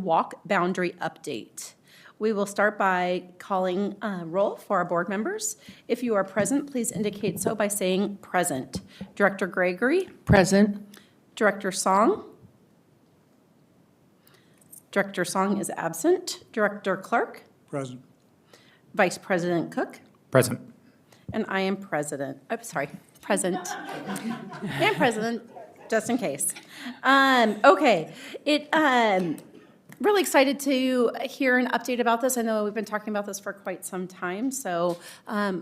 walk boundary update. We will start by calling roll for our board members. If you are present, please indicate so by saying present. Director Gregory? Present. Director Song? Director Song is absent. Director Clark? Present. Vice President Cook? Present. And I am present. And president, just in case. Okay. Really excited to hear an update about this. I know we've been talking about this for quite some time, so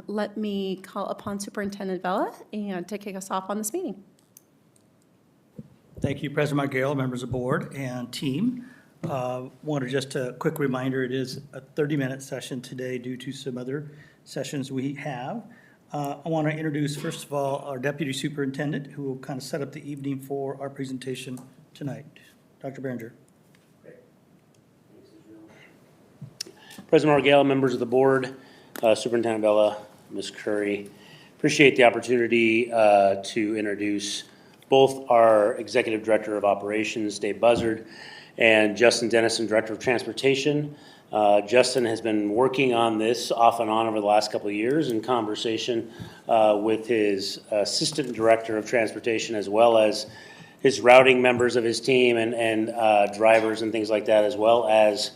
let me call upon Superintendent Vela and to kick us off on this meeting. Thank you, President Margale, members of the board and team. Wanted just a quick reminder, it is a 30-minute session today due to some other sessions we have. I want to introduce, first of all, our Deputy Superintendent, who will kind of set up the evening for our presentation tonight. Dr. Behringer. President Margale, members of the board, Superintendent Bella, Ms. Curry, appreciate the opportunity to introduce both our Executive Director of Operations, Dave Buzzard, and Justin Dennison, Director of Transportation. Justin has been working on this off and on over the last couple of years in conversation with his Assistant Director of Transportation, as well as his routing members of his team and drivers and things like that, as well as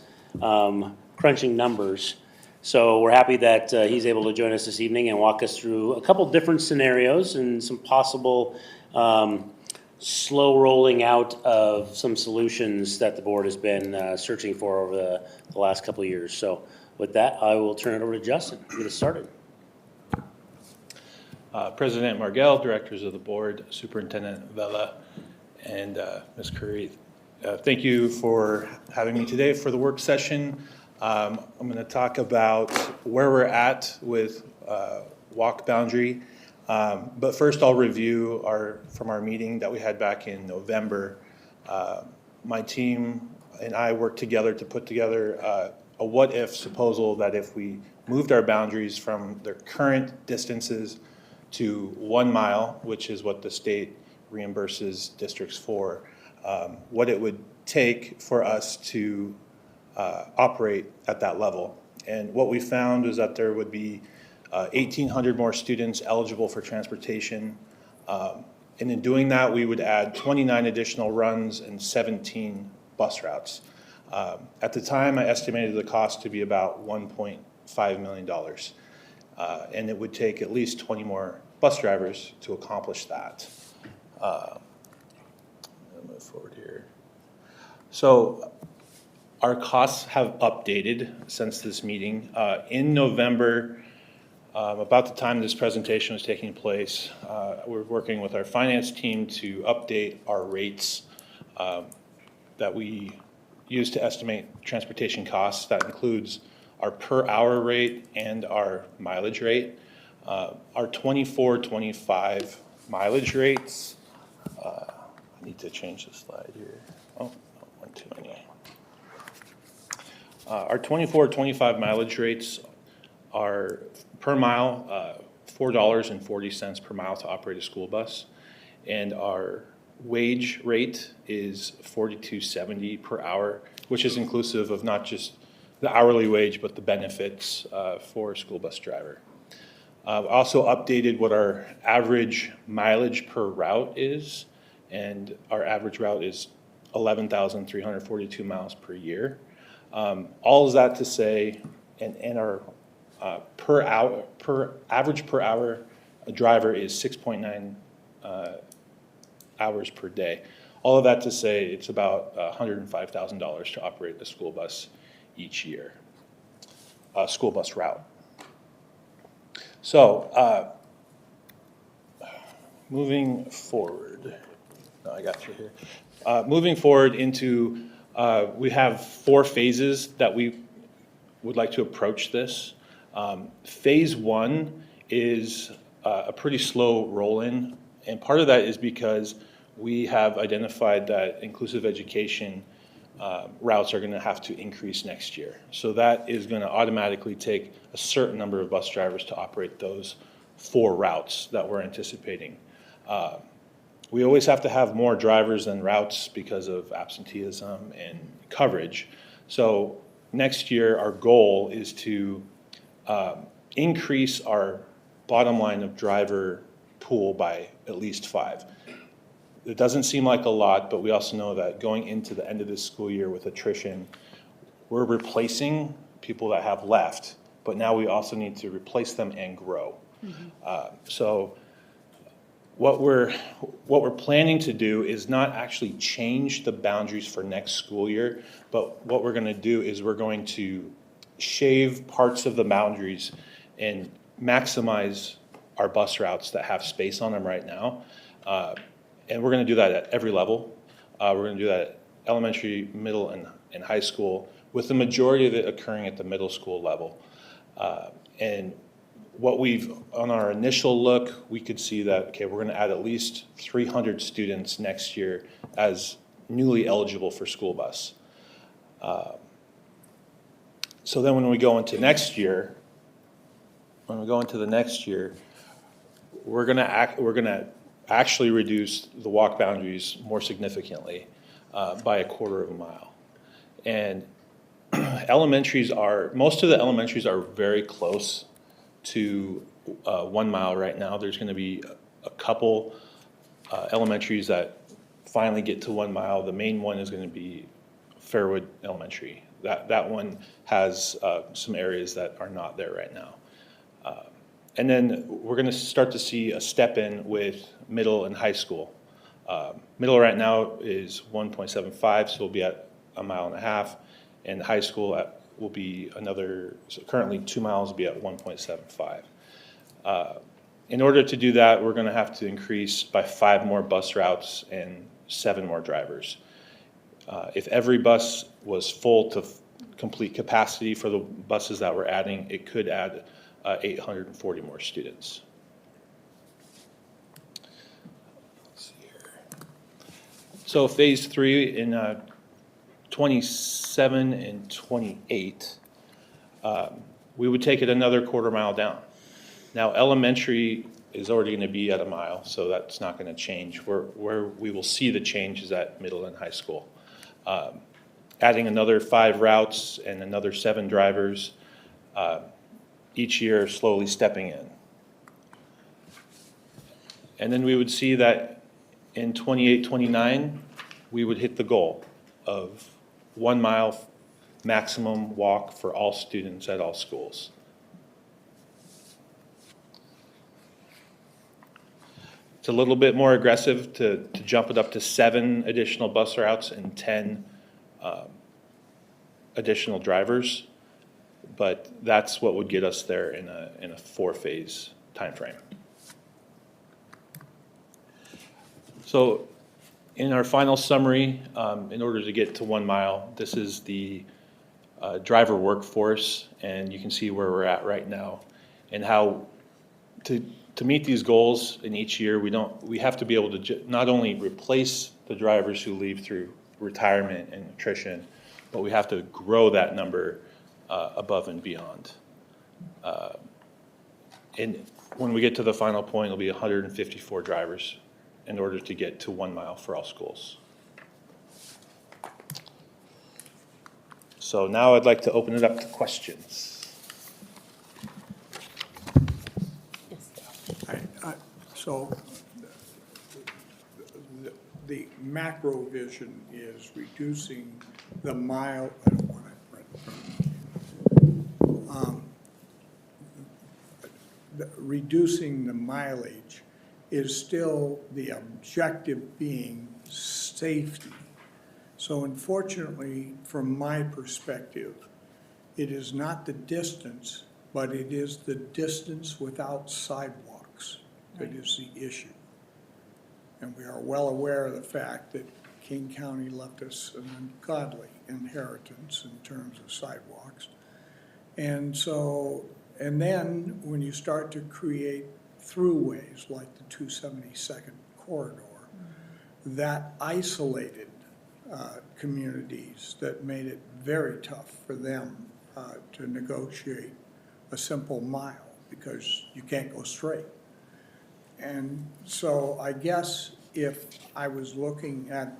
crunching numbers. So we're happy that he's able to join us this evening and walk us through a couple different scenarios and some possible slow rolling out of some solutions that the board has been searching for over the last couple of years. So with that, I will turn it over to Justin to get us started. President Margale, directors of the board, Superintendent Vela, and Ms. Curry, thank you for having me today for the work session. I'm going to talk about where we're at with walk boundary. But first I'll review from our meeting that we had back in November. My team and I worked together to put together a what-if proposal that if we moved our boundaries from their current distances to 1 mile, which is what the state reimburses districts for, what it would take for us to operate at that level. And what we found was that there would be 1,800 more students eligible for transportation. And in doing that, we would add 29 additional runs and 17 bus routes. At the time, I estimated the cost to be about $1.5 million. And it would take at least 20 more bus drivers to accomplish that. I'll move forward here. So our costs have updated since this meeting. In November, about the time this presentation was taking place, we're working with our finance team to update our rates that we use to estimate transportation costs. That includes our per hour rate and our mileage rate. Our 24-25 mileage rates, I need to change the slide here. Oh, one too many. Our 24-25 mileage rates are per mile, $4.40 per mile to operate a school bus. And our wage rate is $42.70 per hour, which is inclusive of not just the hourly wage, but the benefits for a school bus driver. Also updated what our average mileage per route is, and our average route is 11,342 miles per year. All is that to say, and our average per hour a driver is 6.9 hours per day. All of that to say it's about $105,000 to operate the school bus each year, school bus route. So moving forward, I got you here. Moving forward into, we have 4 phases that we would like to approach this. Phase 1 is a pretty slow roll-in, and part of that is because we have identified that inclusive education routes are going to have to increase next year. So that is going to automatically take a certain number of bus drivers to operate those 4 routes that we're anticipating. We always have to have more drivers than routes because of absenteeism and coverage. So next year, our goal is to increase our bottom line of driver pool by at least 5. It doesn't seem like a lot, but we also know that going into the end of this school year with attrition, we're replacing people that have left, but now we also need to replace them and grow. So what we're planning to do is not actually change the boundaries for next school year, but what we're going to do is we're going to shave parts of the boundaries and maximize our bus routes that have space on them right now. And we're going to do that at every level. We're going to do that at elementary, middle, and high school, with the majority of it occurring at the middle school level. And what on our initial look, we could see that, okay, we're going to add at least 300 students next year as newly eligible for school bus. So then when we go into next year, we're going to actually reduce the walk boundaries more significantly by a quarter of a mile. And most of the elementaries are very close to 1 mile right now. There's going to be a couple elementaries that finally get to 1 mile. The main one is going to be Fairwood Elementary. That one has some areas that are not there right now. And then we're going to start to see a step in with middle and high school. Middle right now is 1.75, so we'll be at 1.5 miles, and high school will be currently 2 miles will be at 1.75. In order to do that, we're going to have to increase by 5 more bus routes and 7 more drivers. If every bus was full to complete capacity for the buses that we're adding, it could add 840 more students. Let's see here. So phase 3 in 27 and 28, we would take it another quarter mile down. Now elementary is already going to be at 1 mile, so that's not going to change. Where we will see the change is at middle and high school. Adding another 5 routes and another 7 drivers, each year slowly stepping in. And then we would see that in 28, 29, we would hit the goal of 1 mile maximum walk for all students at all schools. It's a little bit more aggressive to jump it up to 7 additional bus routes and 10 additional drivers, but that's what would get us there in a 4-phase timeframe. So in our final summary, in order to get to 1 mile, this is the driver workforce, and you can see where we're at right now, and how to meet these goals in each year, we have to be able to not only replace the drivers who leave through retirement and attrition, but we have to grow that number above and beyond. And when we get to the final point, it'll be 154 drivers in order to get to 1 mile for all schools. So now I'd like to open it up to questions. So the macro vision is reducing the mile, I don't want to write in front of me. Reducing the mileage is still the objective being safety. So unfortunately, from my perspective, it is not the distance, but it is the distance without sidewalks that is the issue. And we are well aware of the fact that King County left us an ungodly inheritance in terms of sidewalks. And so, and then when you start to create throughways like the 272nd corridor, that isolated communities that made it very tough for them to negotiate a simple mile because you can't go straight. And so I guess if I was looking at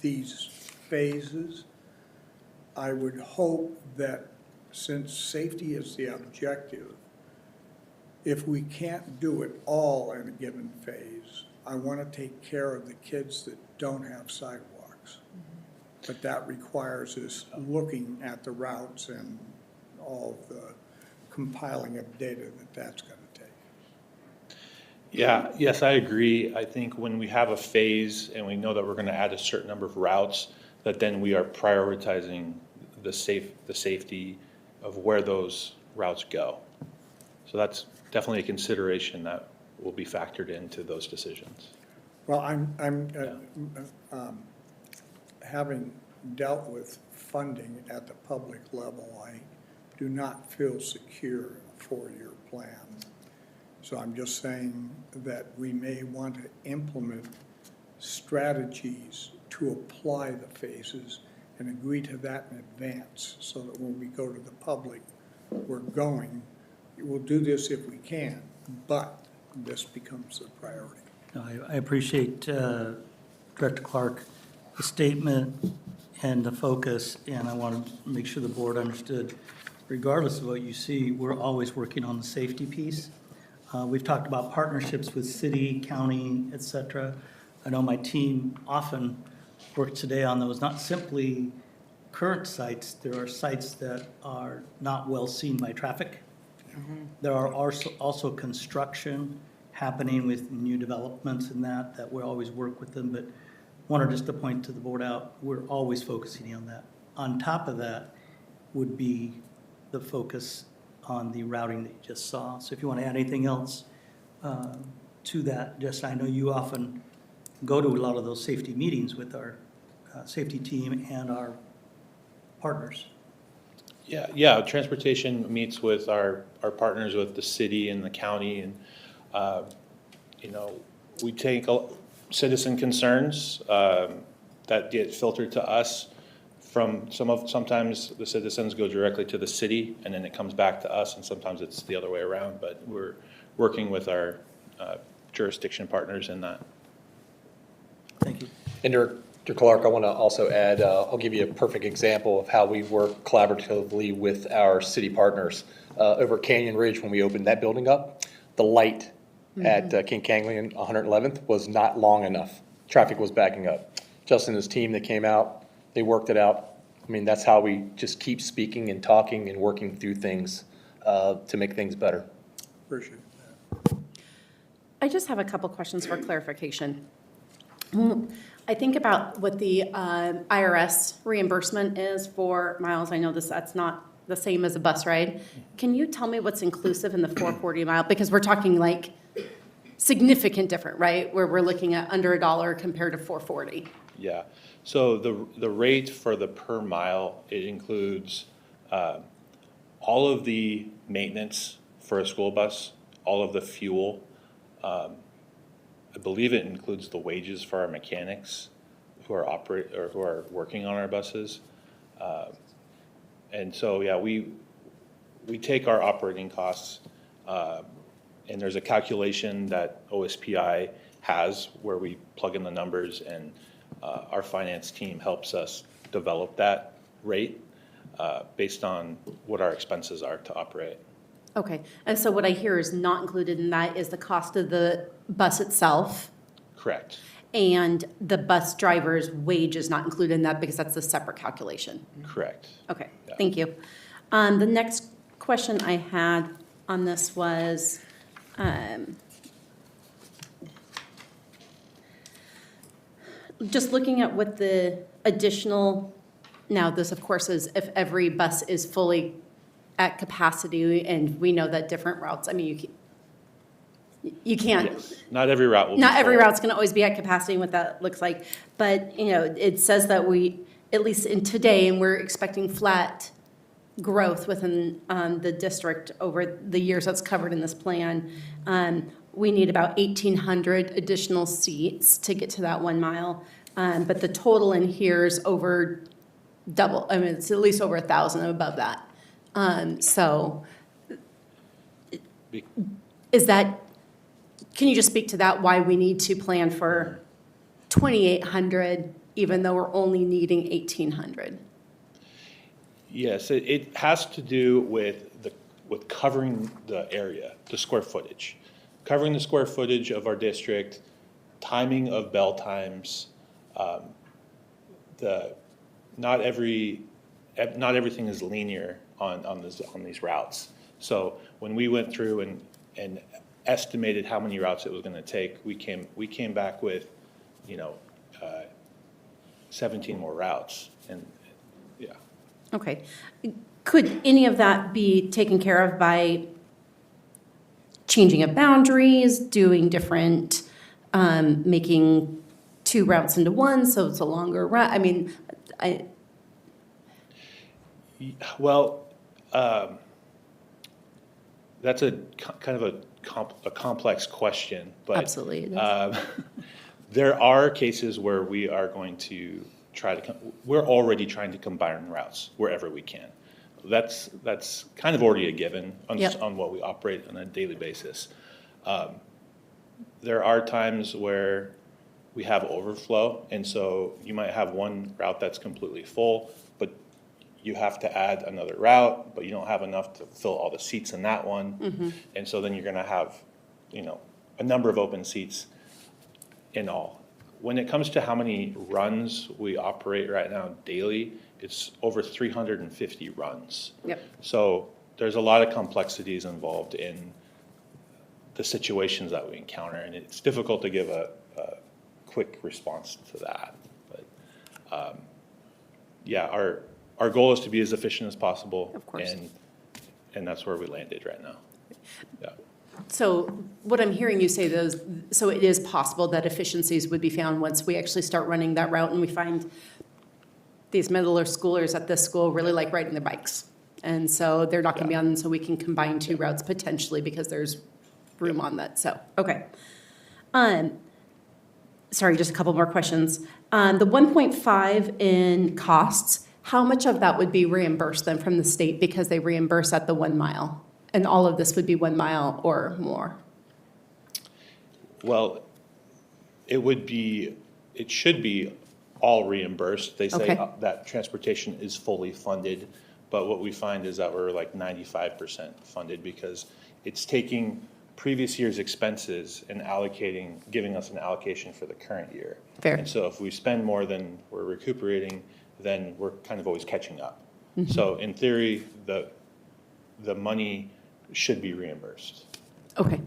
these phases, I would hope that since safety is the objective, if we can't do it all in a given phase, I want to take care of the kids that don't have sidewalks. But that requires us looking at the routes and all of the compiling of data that that's going to take. Yeah, yes, I agree. I think when we have a phase and we know that we're gonna add a certain number of routes, that then we are prioritizing the safety of where those routes go. So that's definitely a consideration that will be factored into those decisions. Well, having dealt with funding at the public level, I do not feel secure in a four-year plan. So I'm just saying that we may want to implement strategies to apply the phases and agree to that in advance, so that when we go to the public, we'll do this if we can, but this becomes the priority. No, I appreciate Director Clark, the statement and the focus, and I want to make sure the board understood, regardless of what you see, we're always working on the safety piece. We've talked about partnerships with city, county, et cetera. I know my team often works today on those, not simply current sites, there are sites that are not well seen by traffic. There are also construction happening with new developments and that we'll always work with them, but wanted just to point to the board out, we're always focusing on that. On top of that would be the focus on the routing that you just saw. So if you want to add anything else to that, just I know you often go to a lot of those safety meetings with our safety team and our partners. Yeah, transportation meets with our partners, with the city and the county, and, we take citizen concerns that get filtered to us from sometimes the citizens go directly to the city, and then it comes back to us, and sometimes it's the other way around, but we're working with our jurisdiction partners in that. Thank you. And Director Clark, I want to also add, I'll give you a perfect example of how we work collaboratively with our city partners. Over Canyon Ridge, when we opened that building up, the light at King Canyon 111th was not long enough. Traffic was backing up. Justin and his team that came out, they worked it out. I mean, that's how we just keep speaking and talking and working through things to make things better. Appreciate that. I just have a couple questions for clarification. I think about what the IRS reimbursement is for miles. I know that's not the same as a bus ride. Can you tell me what's inclusive in the 440 mile? Because we're talking like significant different, right? Where we're looking at under $1 compared to 440. Yeah, so the rate for the per mile, it includes all of the maintenance for a school bus, all of the fuel. I believe it includes the wages for our mechanics who are working on our buses. And so, yeah, we take our operating costs, and there's a calculation that OSPI has where we plug in the numbers, and our finance team helps us develop that rate based on what our expenses are to operate. Okay, and so what I hear is not included in that is the cost of the bus itself, Correct. and the bus driver's wage is not included in that because that's a separate calculation. Correct. Okay, Yeah. thank you. The next question I had on this was, just looking at what the additional, now this of course is if every bus is fully at capacity, and we know that different routes, I mean, you can't. Yes. Not every route will be Not every full. route's gonna always be at capacity, what that looks like. But, it says that we, at least in today, and we're expecting flat growth within the district over the years that's covered in this plan. We need about 1,800 additional seats to get to that 1 mile. But the total in here is over double, I mean, it's at least over 1,000 above that. So Be- is that, can you just speak to that, why we need to plan for 2,800, even though we're only needing 1,800? Yes, it has to do with with covering the area, the square footage. Covering the square footage of our district, timing of bell times, not everything is linear on these routes. So when we went through and estimated how many routes it was gonna take, we came back with, 17 more routes, and, yeah. Okay. Could any of that be taken care of by changing of boundaries, doing different, making 2 routes into 1, so it's a longer route? I mean, Well, that's kind of a complex question, but. Absolutely it is. There are cases where we are going to we're already trying to combine routes wherever we can. That's kind of already a given Yep. on what we operate on a daily basis. There are times where we have overflow, and so you might have one route that's completely full, but you have to add another route, but you don't have enough to fill all the seats in that one. And so then you're gonna have, a number of open seats in all. When it comes to how many runs we operate right now daily, it's over 350 runs. Yep. So there's a lot of complexities involved in the situations that we encounter, and it's difficult to give a quick response to that. But yeah, our goal is to be as efficient as possible. Of course. And that's where we landed right now. Yeah. So what I'm hearing you say so it is possible that efficiencies would be found once we actually start running that route and we find these middle schoolers at this school really like riding their bikes. And so they're not gonna be on, so we can combine 2 routes potentially because there's room on that, so, okay. Sorry, just a couple more questions. The 1.5 in costs, how much of that would be reimbursed then from the state because they reimburse at the 1 mile? And all of this would be 1 mile or more? Well, it should be all reimbursed. They say Okay. that transportation is fully funded, but what we find is that we're like 95% funded because it's taking previous year's expenses and giving us an allocation for the current year. Fair. And so if we spend more than we're recuperating, then we're kind of always catching up. Mm-hmm. So in theory, the money should be reimbursed. Okay.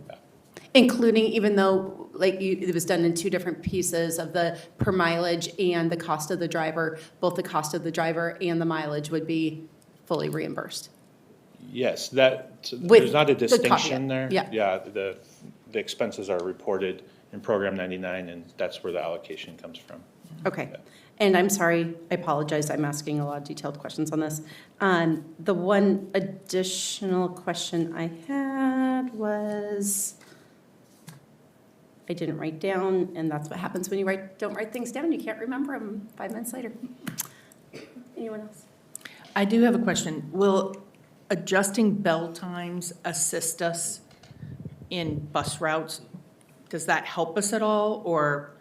Including, even though, it was done in 2 different pieces of the per mileage and the cost of the driver, both the cost of the driver and the mileage would be fully reimbursed? Yes, With there's not a the distinction caveat, there. yeah. Yeah, the expenses are reported in Program 99, and that's where the allocation comes from. Okay. And I'm sorry, I apologize, I'm asking a lot of detailed questions on this. The one additional question I had was, I didn't write down, and that's what happens when you don't write things down, you can't remember them 5 minutes later. Anyone else? I do have a question. Will adjusting bell times assist us in bus routes? Does that help us at all, or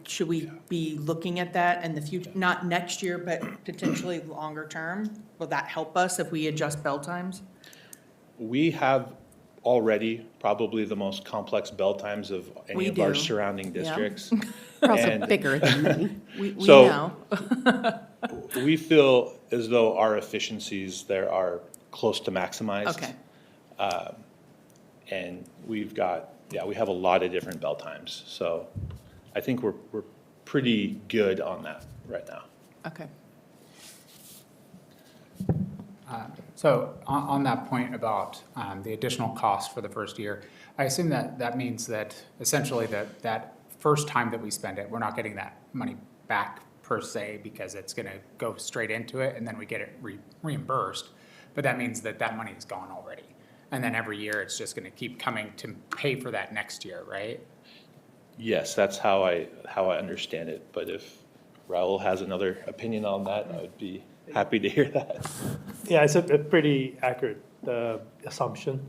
should we be looking at that in the future? Not next year, but potentially longer term? Will that help us if we adjust bell times? We have already probably the most complex bell times of any We of our do. surrounding Yeah. districts. We're also And- bigger than me. We So- know. We feel as though our efficiencies there are close to maximized. Okay, And we have a lot of different bell times. So I think we're pretty good on that right now. okay. So on that point about the additional cost for the first year, I assume that means that essentially that first time that we spend it, we're not getting that money back per se because it's going to go straight into it and then we get it reimbursed. But that means that money is gone already. And then every year it's just going to keep coming to pay for that next year, right? Yes, that's how I understand it. But if Raul has another opinion on that, I would be happy to hear that. Yeah, it's a pretty accurate assumption.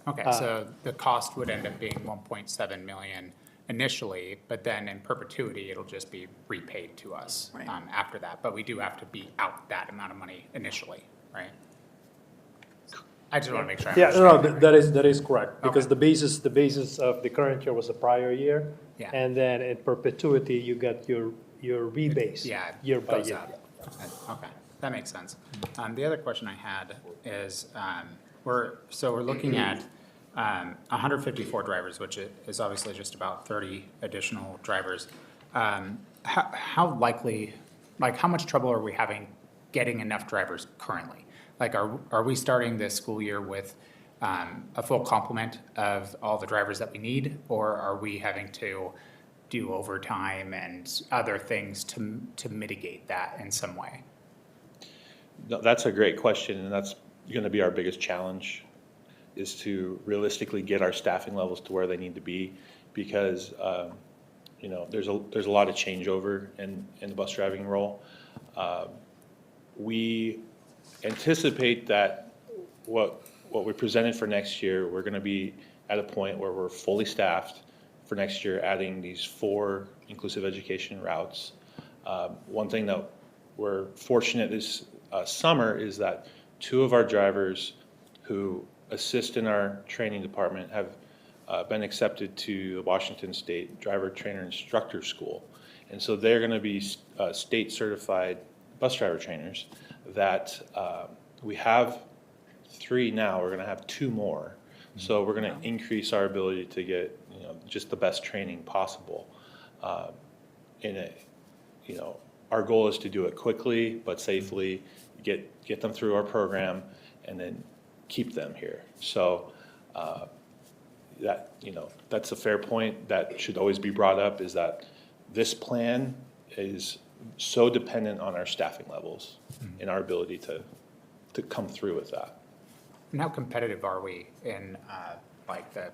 Okay, so the cost would end up being 1.7 million initially, but then in perpetuity, it'll just be repaid to us Right. after that. But we do have to be out that amount of money initially, right? I just want to make sure. I Yeah, no, understand that is correct, because Okay. the basis of the current year was the prior year. Yeah. And then in perpetuity, you got your rebase. Yeah, Year by goes year. up. Okay, that makes sense. The other question I had is, we're looking at 154 drivers, which is obviously just about 30 additional drivers. How likely, like, how much trouble are we having getting enough drivers currently? Like, are we starting this school year with a full complement of all the drivers that we need? Or are we having to do overtime and other things to mitigate that in some way? No, that's a great question, and that's gonna be our biggest challenge, is to realistically get our staffing levels to where they need to be, because, you know, there's a lot of changeover in the bus driving role. We anticipate that what we presented for next year, we're gonna be at a point where we're fully staffed for next year, adding these 4 inclusive education routes. One thing that we're fortunate this summer is that 2 of our drivers who assist in our training department have been accepted to the Washington State Driver Trainer Instructor School. And so they're gonna be state certified bus driver trainers that we have 3 now, we're gonna have 2 more. So we're gonna increase our ability to get, you know, just the best training possible. You know, our goal is to do it quickly but safely, get them through our program, and then keep them here. So that, you know, that's a fair point that should always be brought up, is that this plan is so dependent on our staffing levels and our ability to come through with that. And how competitive are we in, like, the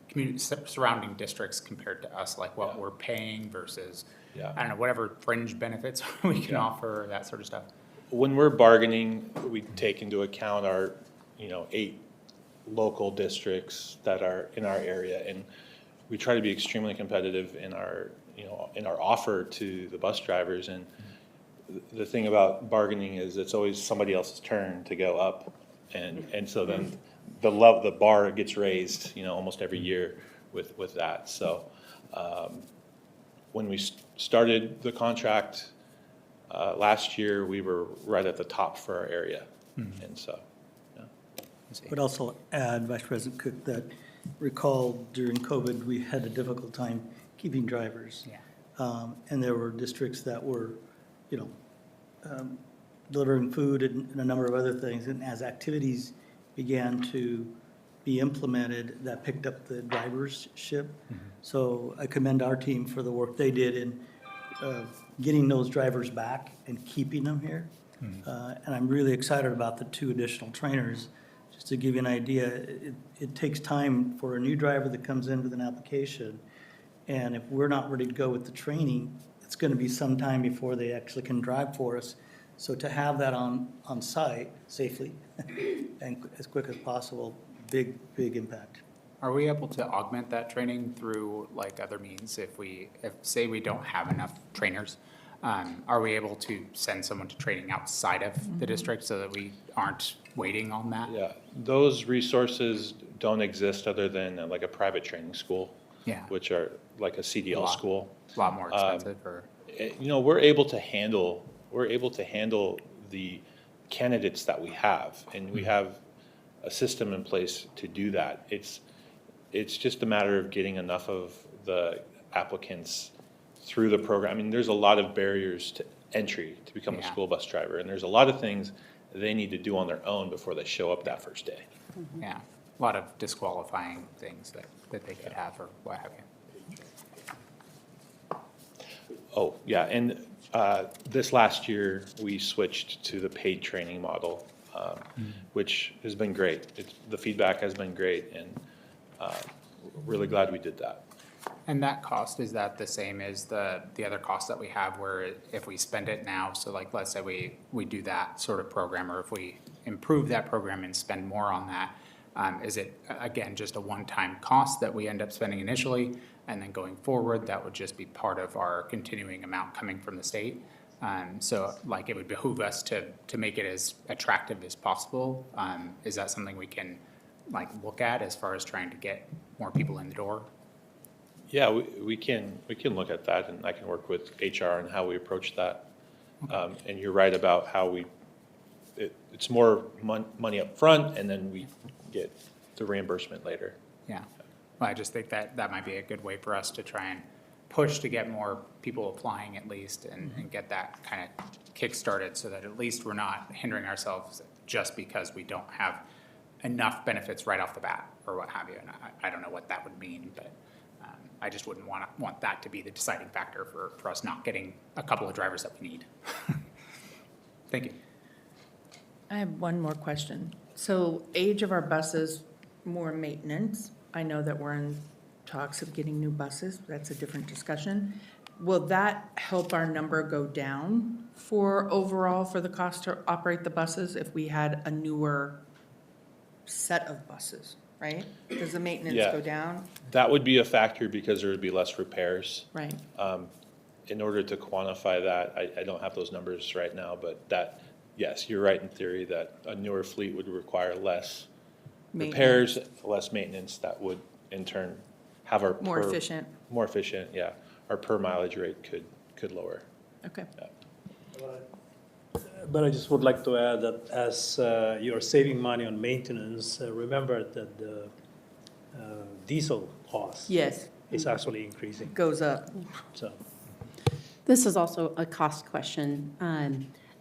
community surrounding districts compared to us? Like, what we're paying versus, Yeah. I don't know, whatever fringe benefits we can Yeah. offer, that sort of stuff? When we're bargaining, we take into account our, you know, 8 local districts that are in our area, and we try to be extremely competitive in our, you know, in our offer to the bus drivers. And the thing about bargaining is it's always somebody else's turn to go up, and so then the bar gets raised, you know, almost every year with that. So when we started the contract last year, we were right at the top for our area, and so. Would also add, Vice President Cook, that recall during COVID, we had a difficult time keeping drivers. Yeah. And there were districts that were, you know, delivering food and a number of other things. And as activities began to be implemented, that picked up the drivership. So I commend our team for the work they did in getting those drivers back and keeping them here. And I'm really excited about the 2 additional trainers. Just to give you an idea, it takes time for a new driver that comes in with an application. And if we're not ready to go with the training, it's going to be some time before they actually can drive for us. So to have that on site safely and as quick as possible, big impact. Are we able to augment that training through, like, other means? If say we don't have enough trainers, are we able to send someone to training outside of the district so that we aren't waiting on that? Yeah, those resources don't exist other than like a private training school. Yeah. Which are like a CDL school. A lot more expensive, or? You know, we're able to handle the candidates that we have, and we have a system in place to do that. It's just a matter of getting enough of the applicants through the program. I mean, there's a lot of barriers to entry to become a Yeah. school bus driver, and there's a lot of things they need to do on their own before they show up that first day. Yeah, a lot of disqualifying things that they could have, or what have you. Oh, yeah, and this last year, we switched to the paid training model, which has been great. The feedback has been great, and really glad we did that. And that cost, is that the same as the other costs that we have, where if we spend it now, so like, let's say we do that sort of program, or if we improve that program and spend more on that, is it, again, just a one-time cost that we end up spending initially? And then going forward, that would just be part of our continuing amount coming from the state. So like it would behoove us to make it as attractive as possible. Is that something we can like look at as far as trying to get more people in the door? Yeah, we can look at that, and I can work with HR and how we approach that. And you're right about how it's more money up front, and then we get the reimbursement later. Yeah, well, I just think that that might be a good way for us to try and push to get more people applying at least and get that kind of kick-started so that at least we're not hindering ourselves just because we don't have enough benefits right off the bat or what have you. And I don't know what that would mean, but I just wouldn't want that to be the deciding factor for us not getting a couple of drivers that we need. Thank you. I have one more question. So age of our buses, more maintenance. I know that we're in talks of getting new buses. That's a different discussion. Will that help our number go down for overall for the cost to operate the buses if we had a newer set of buses, right? Does the maintenance Yeah. go down? That would be a factor because there would be less repairs. Right. In order to quantify that, I don't have those numbers right now, but that, yes, you're right in theory that a newer fleet would require less repairs, less maintenance, that would in turn have our. More efficient. More efficient, yeah. Our per mileage rate could lower. Okay. But I just would like to add that as you're saving money on maintenance, remember that the diesel cost Yes, is actually increasing, goes up. so. This is also a cost question.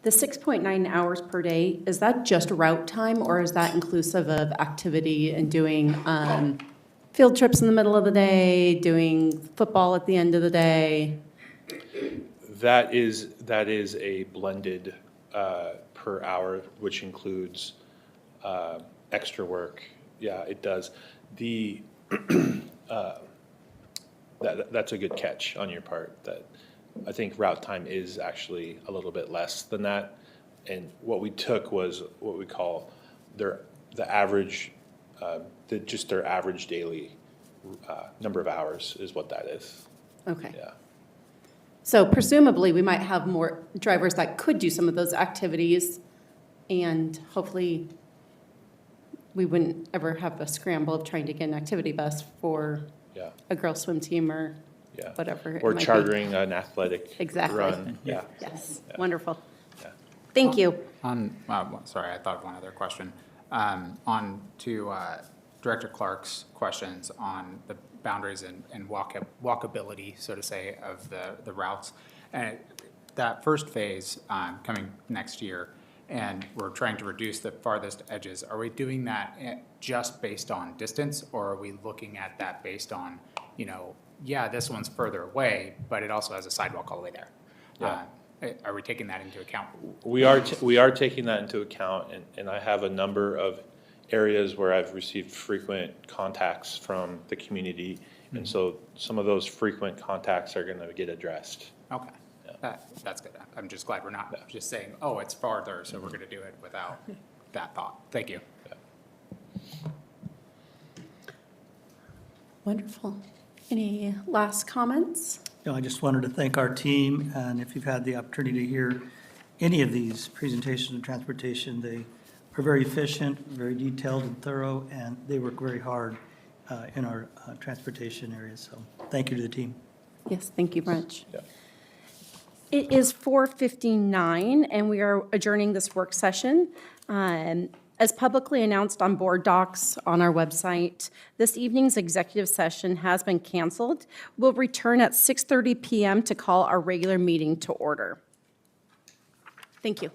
The 6.9 hours per day, is that just route time, or is that inclusive of activity and doing field trips in the middle of the day, doing football at the end of the day? That is a blended per hour, which includes extra work. Yeah, it does. That's a good catch on your part, that I think route time is actually a little bit less than that. And what we took was what we call the average, just their average daily number of hours is what that is. Okay. Yeah. So presumably, we might have more drivers that could do some of those activities, and hopefully, we wouldn't ever have a scramble of trying to get an activity bus for Yeah. a girls' swim team or Yeah. whatever it Or might be. chartering an athletic Exactly. run. Yeah. Yes, Yeah. wonderful. Yeah. Thank you. Sorry, I thought of one other question. On to Director Clark's questions on the boundaries and walkability, so to say, of the routes. And that first phase coming next year, and we're trying to reduce the farthest edges. Are we doing that just based on distance, or are we looking at that based on, yeah, this one's further away, but it also has a sidewalk all the way there? Yeah. Are we taking that into account? We are taking that into account, and I have a number of areas where I've received frequent contacts from the community, and so some of those frequent contacts are gonna get addressed. Okay, that's good. I'm just glad we're not just saying, oh, it's farther, so we're gonna do it without that thought. Thank you. Wonderful. Any last comments? No, I just wanted to thank our team, and if you've had the opportunity to hear any of these presentations on transportation, they are very efficient, very detailed and thorough, and they work very hard in our transportation area. So thank you to the team. Yes, thank you, Brunch. Yeah. It is 4:59, and we are adjourning this work session. As publicly announced on BoardDocs on our website, this evening's executive session has been canceled. We'll return at 6:30 PM to call our regular meeting to order. Thank you.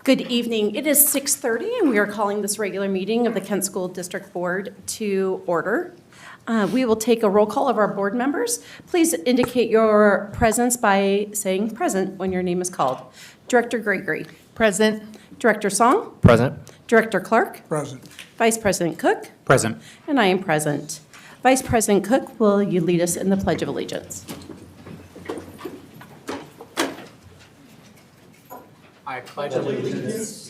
Good evening. It is 6:30, and we are calling this regular meeting of the Kent School District Board to order. We will take a roll call of our board members. Please indicate your presence by saying present when your name is called. Director Gregory. Present. Director Song. Present. Director Clark. Present. Vice President Cook. Present. And I am present. Vice President Cook, will you lead us in the Pledge of Allegiance? I pledge allegiance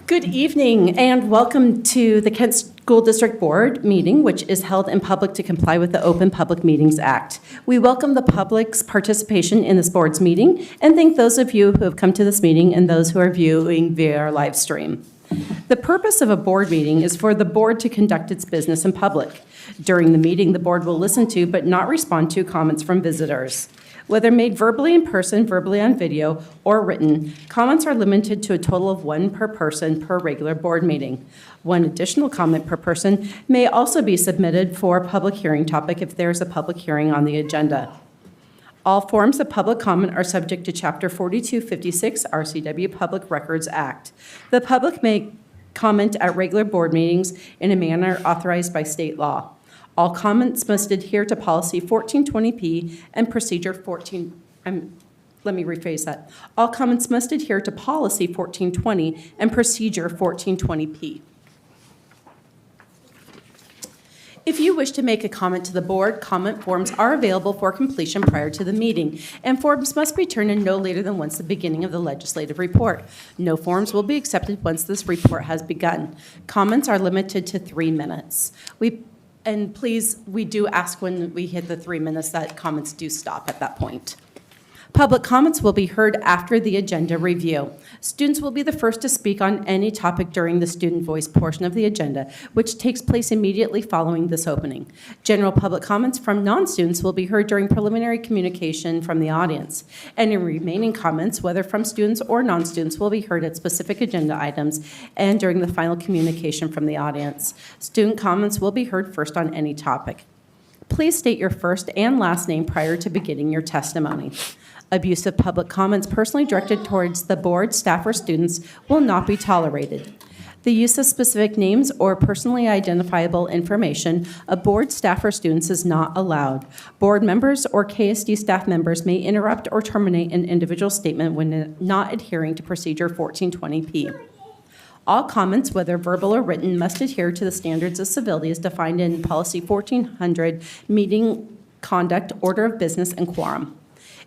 Good evening and welcome to the Kent School District Board meeting, which is held in public to comply with the Open Public Meetings Act. We welcome the public's participation in this board's meeting and thank those of you who have come to this meeting and those who are viewing via our live stream. The purpose of a board meeting is for the board to conduct its business in public. During the meeting, the board will listen to but not respond to comments from visitors. Whether made verbally in person, verbally on video, or written, comments are limited to a total of one per person per regular board meeting. One additional comment per person may also be submitted for a public hearing topic if there is a public hearing on the agenda. All forms of public comment are subject to Chapter 4256 RCW Public Records Act. The public may comment at regular board meetings in a manner authorized by state law. All comments must adhere to policy 1420P and procedure 14, let me rephrase that. All comments must adhere to policy 1420 and procedure 1420P. If you wish to make a comment to the board, comment forms are available for completion prior to the meeting, and forms must be turned in no later than once the beginning of the legislative report. No forms will be accepted once this report has begun. Comments are limited to 3 minutes. And please, we do ask when we hit the 3 minutes that comments do stop at that point. Public comments will be heard after the agenda review. Students will be the first to speak on any topic during the student voice portion of the agenda, which takes place immediately following this opening. General public comments from non-students will be heard during preliminary communication from the audience. Any remaining comments, whether from students or non-students, will be heard at specific agenda items and during the final communication from the audience. Student comments will be heard first on any topic. Please state your first and last name prior to beginning your testimony. Abusive public comments personally directed towards the board, staff, or students will not be tolerated. The use of specific names or personally identifiable information of board, staff, or students is not allowed. Board members or KSD staff members may interrupt or terminate an individual statement when not adhering to procedure 1420P. All comments, whether verbal or written, must adhere to the standards of civility as defined in Policy 1400, Meeting Conduct, Order of Business, and Quorum.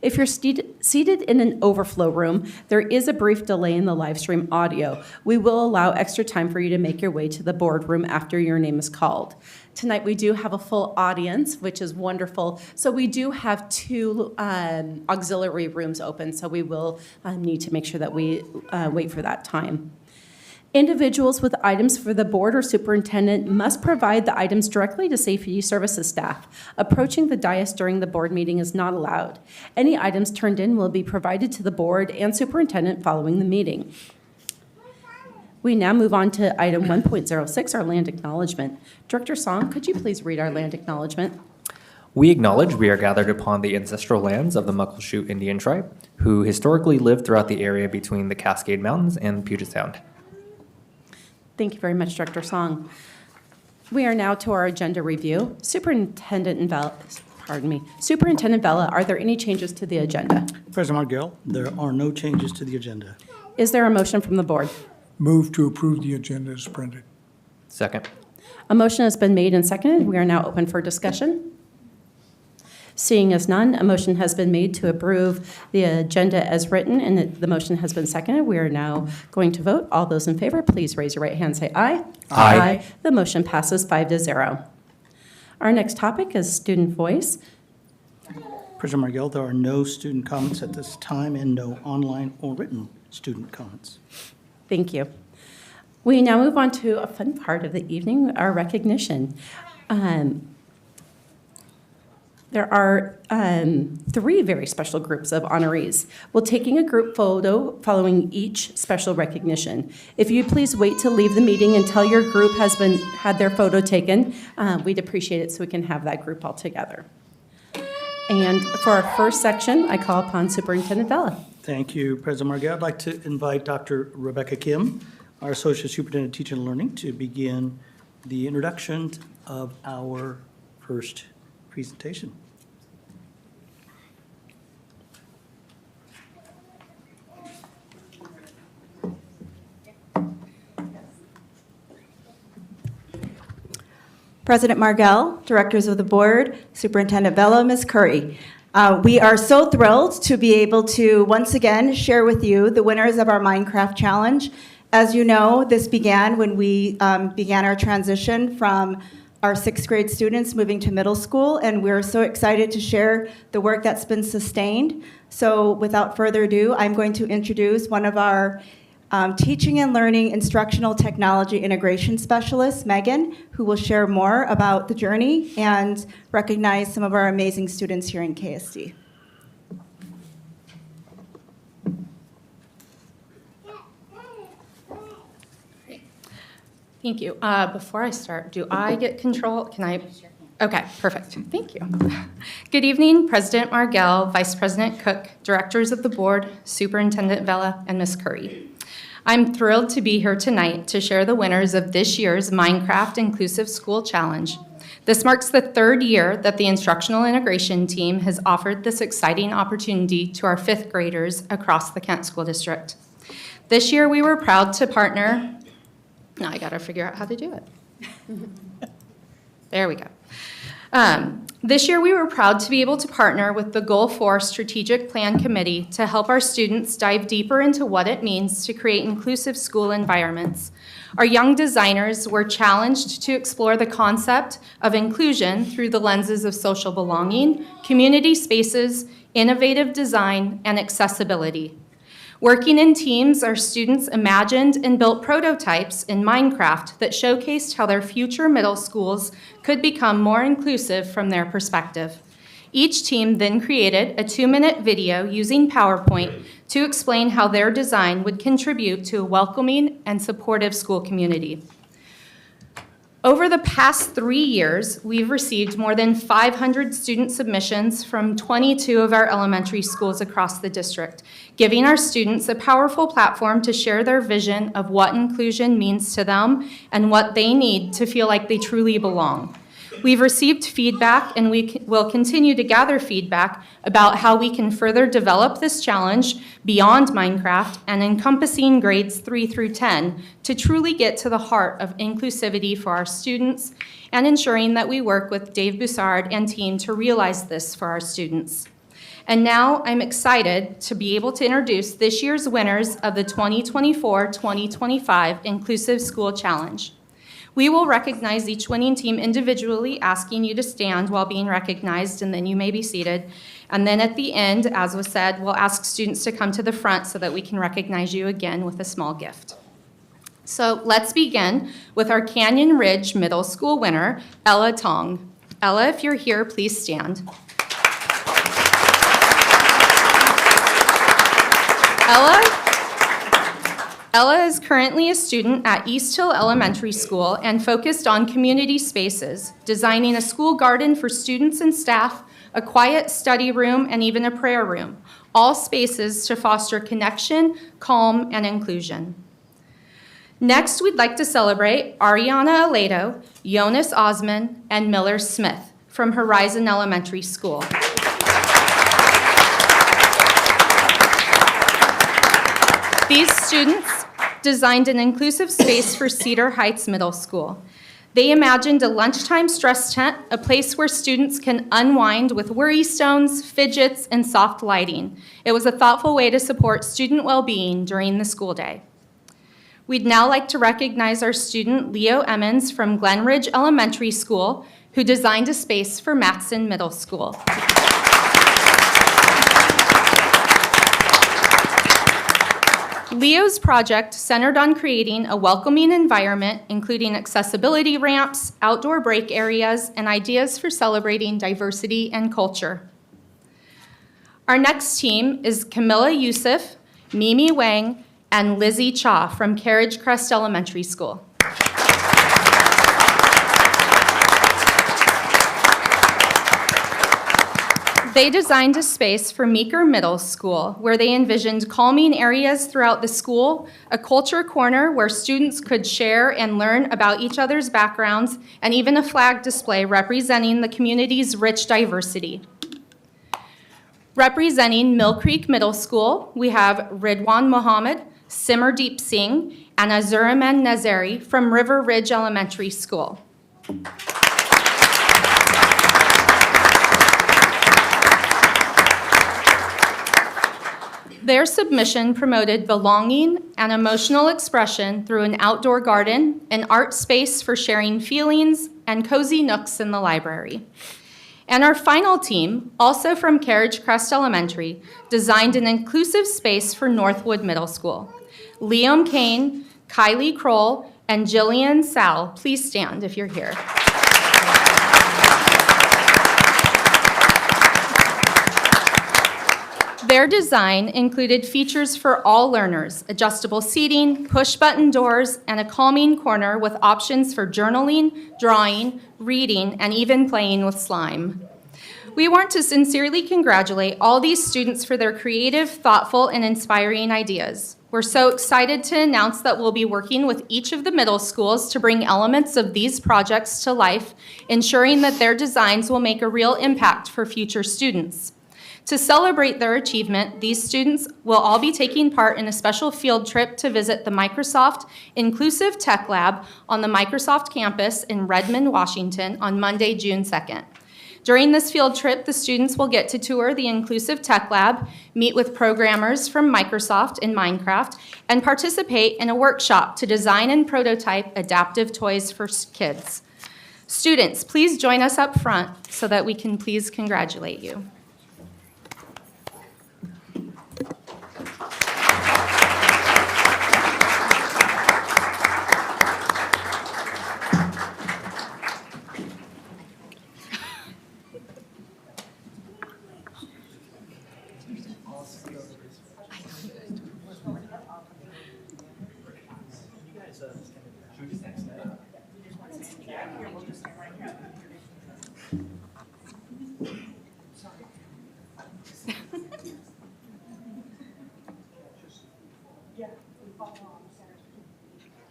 If you're seated in an overflow room, there is a brief delay in the live stream audio. We will allow extra time for you to make your way to the boardroom after your name is called. Tonight, we do have a full audience, which is wonderful. So we do have 2 auxiliary rooms open, so we will need to make sure that we wait for that time. Individuals with items for the board or superintendent must provide the items directly to safety services staff. Approaching the dais during the board meeting is not allowed. Any items turned in will be provided to the board and superintendent following the meeting. We now move on to item 1.06, our land acknowledgement. Director Song, could you please read our land acknowledgement? We acknowledge we are gathered upon the ancestral lands of the Muckleshoot Indian tribe, who historically lived throughout the area between the Cascade Mountains and Puget Sound. Thank you very much, Director Song. We are now to our agenda review. Superintendent Vella, are there any changes to the agenda? President Margell, there are no changes to the agenda. Is there a motion from the board? Move to approve the agenda as printed. Second. A motion has been made and seconded. We are now open for discussion. Seeing as none, a motion has been made to approve the agenda as written, and the motion has been seconded. We are now going to vote. All those in favor, please raise your right hand and say aye. Aye. The motion passes 5-0. Our next topic is student voice. President Margell, there are no student comments at this time and no online or written student comments. Thank you. We now move on to a fun part of the evening, our recognition. there are 3 very special groups of honorees. We're taking a group photo following each special recognition. If you please wait to leave the meeting until your group has had their photo taken, we'd appreciate it so we can have that group all together. And for our first section, I call upon Superintendent Vela. Thank you, President Margell. I'd like to invite Dr. Rebecca Kim, our Associate Superintendent of Teaching and Learning, to begin the introduction of our first presentation. President Margell, directors of the board, Superintendent Vela, Ms. Curry. We are so thrilled to be able to once again share with you the winners of our Minecraft Challenge. As you know, this began when we began our transition from our 6th grade students moving to middle school, and we're so excited to share the work that's been sustained. So without further ado, I'm going to introduce one of our teaching and learning instructional technology integration specialists, Megan, who will share more about the journey and recognize some of our amazing students here in KSD. Thank you. Before I start, do I get control? Can I? Okay, perfect. Thank you. Good evening, President Margell, Vice President Cook, directors of the board, Superintendent Vela, and Ms. Curry. I'm thrilled to be here tonight to share the winners of this year's Minecraft Inclusive School Challenge. This marks the 3rd year that the instructional integration team has offered this exciting opportunity to our 5th graders across the Kent School District. This year, we were proud to partner. Now I gotta figure out how to do it. There we go. This year, we were proud to be able to partner with the Goal 4 Strategic Plan Committee to help our students dive deeper into what it means to create inclusive school environments. Our young designers were challenged to explore the concept of inclusion through the lenses of social belonging, community spaces, innovative design, and accessibility. Working in teams, our students imagined and built prototypes in Minecraft that showcased how their future middle schools could become more inclusive from their perspective. Each team then created a 2-minute video using PowerPoint to explain how their design would contribute to a welcoming and supportive school community. Over the past 3 years, we've received more than 500 student submissions from 22 of our elementary schools across the district, giving our students a powerful platform to share their vision of what inclusion means to them and what they need to feel like they truly belong. We've received feedback, and we will continue to gather feedback about how we can further develop this challenge beyond Minecraft and encompassing grades 3 through 10 to truly get to the heart of inclusivity for our students and ensuring that we work with Dave Boussard and team to realize this for our students. And now I'm excited to be able to introduce this year's winners of the 2024-2025 Inclusive School Challenge. We will recognize each winning team individually, asking you to stand while being recognized, and then you may be seated. And then at the end, as was said, we'll ask students to come to the front so that we can recognize you again with a small gift. So let's begin with our Canyon Ridge Middle School winner, Ella Tong. Ella, if you're here, please stand. Ella is currently a student at East Hill Elementary School and focused on community spaces, designing a school garden for students and staff, a quiet study room, and even a prayer room, all spaces to foster connection, calm, and inclusion. Next, we'd like to celebrate Ariana Aledo, Jonas Osman, and Miller Smith from Horizon Elementary School. These students designed an inclusive space for Cedar Heights Middle School. They imagined a lunchtime stress tent, a place where students can unwind with worry stones, fidgets, and soft lighting. It was a thoughtful way to support student well-being during the school day. We'd now like to recognize our student Leo Emmons from Glenridge Elementary School, who designed a space for Matson Middle School. Leo's project centered on creating a welcoming environment, including accessibility ramps, outdoor break areas, and ideas for celebrating diversity and culture. Our next team is Camilla Youssef, Mimi Wang, and Lizzie Cha from Carriage Crest Elementary School. They designed a space for Meeker Middle School where they envisioned calming areas throughout the school, a culture corner where students could share and learn about each other's backgrounds, and even a flag display representing the community's rich diversity. Representing Mill Creek Middle School, we have Ridwan Mohammed, Simerdeep Singh, and Azuraman Nazari from River Ridge Elementary School. Their submission promoted belonging and emotional expression through an outdoor garden, an art space for sharing feelings, and cozy nooks in the library. And our final team, also from Carriage Crest Elementary, designed an inclusive space for Northwood Middle School. Liam Kane, Kylie Kroll, and Jillian Sal, please stand if you're here. Their design included features for all learners, adjustable seating, push-button doors, and a calming corner with options for journaling, drawing, reading, and even playing with slime. We want to sincerely congratulate all these students for their creative, thoughtful, and inspiring ideas. We're so excited to announce that we'll be working with each of the middle schools to bring elements of these projects to life, ensuring that their designs will make a real impact for future students. To celebrate their achievement, these students will all be taking part in a special field trip to visit the Microsoft Inclusive Tech Lab on the Microsoft campus in Redmond, Washington on Monday, June 2nd. During this field trip, the students will get to tour the Inclusive Tech Lab, meet with programmers from Microsoft in Minecraft, and participate in a workshop to design and prototype adaptive toys for kids. Students, please join us up front so that we can please congratulate you.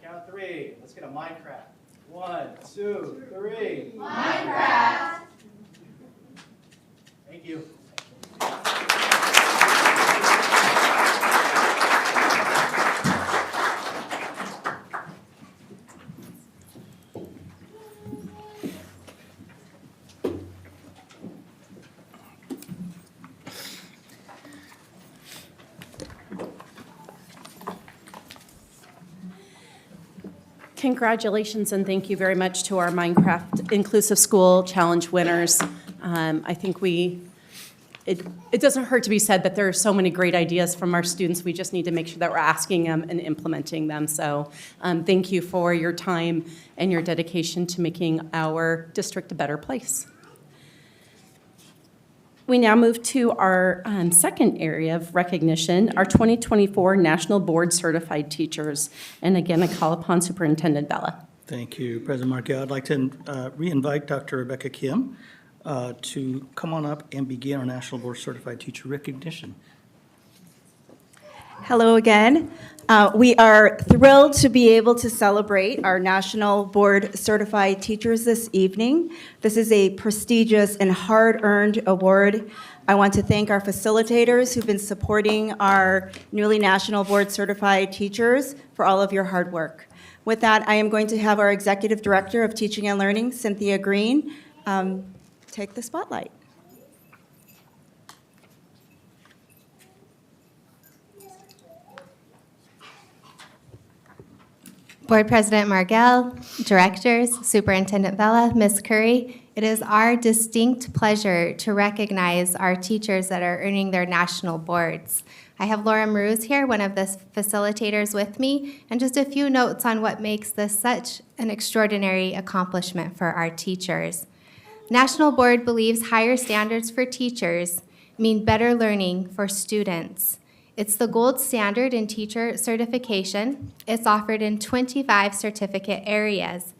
Count of three. Let's get a Minecraft. 1, 2, 3. Minecraft. Thank you. Congratulations and thank you very much to our Minecraft Inclusive School Challenge winners. I think it doesn't hurt to be said, but there are so many great ideas from our students. We just need to make sure that we're asking them and implementing them. So thank you for your time and your dedication to making our district a better place. We now move to our second area of recognition, our 2024 National Board Certified Teachers. And again, I call upon Superintendent Bella. Thank you, President Markell. I'd like to re-invite Dr. Rebecca Kim to come on up and begin our National Board Certified Teacher recognition. Hello again. We are thrilled to be able to celebrate our National Board Certified Teachers this evening. This is a prestigious and hard-earned award. I want to thank our facilitators who've been supporting our newly National Board Certified Teachers for all of your hard work. With that, I am going to have our Executive Director of Teaching and Learning, Cynthia Green, take the spotlight. Board President Margell, directors, Superintendent Vela, Ms. Curry, it is our distinct pleasure to recognize our teachers that are earning their national boards. I have Laura Marouz here, one of the facilitators with me, and just a few notes on what makes this such an extraordinary accomplishment for our teachers. National Board believes higher standards for teachers mean better learning for students. It's the gold standard in teacher certification. It's offered in 25 certificate areas.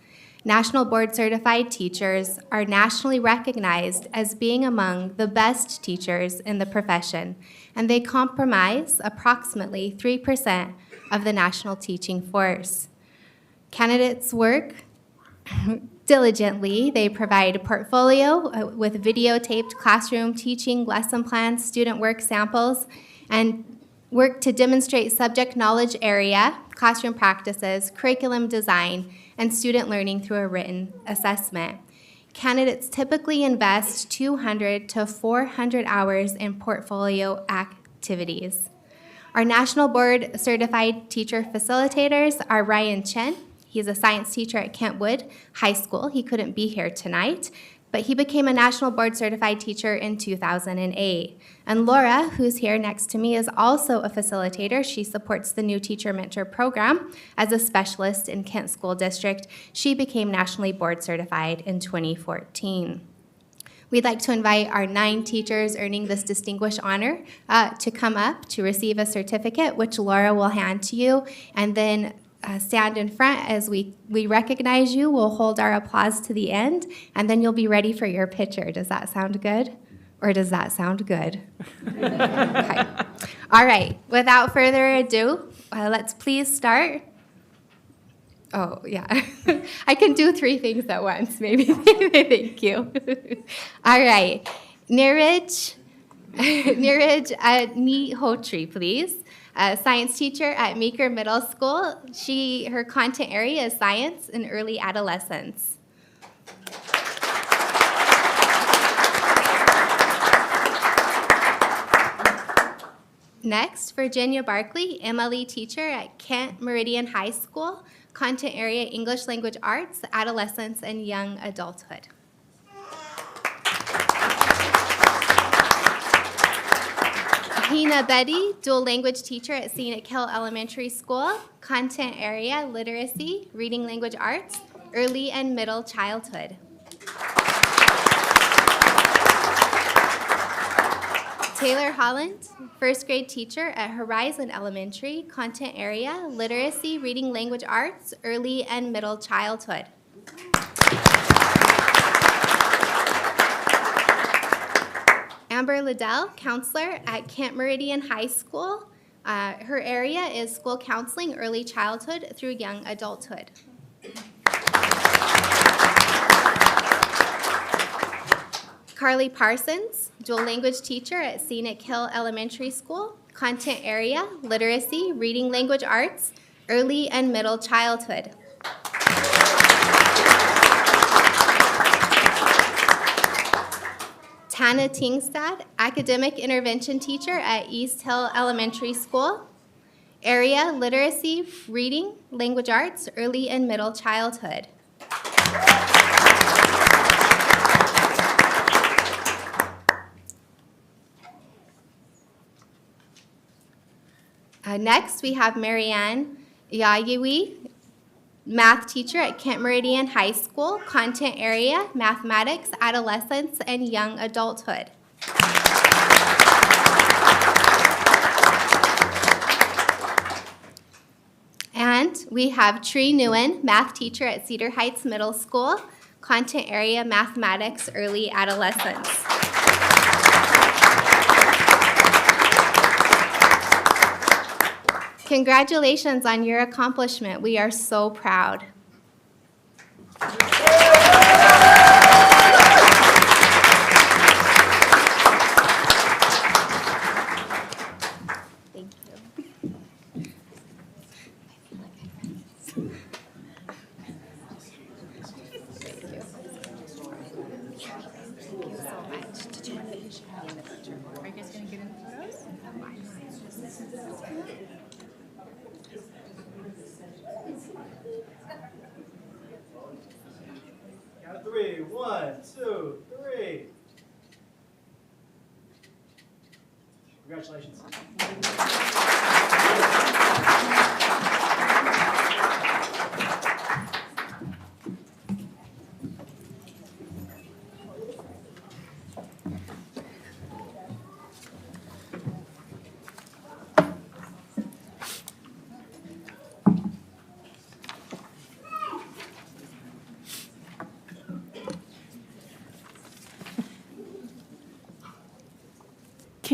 National Board certified teachers are nationally recognized as being among the best teachers in the profession, and they comprise approximately 3% of the national teaching force. Candidates work diligently. They provide a portfolio with videotaped classroom teaching, lesson plans, student work samples, and work to demonstrate subject knowledge area, classroom practices, curriculum design, and student learning through a written assessment. Candidates typically invest 200 to 400 hours in portfolio activities. Our National Board certified teacher facilitators are Ryan Chen. He's a science teacher at Kentwood High School. He couldn't be here tonight, but he became a National Board certified teacher in 2008. And Laura, who's here next to me, is also a facilitator. She supports the new Teacher Mentor program as a specialist in Kent School District. She became nationally board certified in 2014. We'd like to invite our 9 teachers earning this distinguished honor to come up to receive a certificate, which Laura will hand to you, and then stand in front as we recognize you. We'll hold our applause to the end, and then you'll be ready for your picture. Does that sound good? Or does that sound good? Okay. All right. Without further ado, let's please start. Oh, yeah. I can do 3 things at once, maybe. Thank you. All right. Niraj Nihotri, please. A science teacher at Meeker Middle School. Her content area is science and early adolescence. Next, Virginia Barkley, MLE teacher at Kent Meridian High School. Content area English Language Arts, Adolescence, and Young Adulthood. Hina Betty, dual language teacher at Scenic Hill Elementary School. Content area, literacy, reading language arts, early and middle childhood. Taylor Holland, first grade teacher at Horizon Elementary. Content area, literacy, reading language arts, early and middle childhood. Amber Liddell, counselor at Kent Meridian High School. Her area is school counseling, early childhood through young adulthood. Carly Parsons, dual language teacher at Scenic Hill Elementary School. Content area, literacy, reading language arts, early and middle childhood. Tana Tingstad, academic intervention teacher at East Hill Elementary School. Area, literacy, reading, language arts, early and middle childhood. Next, we have Marianne Yayewi, math teacher at Kent Meridian High School. Content area, mathematics, adolescence, and young adulthood. And we have Tree Nguyen, math teacher at Cedar Heights Middle School. Content area, mathematics, early adolescence. Congratulations on your accomplishment. We are so proud. Thank you. Are you guys going to get in the photos? Count of 3. 1, 2, 3. Congratulations.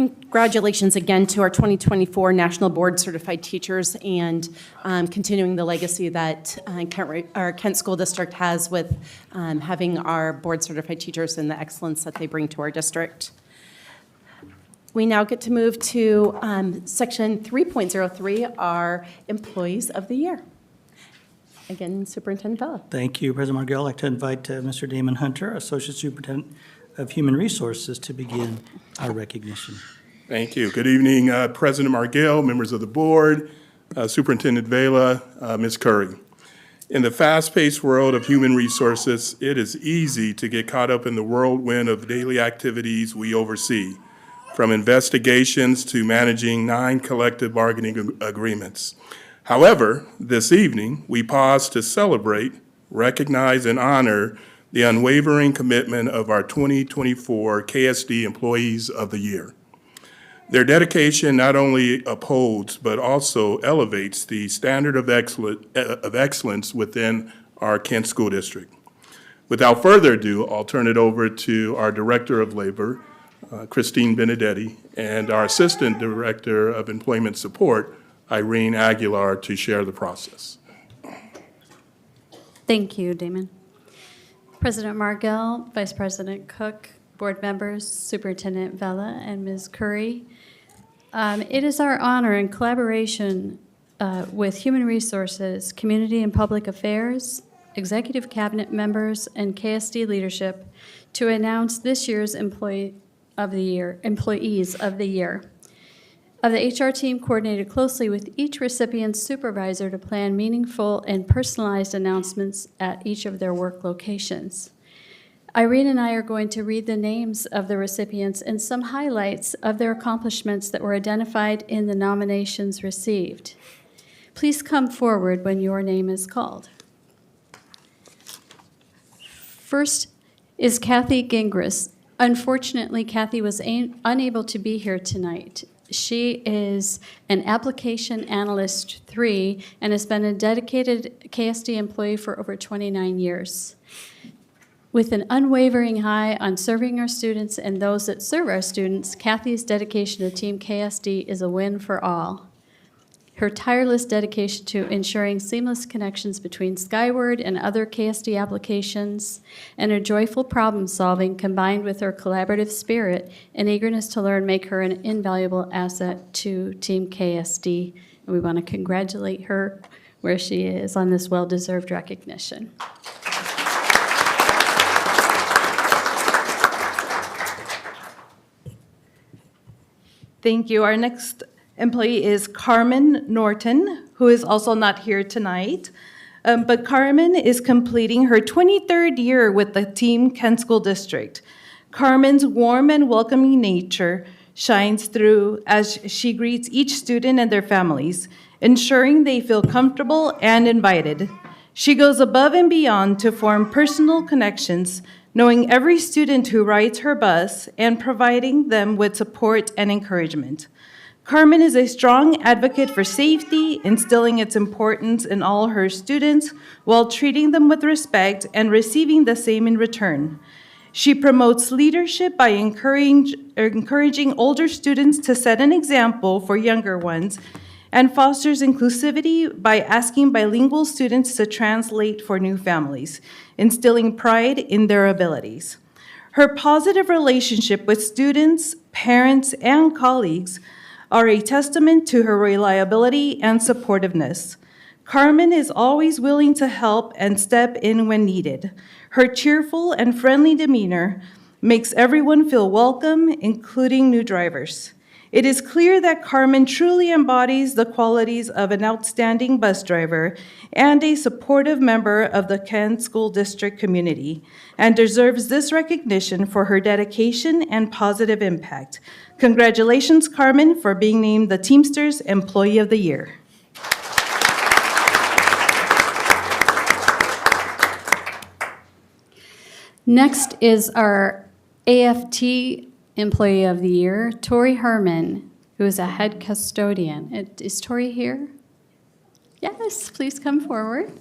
congratulations again to our 2024 National Board Certified Teachers and continuing the legacy that Kent School District has with having our board certified teachers and the excellence that they bring to our district. We now get to move to section 3.03, our Employees of the Year. Again, Superintendent Bella. Thank you, President Margell. I'd like to invite Mr. Damon Hunter, Associate Superintendent of Human Resources, to begin our recognition. Thank you. Good evening, President Margell, members of the board, Superintendent Vela, Ms. Curry. In the fast-paced world of human resources, it is easy to get caught up in the whirlwind of daily activities we oversee, from investigations to managing 9 collective bargaining agreements. However, this evening, we pause to celebrate, recognize, and honor the unwavering commitment of our 2024 KSD Employees of the Year. Their dedication not only upholds, but also elevates the standard of excellence within our Kent School District. Without further ado, I'll turn it over to our Director of Labor, Christine Benedetti, and our Assistant Director of Employment Support, Irene Aguilar, to share the process. Thank you, Damon. President Margell, Vice President Cook, board members, Superintendent Vela, and Ms. Curry. It is our honor in collaboration with Human Resources, Community and Public Affairs, Executive Cabinet members, and KSD leadership to announce this year's Employees of the Year. The HR team coordinated closely with each recipient's supervisor to plan meaningful and personalized announcements at each of their work locations. Irene and I are going to read the names of the recipients and some highlights of their accomplishments that were identified in the nominations received. Please come forward when your name is called. First is Kathy Gingras. Unfortunately, Kathy was unable to be here tonight. She is an Application Analyst 3 and has been a dedicated KSD employee for over 29 years. With an unwavering eye on serving our students and those that serve our students, Kathy's dedication to Team KSD is a win for all. Her tireless dedication to ensuring seamless connections between Skyward and other KSD applications, and her joyful problem solving combined with her collaborative spirit and eagerness to learn make her an invaluable asset to Team KSD. And we want to congratulate her where she is on this well-deserved recognition. Thank you. Our next employee is Carmen Norton, who is also not here tonight. But Carmen is completing her 23rd year with the Team Kent School District. Carmen's warm and welcoming nature shines through as she greets each student and their families, ensuring they feel comfortable and invited. She goes above and beyond to form personal connections, knowing every student who rides her bus and providing them with support and encouragement. Carmen is a strong advocate for safety, instilling its importance in all her students while treating them with respect and receiving the same in return. She promotes leadership by encouraging older students to set an example for younger ones and fosters inclusivity by asking bilingual students to translate for new families, instilling pride in their abilities. Her positive relationship with students, parents, and colleagues are a testament to her reliability and supportiveness. Carmen is always willing to help and step in when needed. Her cheerful and friendly demeanor makes everyone feel welcome, including new drivers. It is clear that Carmen truly embodies the qualities of an outstanding bus driver and a supportive member of the Kent School District community, and deserves this recognition for her dedication and positive impact. Congratulations, Carmen, for being named the Teamsters Employee of the Year. Next is our AFT Employee of the Year, Tori Herman, who is a head custodian. Is Tori here? Yes, please come forward.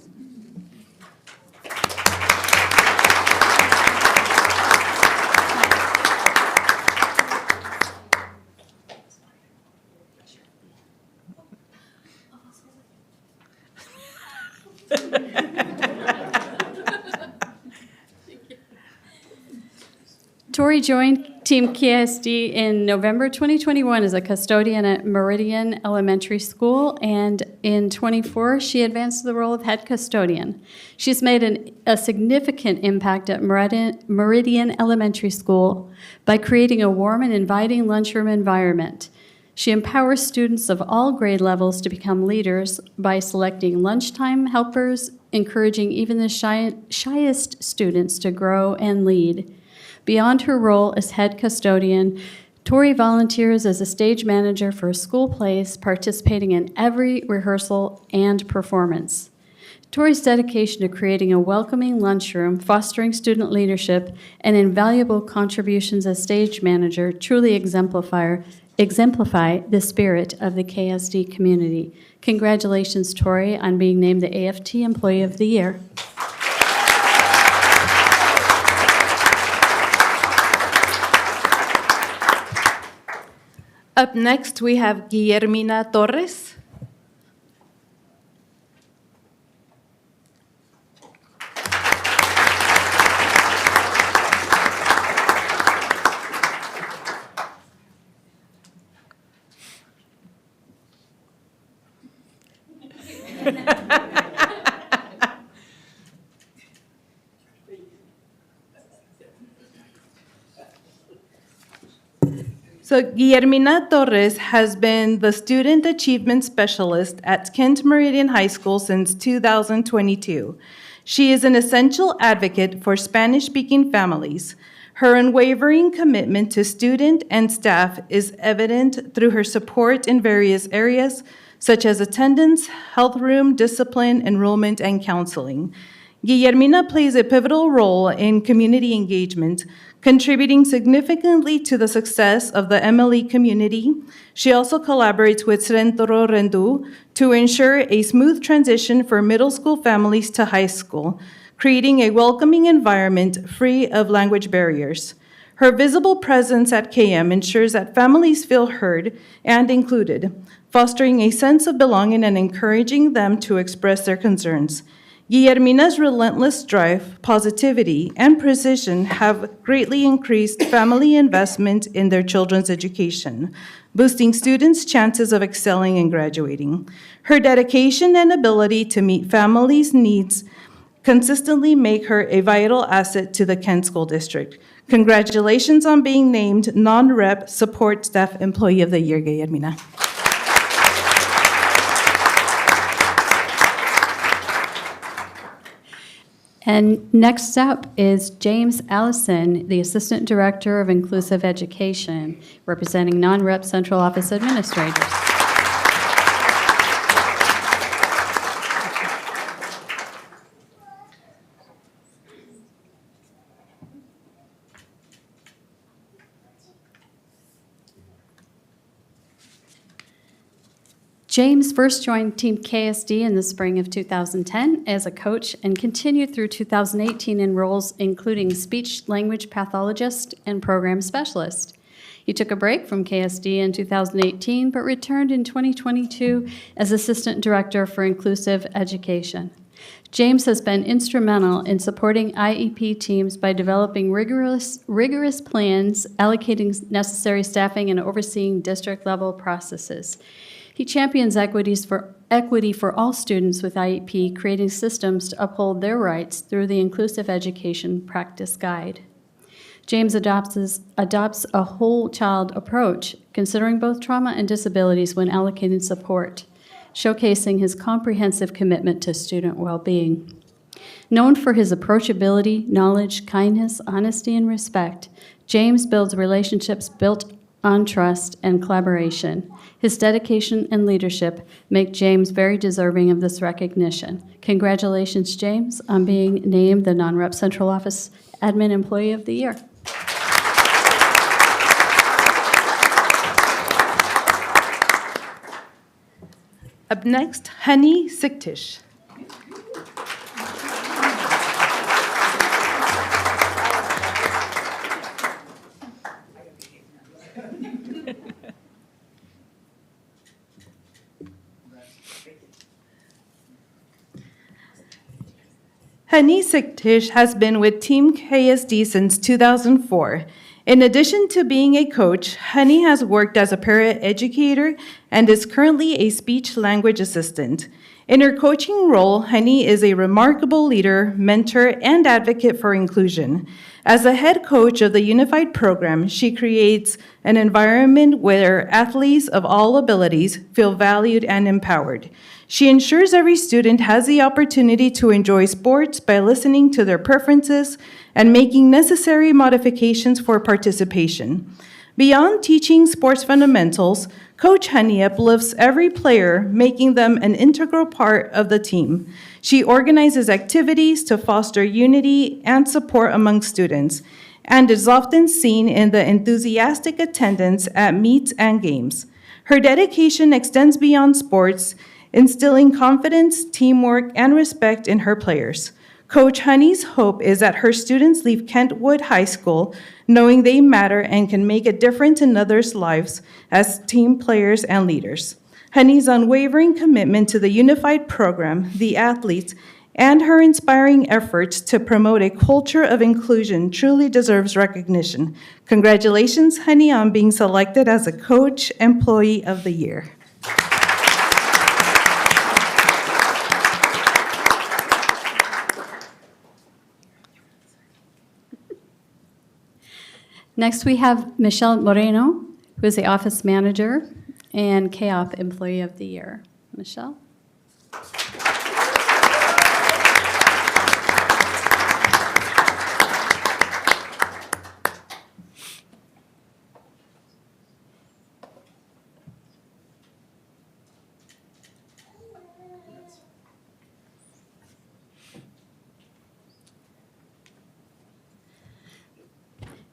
Tori joined Team KSD in November 2021 as a custodian at Meridian Elementary School, and in '24 she advanced to the role of head custodian. She's made a significant impact at Meridian Elementary School by creating a warm and inviting lunchroom environment. She empowers students of all grade levels to become leaders by selecting lunchtime helpers, encouraging even the shyest students to grow and lead. Beyond her role as head custodian, Tori volunteers as a stage manager for school plays, participating in every rehearsal and performance. Tori's dedication to creating a welcoming lunchroom, fostering student leadership, and invaluable contributions as stage manager truly exemplify the spirit of the KSD community. Congratulations, Tori, on being named the AFT Employee of the Year. Up next, we have Guillermina Torres. So Guillermina Torres has been the Student Achievement Specialist at Kent Meridian High School since 2022. She is an essential advocate for Spanish-speaking families. Her unwavering commitment to student and staff is evident through her support in various areas, such as attendance, health room, discipline, enrollment, and counseling. Guillermina plays a pivotal role in community engagement, contributing significantly to the success of the MLE community. She also collaborates with Centro Rendu to ensure a smooth transition for middle school families to high school, creating a welcoming environment free of language barriers. Her visible presence at KM ensures that families feel heard and included, fostering a sense of belonging and encouraging them to express their concerns. Guillermina's relentless drive, positivity, and precision have greatly increased family investment in their children's education, boosting students' chances of excelling and graduating. Her dedication and ability to meet families' needs consistently make her a vital asset to the Kent School District. Congratulations on being named Non-Rep Support Staff Employee of the Year, Guillermina. And next up is James Allison, the Assistant Director of Inclusive Education, representing non-rep Central Office Administrators. James first joined Team KSD in the spring of 2010 as a coach and continued through 2018 in roles including speech-language pathologist and program specialist. He took a break from KSD in 2018 but returned in 2022 as Assistant Director for Inclusive Education. James has been instrumental in supporting IEP teams by developing rigorous plans, allocating necessary staffing, and overseeing district-level processes. He champions equity for all students with IEP, creating systems to uphold their rights through the Inclusive Education Practice Guide. James adopts a whole child approach, considering both trauma and disabilities when allocating support, showcasing his comprehensive commitment to student well-being. Known for his approachability, knowledge, kindness, honesty, and respect, James builds relationships built on trust and collaboration. His dedication and leadership make James very deserving of this recognition. Congratulations, James, on being named the Non-Rep Central Office Admin Employee of the Year. Up next, Hani Siktish. Hani Siktish has been with Team KSD since 2004. In addition to being a coach, Hani has worked as a paraeducator and is currently a speech-language assistant. In her coaching role, Hani is a remarkable leader, mentor, and advocate for inclusion. As a head coach of the Unified Program, she creates an environment where athletes of all abilities feel valued and empowered. She ensures every student has the opportunity to enjoy sports by listening to their preferences and making necessary modifications for participation. Beyond teaching sports fundamentals, Coach Hani uplifts every player, making them an integral part of the team. She organizes activities to foster unity and support among students, and is often seen in the enthusiastic attendance at meets and games. Her dedication extends beyond sports, instilling confidence, teamwork, and respect in her players. Coach Honey's hope is that her students leave Kentwood High School knowing they matter and can make a difference in others' lives as team players and leaders. Honey's unwavering commitment to the Unified Program, the athletes, and her inspiring efforts to promote a culture of inclusion truly deserves recognition. Congratulations, Honey, on being selected as a Coach Employee of the Year. Next, we have Michelle Moreno, who is the office manager and KOP Employee of the Year. Michelle?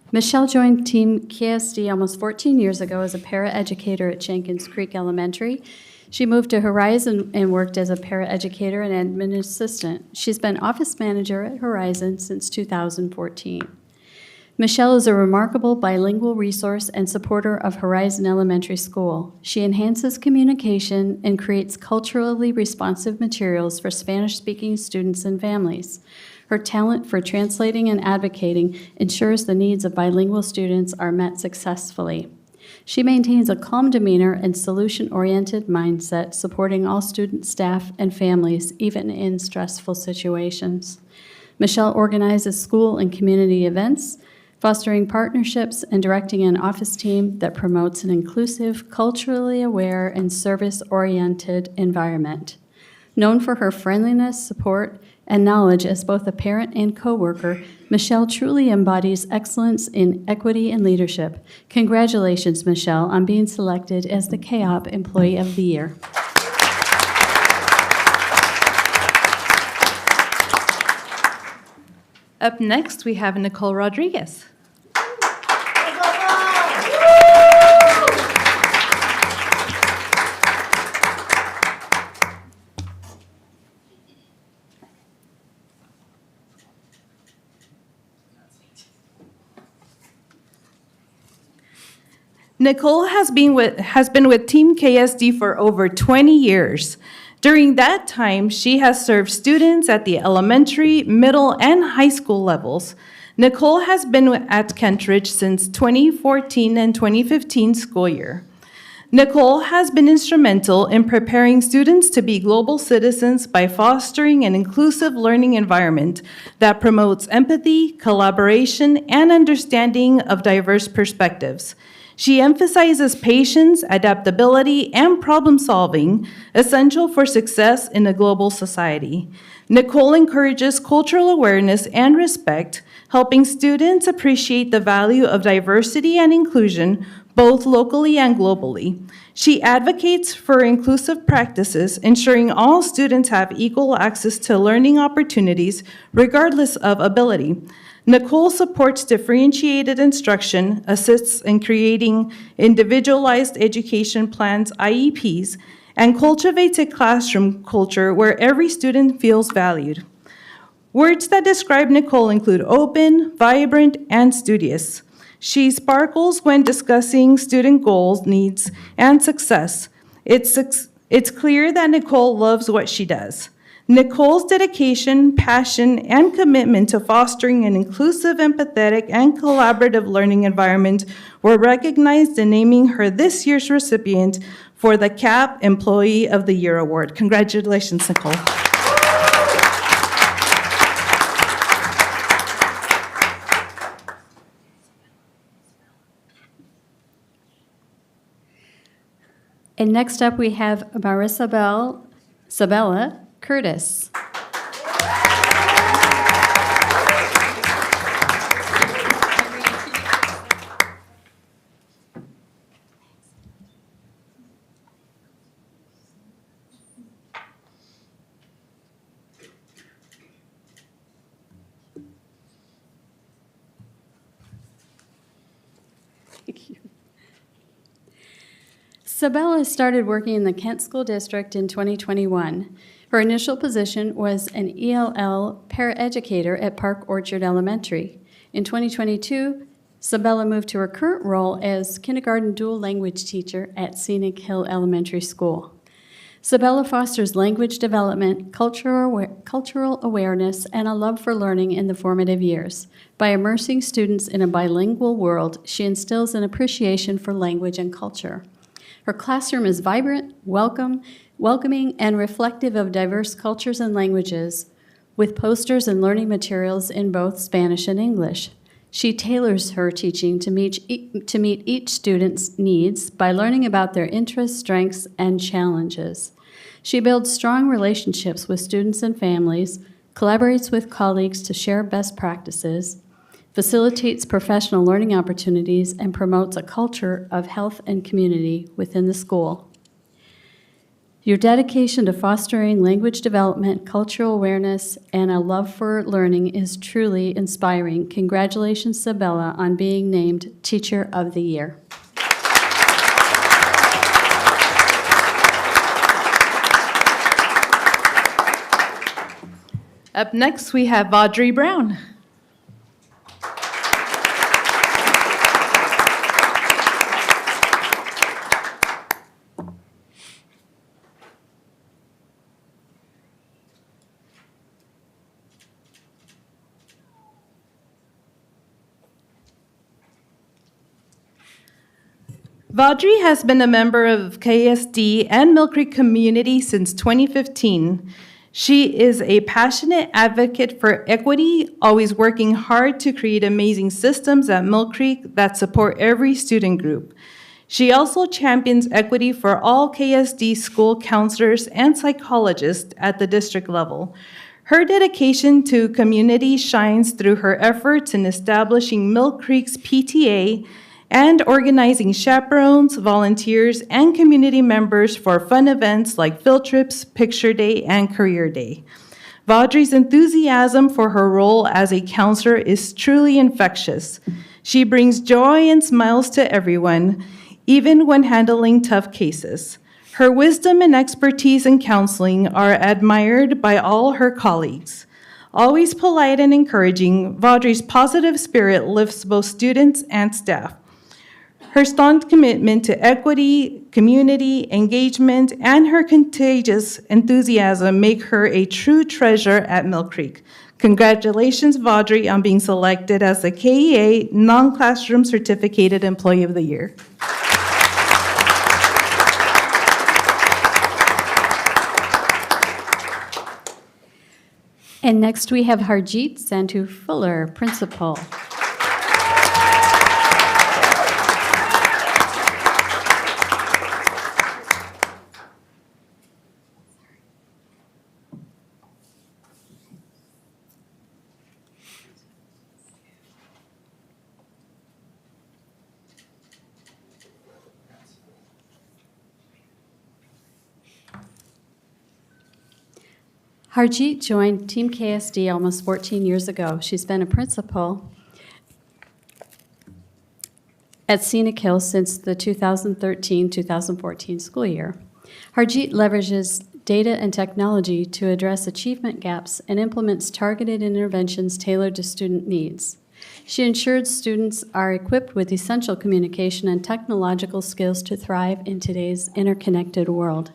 Michelle joined Team KSD almost 14 years ago as a paraeducator at Jenkins Creek Elementary. She moved to Horizon and worked as a paraeducator and admin assistant. She's been office manager at Horizon since 2014. Michelle is a remarkable bilingual resource and supporter of Horizon Elementary School. She enhances communication and creates culturally responsive materials for Spanish-speaking students and families. Her talent for translating and advocating ensures the needs of bilingual students are met successfully. She maintains a calm demeanor and solution-oriented mindset, supporting all students, staff, and families, even in stressful situations. Michelle organizes school and community events, fostering partnerships and directing an office team that promotes an inclusive, culturally aware, and service-oriented environment. Known for her friendliness, support, and knowledge as both a parent and coworker, Michelle truly embodies excellence in equity and leadership. Congratulations, Michelle, on being selected as the KOP Employee of the Year. Up next, we have Nicole Rodriguez. Nicole has been with Team KSD for over 20 years. During that time, she has served students at the elementary, middle, and high school levels. Nicole has been at Kentridge since 2014 and 2015 school year. Nicole has been instrumental in preparing students to be global citizens by fostering an inclusive learning environment that promotes empathy, collaboration, and understanding of diverse perspectives. She emphasizes patience, adaptability, and problem-solving, essential for success in a global society. Nicole encourages cultural awareness and respect, helping students appreciate the value of diversity and inclusion, both locally and globally. She advocates for inclusive practices, ensuring all students have equal access to learning opportunities, regardless of ability. Nicole supports differentiated instruction, assists in creating individualized education plans, IEPs, and cultivates a classroom culture where every student feels valued. Words that describe Nicole include open, vibrant, and studious. She sparkles when discussing student goals, needs, and success. It's clear that Nicole loves what she does. Nicole's dedication, passion, and commitment to fostering an inclusive, empathetic, and collaborative learning environment were recognized in naming her this year's recipient for the CAP Employee of the Year Award. Congratulations, Nicole. And next up, we have Sabella Curtis. Thank you. Sabella started working in the Kent School District in 2021. Her initial position was an ELL paraeducator at Park Orchard Elementary. In 2022, Sabella moved to her current role as kindergarten dual language teacher at Scenic Hill Elementary School. Sabella fosters language development, cultural awareness, and a love for learning in the formative years. By immersing students in a bilingual world, she instills an appreciation for language and culture. Her classroom is vibrant, welcoming, and reflective of diverse cultures and languages, with posters and learning materials in both Spanish and English. She tailors her teaching to meet each student's needs by learning about their interests, strengths, and challenges. She builds strong relationships with students and families, collaborates with colleagues to share best practices, facilitates professional learning opportunities, and promotes a culture of health and community within the school. Your dedication to fostering language development, cultural awareness, and a love for learning is truly inspiring. Congratulations, Sabella, on being named Teacher of the Year. Up next, we have Audrey Brown. Vaudrey has been a member of KSD and Mill Creek community since 2015. She is a passionate advocate for equity, always working hard to create amazing systems at Mill Creek that support every student group. She also champions equity for all KSD school counselors and psychologists at the district level. Her dedication to community shines through her efforts in establishing Mill Creek's PTA and organizing chaperones, volunteers, and community members for fun events like field trips, picture day, and career day. Vaudrey's enthusiasm for her role as a counselor is truly infectious. She brings joy and smiles to everyone, even when handling tough cases. Her wisdom and expertise in counseling are admired by all her colleagues. Always polite and encouraging, Vaudrey's positive spirit lifts both students and staff. Her staunch commitment to equity, community engagement, and her contagious enthusiasm make her a true treasure at Mill Creek. Congratulations, Vaudrey, on being selected as the KEA Non-Classroom Certificated Employee of the Year. And next we have Harjeet Sandhu Fuller, Principal. Harjeet joined Team KSD almost 14 years ago. She's been a principal at Scenic Hill since the 2013-2014 school year. Harjeet leverages data and technology to address achievement gaps and implements targeted interventions tailored to student needs. She ensures students are equipped with essential communication and technological skills to thrive in today's interconnected world.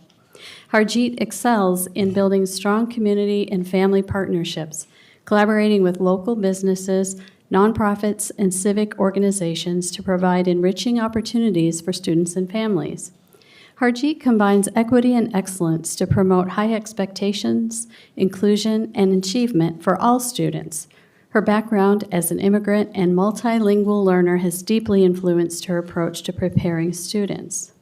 Harjeet excels in building strong community and family partnerships, collaborating with local businesses, nonprofits, and civic organizations to provide enriching opportunities for students and families. Harjeet combines equity and excellence to promote high expectations, inclusion, and achievement for all students. Her background as an immigrant and multilingual learner has deeply influenced her approach to preparing students.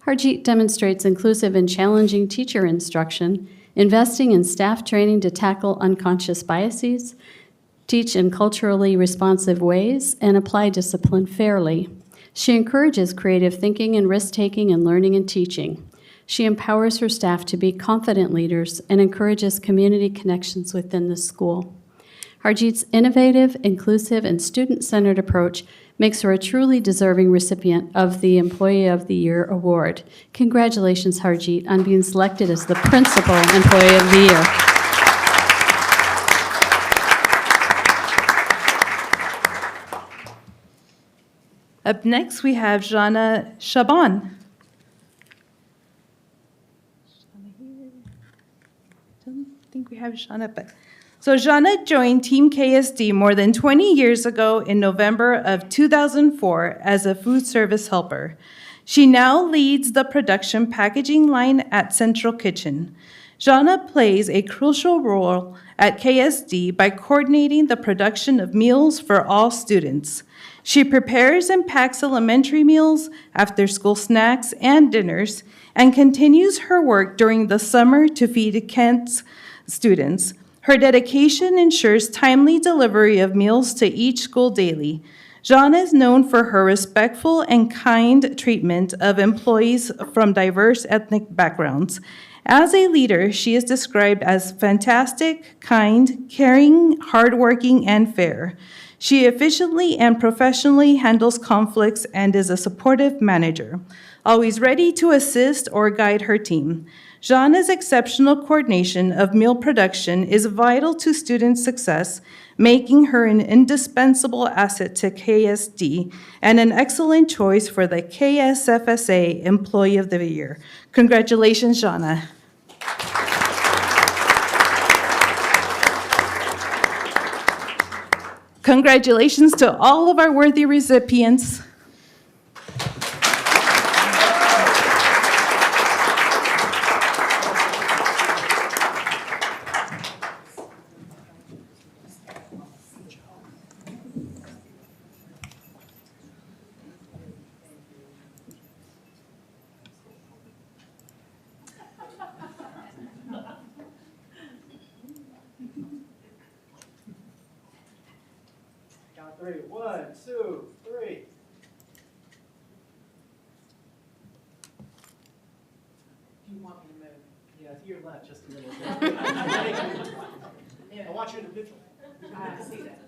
Harjeet demonstrates inclusive and challenging teacher instruction, investing in staff training to tackle unconscious biases, teach in culturally responsive ways, and apply discipline fairly. She encourages creative thinking and risk-taking in learning and teaching. She empowers her staff to be confident leaders and encourages community connections within the school. Harjeet's innovative, inclusive, and student-centered approach makes her a truly deserving recipient of the Employee of the Year award. Congratulations, Harjeet, on being selected as the Principal Employee of the Year. Up next, we have Jana Shaban. Don't think we have Jana, but so Jana joined Team KSD more than 20 years ago in November of 2004 as a food service helper. She now leads the production packaging line at Central Kitchen. Jana plays a crucial role at KSD by coordinating the production of meals for all students. She prepares and packs elementary meals, after-school snacks, and dinners, and continues her work during the summer to feed Kent's students. Her dedication ensures timely delivery of meals to each school daily. Jana is known for her respectful and kind treatment of employees from diverse ethnic backgrounds. As a leader, she is described as fantastic, kind, caring, hardworking, and fair. She efficiently and professionally handles conflicts and is a supportive manager, always ready to assist or guide her team. Jana's exceptional coordination of meal production is vital to student success, making her an indispensable asset to KSD and an excellent choice for the KSFSA Employee of the Year. Congratulations, Jana. Congratulations to all of our worthy recipients. Count three. 1, 2, 3. Do you want me to move? Yeah, to your left, just a little bit. I want you to neutral. I see that.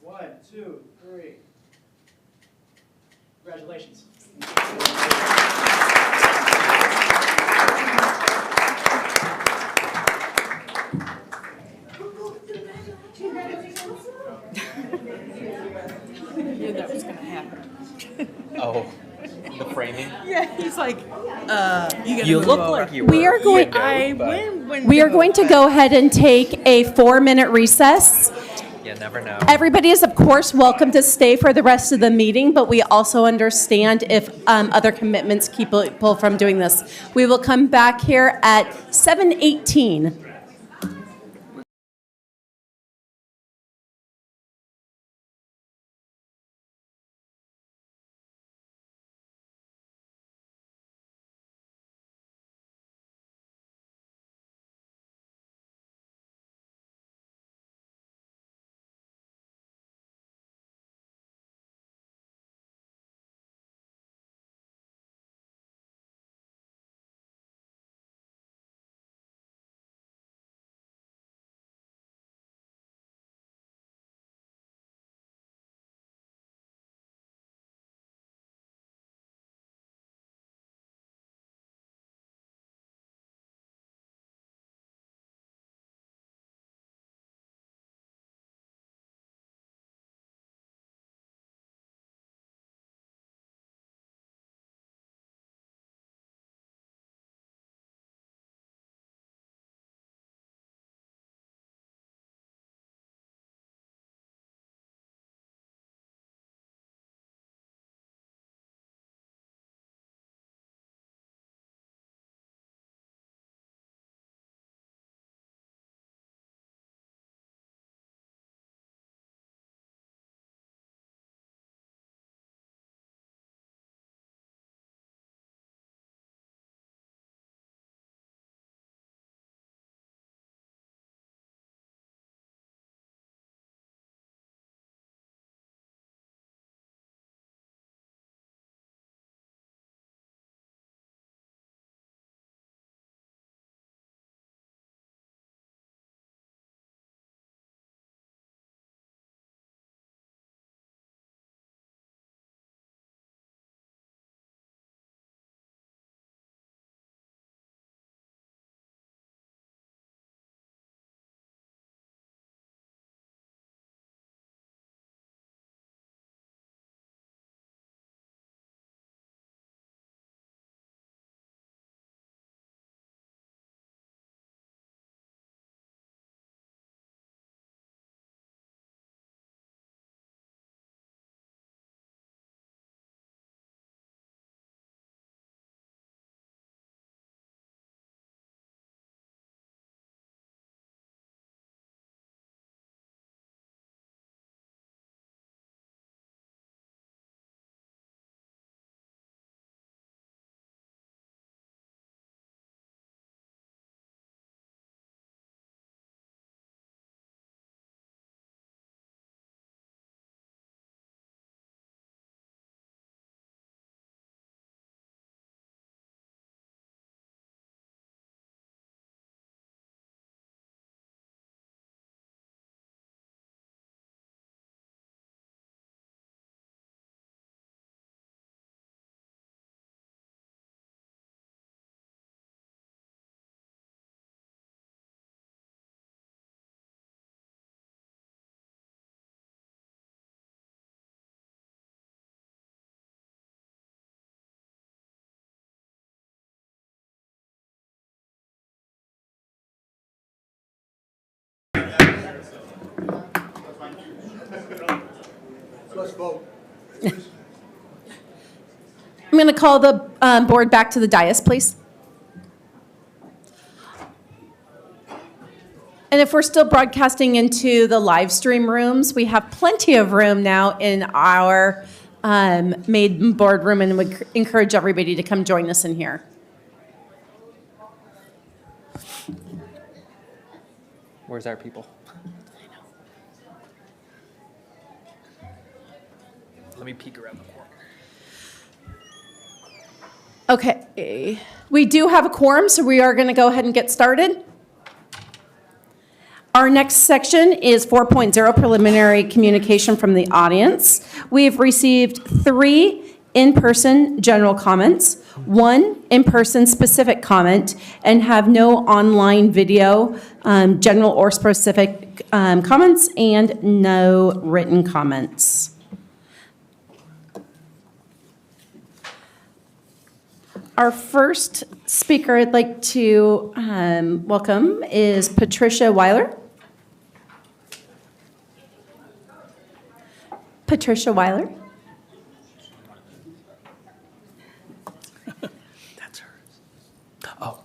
1, 2, 3. Congratulations. I knew that was going to happen. Oh, the framing? Yeah, he's like, You look like you were. We are going, we are going to go ahead and take a 4-minute recess. You never know. Everybody is, of course, welcome to stay for the rest of the meeting, but we also understand if other commitments keep people from doing this. We will come back here at 7:18. Let's vote. I'm going to call the board back to the dais, please. And if we're still broadcasting into the live stream rooms, we have plenty of room now in our main boardroom, and would encourage everybody to come join us in here. Where's our people? Let me peek around the corner. Okay, we do have a quorum, so we are going to go ahead and get started. Our next section is 4.0, preliminary communication from the audience. We have received 3 in-person general comments, 1 in-person specific comment, and have no online video general or specific comments, and no written comments. Our first speaker I'd like to welcome is Patricia Weiler. Patricia Weiler. That's her. Oh.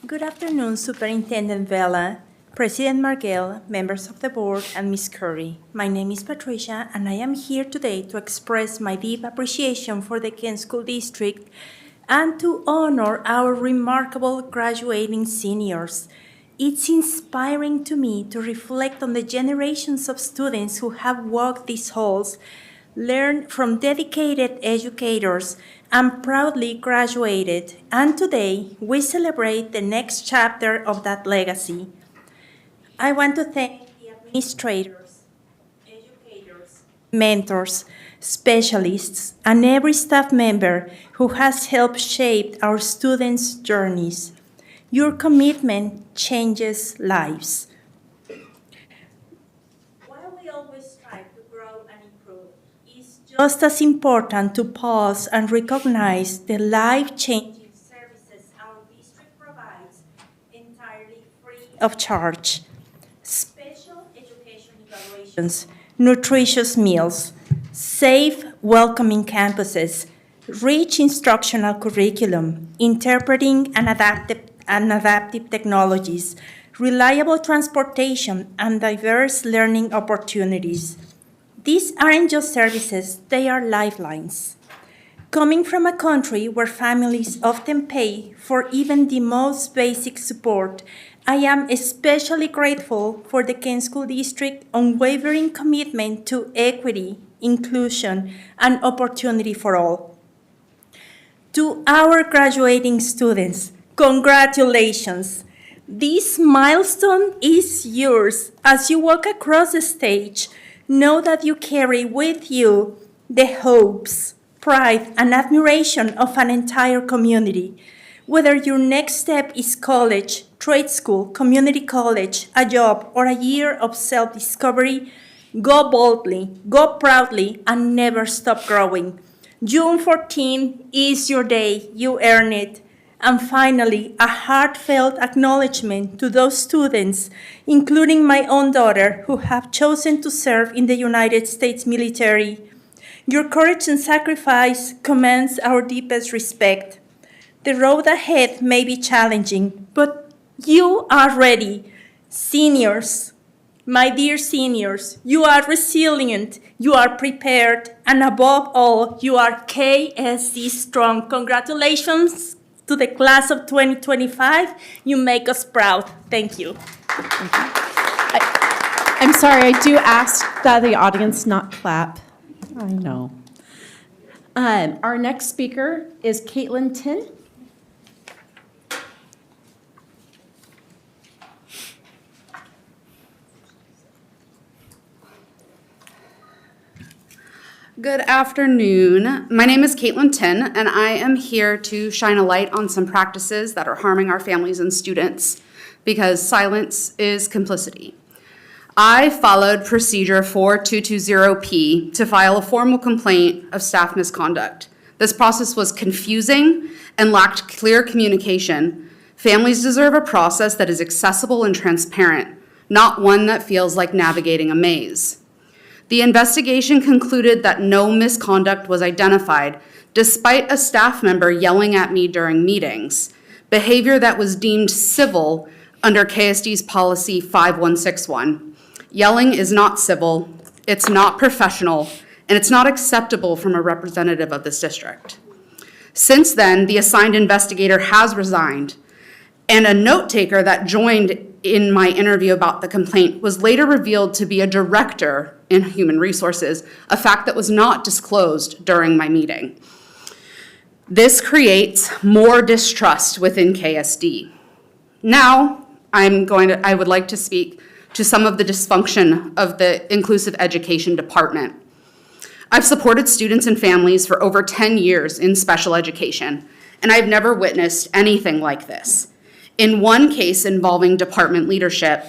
Good afternoon, Superintendent Vela, President Margell, members of the board, and Ms. Curry. My name is Patricia, and I am here today to express my deep appreciation for the Kent School District and to honor our remarkable graduating seniors. It's inspiring to me to reflect on the generations of students who have walked these halls, learned from dedicated educators, and proudly graduated. And today, we celebrate the next chapter of that legacy. I want to thank the administrators, educators, mentors, specialists, and every staff member who has helped shape our students' journeys. Your commitment changes lives. While we always strive to grow and improve, it's just as important to pause and recognize the life-changing services our district provides entirely free of charge. Special education evaluations, nutritious meals, safe, welcoming campuses, rich instructional curriculum, interpreting and adaptive technologies, reliable transportation, and diverse learning opportunities. These aren't just services, they are lifelines. Coming from a country where families often pay for even the most basic support, I am especially grateful for the Kent School District's unwavering commitment to equity, inclusion, and opportunity for all. To our graduating students, congratulations. This milestone is yours. As you walk across the stage, know that you carry with you the hopes, pride, and admiration of an entire community. Whether your next step is college, trade school, community college, a job, or a year of self-discovery, go boldly, go proudly, and never stop growing. June 14 is your day. You earn it. And finally, a heartfelt acknowledgement to those students, including my own daughter, who have chosen to serve in the United States military. Your courage and sacrifice commands our deepest respect. The road ahead may be challenging, but you are ready. Seniors, my dear seniors, you are resilient, you are prepared, and above all, you are KSD strong. Congratulations to the class of 2025. You make us proud. Thank you. I'm sorry, I do ask that the audience not clap. I know. Our next speaker is Caitlin Tin. Good afternoon. My name is Caitlin Tin, and I am here to shine a light on some practices that are harming our families and students, because silence is complicity. I followed procedure 4220P to file a formal complaint of staff misconduct. This process was confusing and lacked clear communication. Families deserve a process that is accessible and transparent, not one that feels like navigating a maze. The investigation concluded that no misconduct was identified, despite a staff member yelling at me during meetings, behavior that was deemed civil under KSD's policy 5161. Yelling is not civil, it's not professional, and it's not acceptable from a representative of this district. Since then, the assigned investigator has resigned, and a note taker that joined in my interview about the complaint was later revealed to be a director in human resources, a fact that was not disclosed during my meeting. This creates more distrust within KSD. Now, I would like to speak to some of the dysfunction of the inclusive education department. I've supported students and families for over 10 years in special education, and I've never witnessed anything like this. In one case involving department leadership,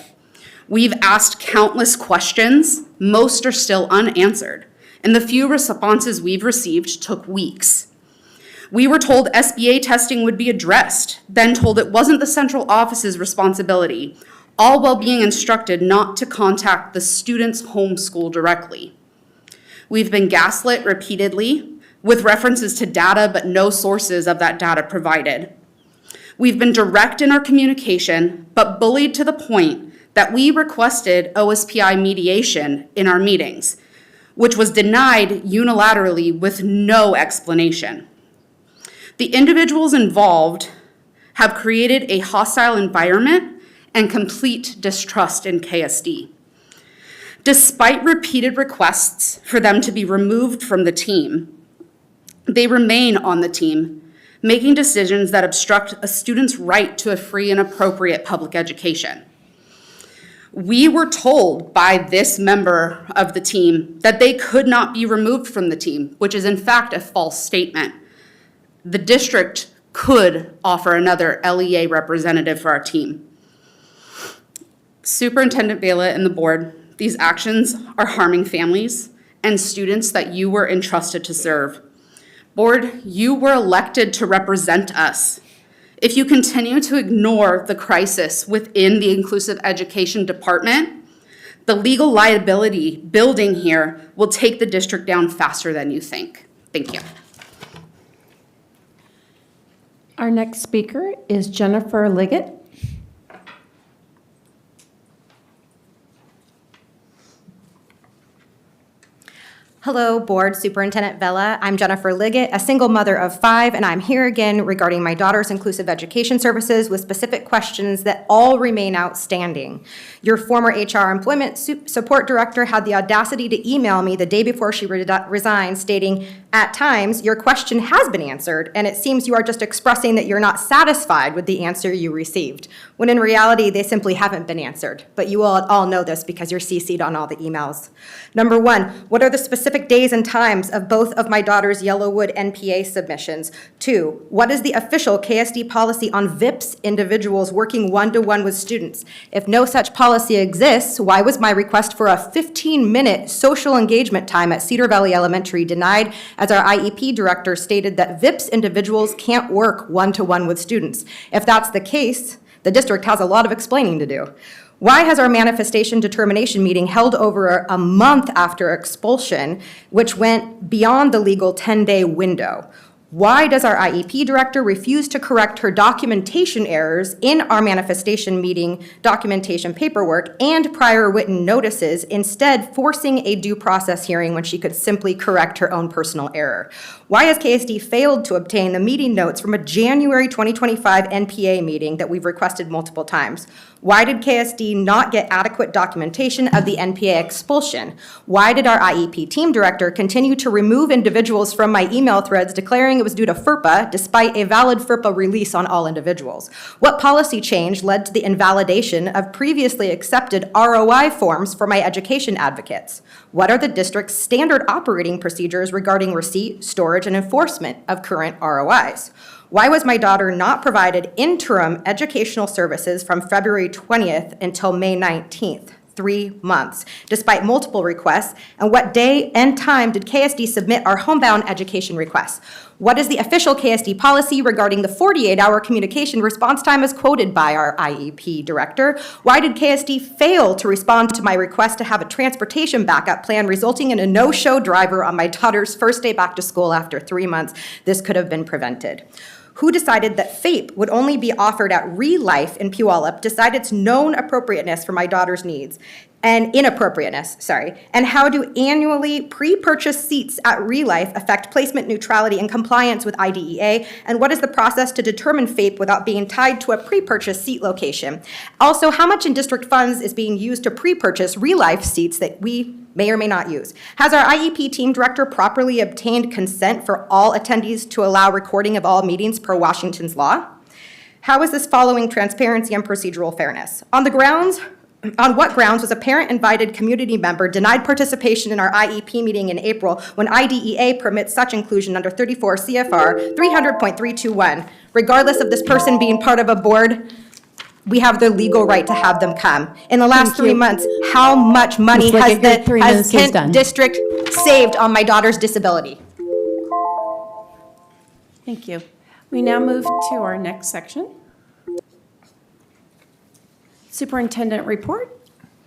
we've asked countless questions, most are still unanswered, and the few responses we've received took weeks. We were told SBA testing would be addressed, then told it wasn't the central office's responsibility, all while being instructed not to contact the student's home school directly. We've been gaslit repeatedly with references to data, but no sources of that data provided. We've been direct in our communication, but bullied to the point that we requested OSPI mediation in our meetings, which was denied unilaterally with no explanation. The individuals involved have created a hostile environment and complete distrust in KSD. Despite repeated requests for them to be removed from the team, they remain on the team, making decisions that obstruct a student's right to a free and appropriate public education. We were told by this member of the team that they could not be removed from the team, which is in fact a false statement. The district could offer another LEA representative for our team. Superintendent Vela and the board, these actions are harming families and students that you were entrusted to serve. Board, you were elected to represent us. If you continue to ignore the crisis within the inclusive education department, the legal liability building here will take the district down faster than you think. Thank you. Our next speaker is Jennifer Liggett. Hello, Board Superintendent Vela. I'm Jennifer Liggett, a single mother of 5, and I'm here again regarding my daughter's inclusive education services with specific questions that all remain outstanding. Your former HR employment support director had the audacity to email me the day before she resigned stating, "At times, your question has been answered, and it seems you are just expressing that you're not satisfied with the answer you received," when in reality, they simply haven't been answered. But you all know this because you're CC'd on all the emails. Number 1, what are the specific days and times of both of my daughter's Yellowwood NPA submissions? 2, what is the official KSD policy on VIPS individuals working one-to-one with students? If no such policy exists, why was my request for a 15-minute social engagement time at Cedar Valley Elementary denied, as our IEP director stated that VIPS individuals can't work one-to-one with students? If that's the case, the district has a lot of explaining to do. Why has our manifestation determination meeting held over a month after expulsion, which went beyond the legal 10-day window? Why does our IEP director refuse to correct her documentation errors in our manifestation meeting documentation paperwork and prior written notices, instead forcing a due process hearing when she could simply correct her own personal error? Why has KSD failed to obtain the meeting notes from a January 2025 NPA meeting that we've requested multiple times? Why did KSD not get adequate documentation of the NPA expulsion? Why did our IEP team director continue to remove individuals from my email threads declaring it was due to FERPA despite a valid FERPA release on all individuals? What policy change led to the invalidation of previously accepted ROI forms for my education advocates? What are the district's standard operating procedures regarding receipt, storage, and enforcement of current ROIs? Why was my daughter not provided interim educational services from February 20th until May 19th? 3 months, despite multiple requests? And what day and time did KSD submit our homebound education requests? What is the official KSD policy regarding the 48-hour communication response time as quoted by our IEP director? Why did KSD fail to respond to my request to have a transportation backup plan, resulting in a no-show driver on my daughter's first day back to school after 3 months? This could have been prevented. Who decided that FAPE would only be offered at Relife in Puyallup, decide its known appropriateness for my daughter's needs, and inappropriateness, and how do annually pre-purchased seats at Relife affect placement neutrality and compliance with IDEA, and what is the process to determine FAPE without being tied to a pre-purchased seat location? Also, how much in district funds is being used to pre-purchase Relife seats that we may or may not use? Has our IEP team director properly obtained consent for all attendees to allow recording of all meetings per Washington's law? How is this following transparency and procedural fairness? On what grounds was a parent-invited community member denied participation in our IEP meeting in April when IDEA permits such inclusion under 34 CFR 300.321? Regardless of this person being part of a board, we have the legal right to have them come. In the last 3 months, how much money has the Kent District saved on my daughter's disability? Thank you. We now move to our next section. Superintendent report.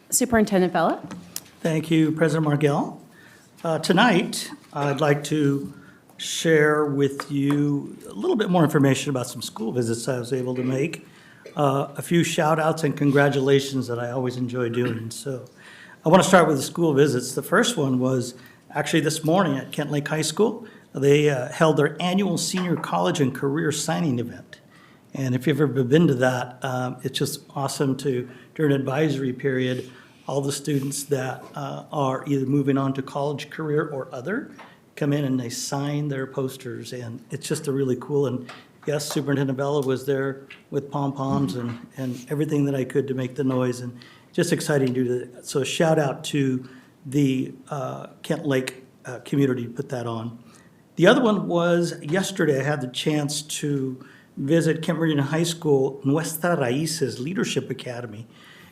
Superintendent Vella. Thank you, President Margell. Tonight, I'd like to share with you a little bit more information about some school visits I was able to make. A few shout outs and congratulations that I always enjoy doing. So I want to start with the school visits. The first one was actually this morning at Kent Lake High School. They held their annual senior college and career signing event. And if you've ever been to that, it's just awesome to, during advisory period, all the students that are either moving on to college, career, or other come in and they sign their posters. And it's just a really cool, and yes, Superintendent Vella was there with pom-poms and everything that I could to make the noise, and just exciting to do that. So a shout out to the Kent Lake community to put that on. The other one was yesterday I had the chance to visit Kent Meridian High School, Nuestra Raíces Leadership Academy.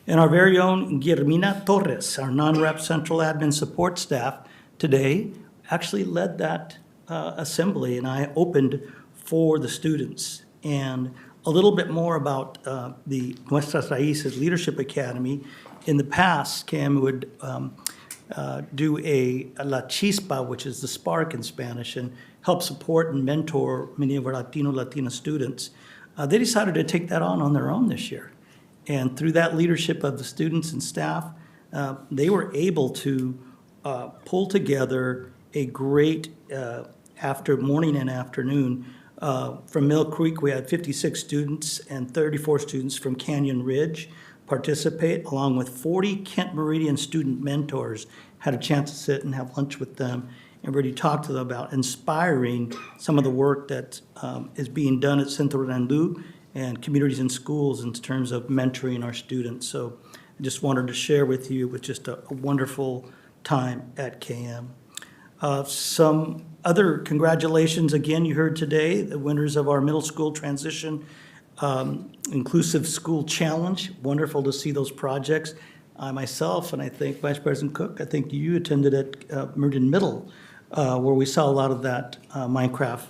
And our very own Guillermina Torres, our non-rep central admin support staff today, actually led that assembly, and I opened for the students. And a little bit more about the Nuestra Raíces Leadership Academy. In the past, Cam would do a La Chispa, which is the spark in Spanish, and help support and mentor many of our Latina students. They decided to take that on their own this year. And through that leadership of the students and staff, they were able to pull together a great after morning and afternoon. From Mill Creek, we had 56 students and 34 students from Canyon Ridge participate, along with 40 Kent Meridian student mentors, had a chance to sit and have lunch with them and really talk to them about inspiring some of the work that is being done at Centro Randu and communities and schools in terms of mentoring our students. So I just wanted to share with you with just a wonderful time at KM. Some other congratulations, again, you heard today, the winners of our middle school transition inclusive school challenge. Wonderful to see those projects. I myself, and I think Vice President Cook, I think you attended at Meridian Middle, where we saw a lot of that Minecraft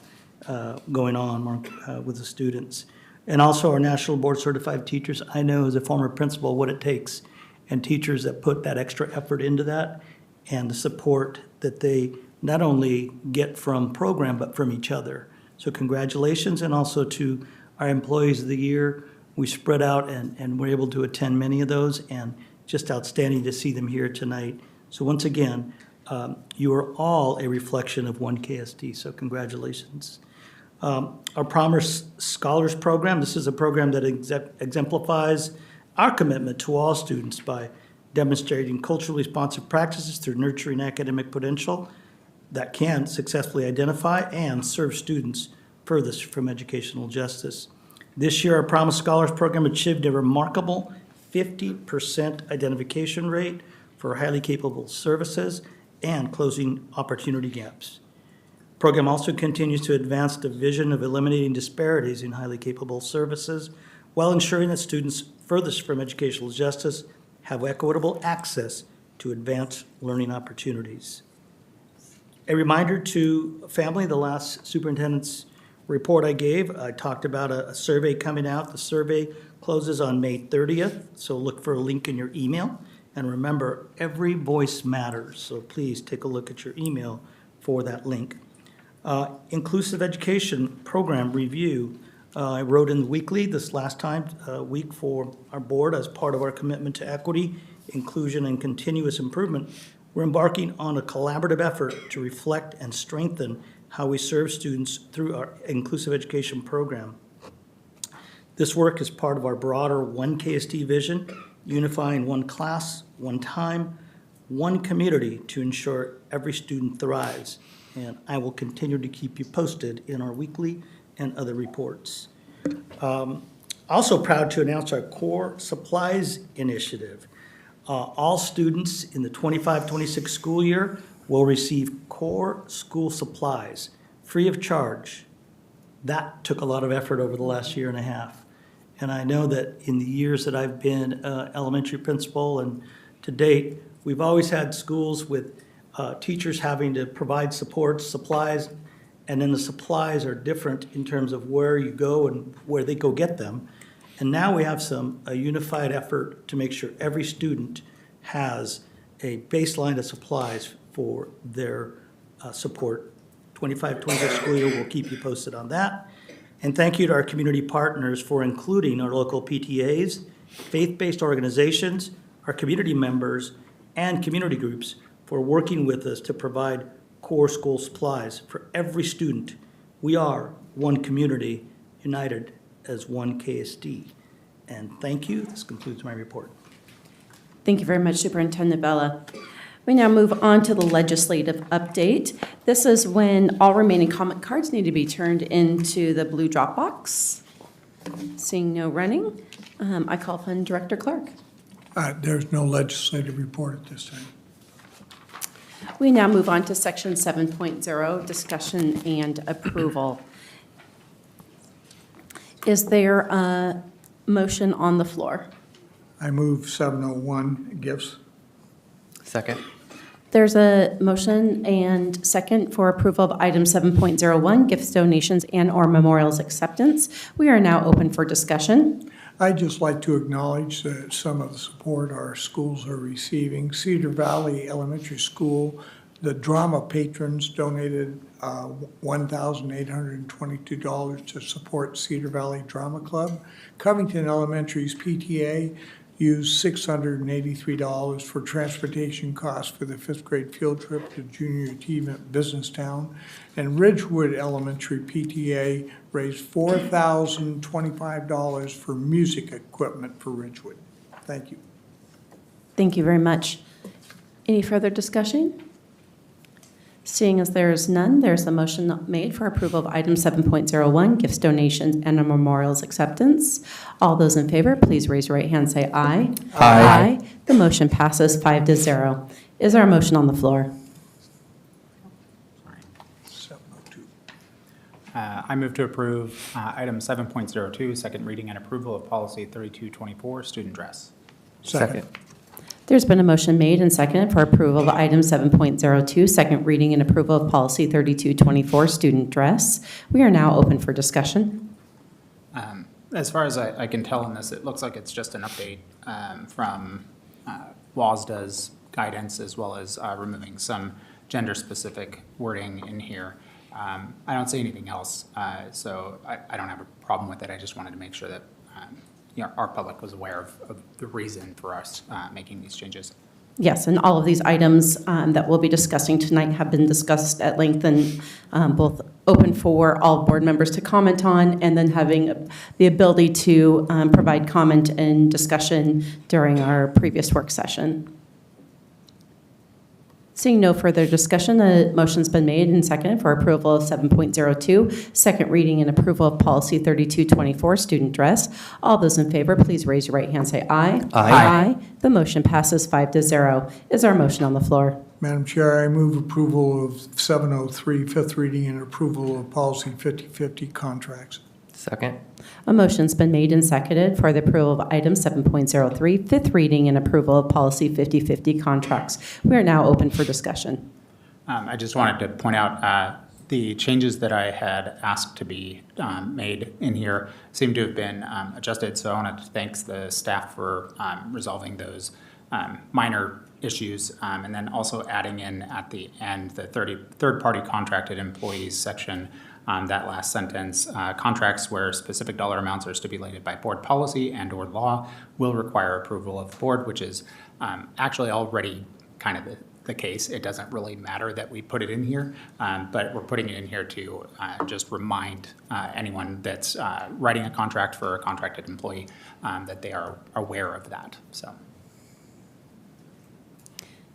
going on with the students. And also our National Board Certified Teachers. I know as a former principal what it takes, and teachers that put that extra effort into that and the support that they not only get from program but from each other. So congratulations, and also to our employees of the year. We spread out and were able to attend many of those, and just outstanding to see them here tonight. So once again, you are all a reflection of one KSD, so congratulations. Our Promise Scholars Program, this is a program that exemplifies our commitment to all students by demonstrating culturally responsive practices through nurturing academic potential that can successfully identify and serve students furthest from educational justice. This year, our Promise Scholars Program achieved a remarkable 50% identification rate for highly capable services and closing opportunity gaps. The program also continues to advance the vision of eliminating disparities in highly capable services while ensuring that students furthest from educational justice have equitable access to advanced learning opportunities. A reminder to family, the last superintendent's report I gave, I talked about a survey coming out. The survey closes on May 30th, so look for a link in your email. And remember, every voice matters, so please take a look at your email for that link. Inclusive education program review. I wrote in the weekly this last week for our board as part of our commitment to equity, inclusion, and continuous improvement. We're embarking on a collaborative effort to reflect and strengthen how we serve students through our inclusive education program. This work is part of our broader One KSD vision, unifying one class, one time, one community to ensure every student thrives. And I will continue to keep you posted in our weekly and other reports. Also proud to announce our core supplies initiative. All students in the 25-26 school year will receive core school supplies free of charge. That took a lot of effort over the last year and a half. And I know that in the years that I've been elementary principal and to date, we've always had schools with teachers having to provide support, supplies, and then the supplies are different in terms of where you go and where they go get them. And now we have a unified effort to make sure every student has a baseline of supplies for their support. 25-26 school year, we'll keep you posted on that. And thank you to our community partners for including our local PTAs, faith-based organizations, our community members, and community groups for working with us to provide core school supplies for every student. We are one community, united as one KSD. And thank you. This concludes my report. Thank you very much, Superintendent Bella. We now move on to the legislative update. This is when all remaining comment cards need to be turned into the blue drop box. Seeing no running, I call upon Director Clark. There's no legislative report at this time. We now move on to section 7.0, discussion and approval. Is there a motion on the floor? I move 701, gifts. Second. There's a motion and second for approval of item 7.01, gifts, donations, and/or memorials acceptance. We are now open for discussion. I'd just like to acknowledge that some of the support our schools are receiving. Cedar Valley Elementary School, the drama patrons donated $1,822 to support Cedar Valley Drama Club. Covington Elementary's PTA used $683 for transportation costs for the 5th grade field trip to Junior Achievement Business Town. And Ridgewood Elementary PTA raised $4,025 for music equipment for Ridgewood. Thank you. Thank you very much. Any further discussion? Seeing as there is none, there's a motion made for approval of item 7.01, gifts, donations, and a memorials acceptance. All those in favor, please raise your right hand and say aye. Aye. The motion passes 5-0. Is there a motion on the floor? 702. I move to approve item 7.02, second reading and approval of policy 3224, student dress. Second. There's been a motion made and seconded for approval of item 7.02, second reading and approval of policy 3224, student dress. We are now open for discussion. As far as I can tell in this, it looks like it's just an update from WASDA's guidance, as well as removing some gender-specific wording in here. I don't see anything else, so I don't have a problem with it. I just wanted to make sure that our public was aware of the reason for us making these changes. Yes, and all of these items that we'll be discussing tonight have been discussed at length and both open for all board members to comment on, and then having the ability to provide comment and discussion during our previous work session. Seeing no further discussion, the motion's been made and seconded for approval of 7.02, second reading and approval of policy 3224, student dress. All those in favor, please raise your right hand and say aye. Aye. The motion passes 5-0. Is there a motion on the floor? Madam Chair, I move approval of 703, fifth reading and approval of policy 5050, contracts. Second. A motion's been made and seconded for the approval of item 7.03, fifth reading and approval of policy 50/50 contracts. We are now open for discussion. I just wanted to point out the changes that I had asked to be made in here seem to have been adjusted. So I wanted to thank the staff for resolving those minor issues, and then also adding in at the end the third-party contracted employees section. That last sentence, contracts where specific dollar amounts are stipulated by board policy and/or law will require approval of the board, which is actually already kind of the case. It doesn't really matter that we put it in here, but we're putting it in here to just remind anyone that's writing a contract for a contracted employee that they are aware of that. So.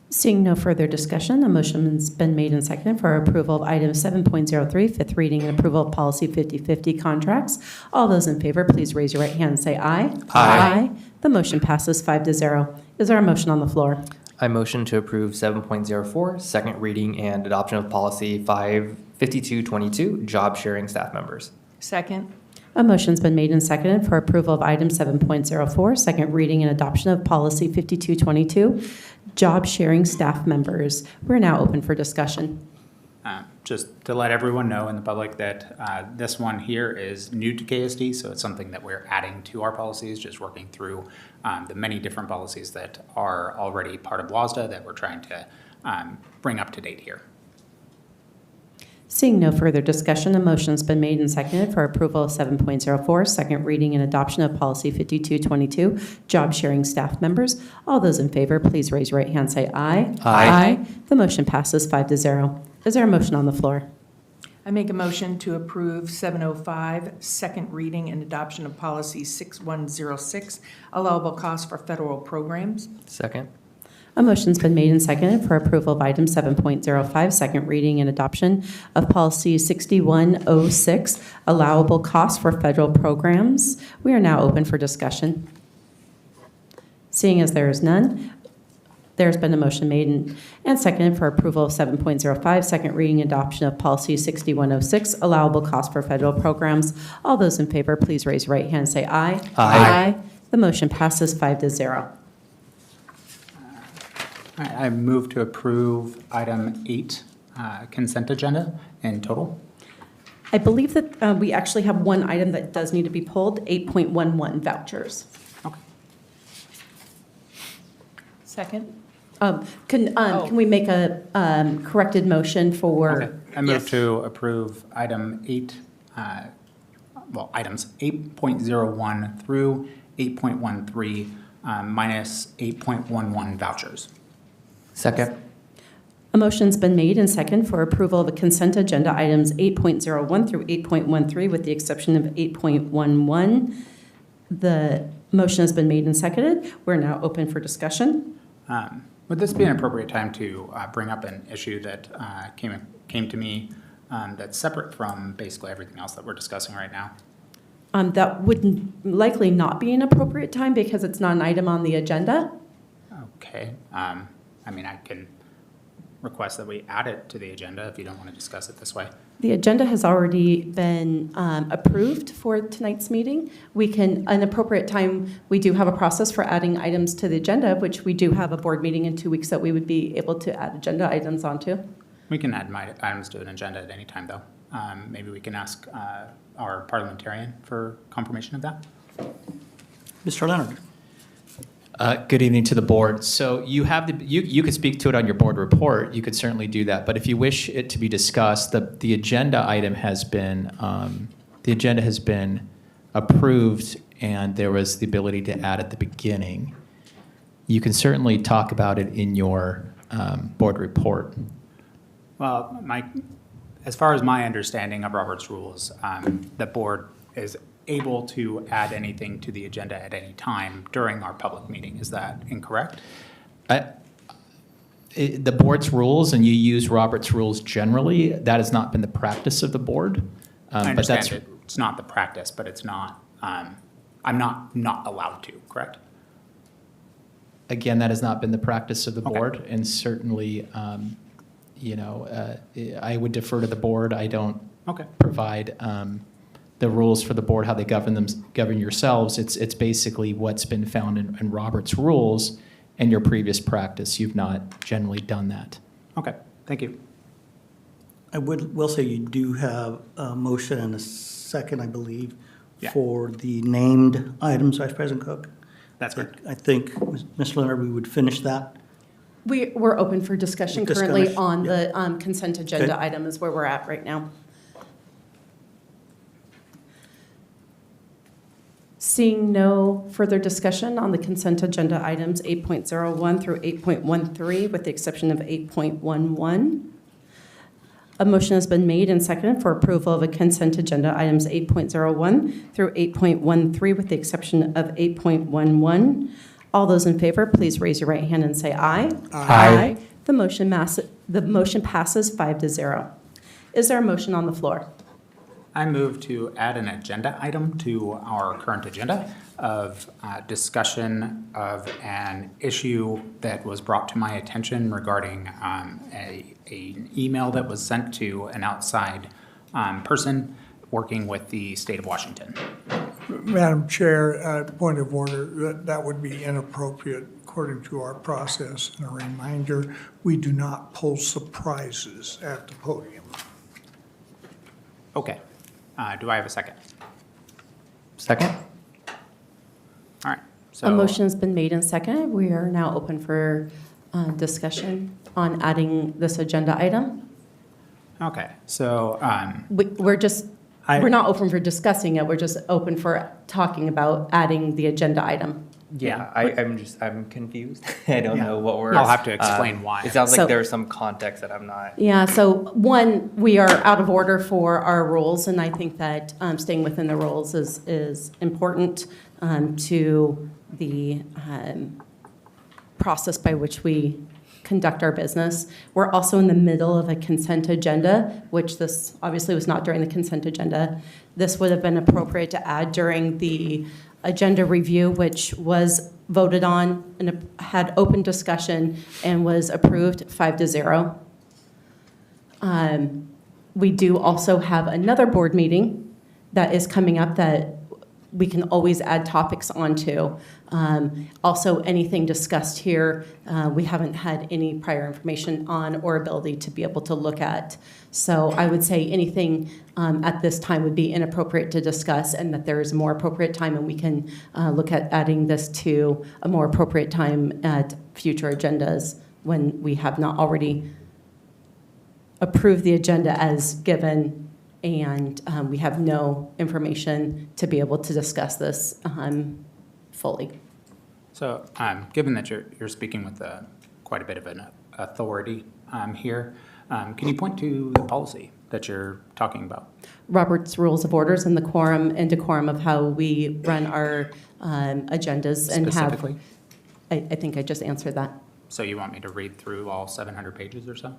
Seeing no further discussion, a motion's been made and seconded for approval of item 7.03, fifth reading and approval of policy 50/50 contracts. All those in favor, please raise your right hand and say aye. Aye. The motion passes 5-0. Is there a motion on the floor? I motion to approve 7.04, second reading and adoption of policy 55222, job sharing staff members. Second. A motion's been made and seconded for approval of item 7.04, second reading and adoption of policy 5222, job sharing staff members. We're now open for discussion. Just to let everyone know in the public that this one here is new to KSD, so it's something that we're adding to our policies, just working through the many different policies that are already part of WASDA that we're trying to bring up to date here. Seeing no further discussion, a motion's been made and seconded for approval of 7.04, second reading and adoption of policy 5222, job sharing staff members. All those in favor, please raise your right hand and say aye. Aye. The motion passes 5-0. Is there a motion on the floor? I make a motion to approve 705, second reading and adoption of policy 6106, allowable costs for federal programs. Second. A motion's been made and seconded for approval of item 7.05, second reading and adoption of policy 6106, allowable costs for federal programs. We are now open for discussion. Seeing as there is none, there's been a motion made and seconded for approval of 7.05, second reading and adoption of policy 6106, allowable costs for federal programs. All those in favor, please raise your right hand and say aye. Aye. The motion passes 5-0. I move to approve item 8, consent agenda in total. I believe that we actually have one item that does need to be pulled, 8.11 vouchers. Second. Can we make a corrected motion for? Okay. I move to approve item 8, items 8.01 through 8.13 minus 8.11 vouchers. Second. A motion's been made and second for approval of the consent agenda items 8.01 through 8.13 with the exception of 8.11. The motion has been made and seconded. We're now open for discussion. Would this be an appropriate time to bring up an issue that came to me that's separate from basically everything else that we're discussing right now? That would likely not be an appropriate time because it's not an item on the agenda. Okay. I mean, I can request that we add it to the agenda if you don't want to discuss it this way. The agenda has already been approved for tonight's meeting. We can, an appropriate time, we do have a process for adding items to the agenda, which we do have a board meeting in 2 weeks that we would be able to add agenda items onto. We can add items to an agenda at any time, though. Maybe we can ask our parliamentarian for confirmation of that. Mr. Leonard. Good evening to the board. So you have you could speak to it on your board report. You could certainly do that. But if you wish it to be discussed, the agenda item has been approved, and there was the ability to add at the beginning. You can certainly talk about it in your board report. Well, as far as my understanding of Robert's rules, the board is able to add anything to the agenda at any time during our public meeting. Is that incorrect? The board's rules, and you use Robert's rules generally, that has not been the practice of the board. I understand it's not the practice, but it's not, I'm not allowed to, correct? Again, that has not been the practice of the board, and certainly, I would defer to the board. I don't provide the rules for the board, how they govern yourselves, it's basically what's been found in Robert's rules and your previous practice. You've not generally done that. Okay, thank you. I will say you do have a motion and a second, I believe, Yeah. for the named items, Vice President Cook. That's correct. I think, Mr. Leonard, we would finish that. We're open for discussion currently Discussion, on the consent agenda Okay. item is where we're at right now. Seeing no further discussion on the consent agenda items 8.01 through 8.13, with the exception of 8.11. A motion has been made and seconded for approval of a consent agenda items 8.01 through 8.13, with the exception of 8.11. All those in favor, please raise your right hand and say aye. Aye. The motion passes 5-0. Is there a motion on the floor? I move to add an agenda item to our current agenda of discussion of an issue that was brought to my attention regarding an email that was sent to an outside person working with the state of Washington. Madam Chair, point of order, that would be inappropriate according to our process. And a reminder, we do not pull surprises at the podium. Okay. Do I have a second? Second? All right. So A motion has been made and seconded. We are now open for discussion on adding this agenda item. Okay. So We're not open for discussing it. We're just open for talking about adding the agenda item. Yeah, I'm confused. I don't know what we're. I'll have to explain why. It sounds So- like there's some context that I'm not. Yeah, so one, we are out of order for our rules, and I think that staying within the rules is important to the process by which we conduct our business. We're also in the middle of a consent agenda, which this obviously was not during the consent agenda. This would have been appropriate to add during the agenda review, which was voted on and had open discussion and was approved 5-0. We do also have another board meeting that is coming up that we can always add topics onto. Also, anything discussed here, we haven't had any prior information on or ability to be able to look at. So I would say anything at this time would be inappropriate to discuss, and that there is a more appropriate time, and we can look at adding this to a more appropriate time at future agendas when we have not already approved the agenda as given, and we have no information to be able to discuss this fully. So, given that you're speaking with quite a bit of an authority here, can you point to the policy that you're talking about? Robert's Rules of Orders and the quorum and decorum of how we run our agendas and have. Specifically? I think I just answered that. So you want me to read through all 700 pages or so?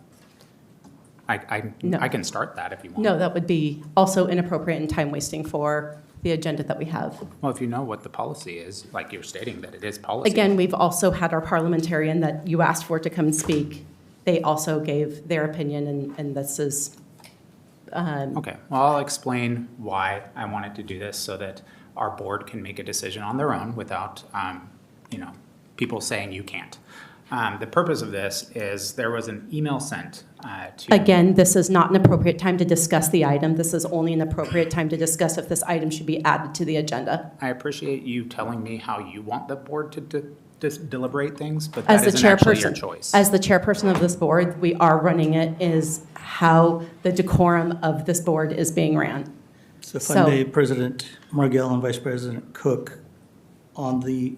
No. I can start that if you want. No, that would be also inappropriate and time wasting for the agenda that we have. Well, if you know what the policy is, like you're stating that it is policy. Again, we've also had our parliamentarian that you asked for to come and speak. They also gave their opinion, and this is. Okay, well, I'll explain why I wanted to do this so that our board can make a decision on their own without, people saying you can't. The purpose of this is there was an email sent to. Again, this is not an appropriate time to discuss the item. This is only an appropriate time to discuss if this item should be added to the agenda. I appreciate you telling me how you want the board to deliberate things, but As that the isn't actually your chairperson, choice. as the chairperson of this board, we are running it is how the decorum of this board is being ran. So if I may, President Margell and Vice President Cook, on the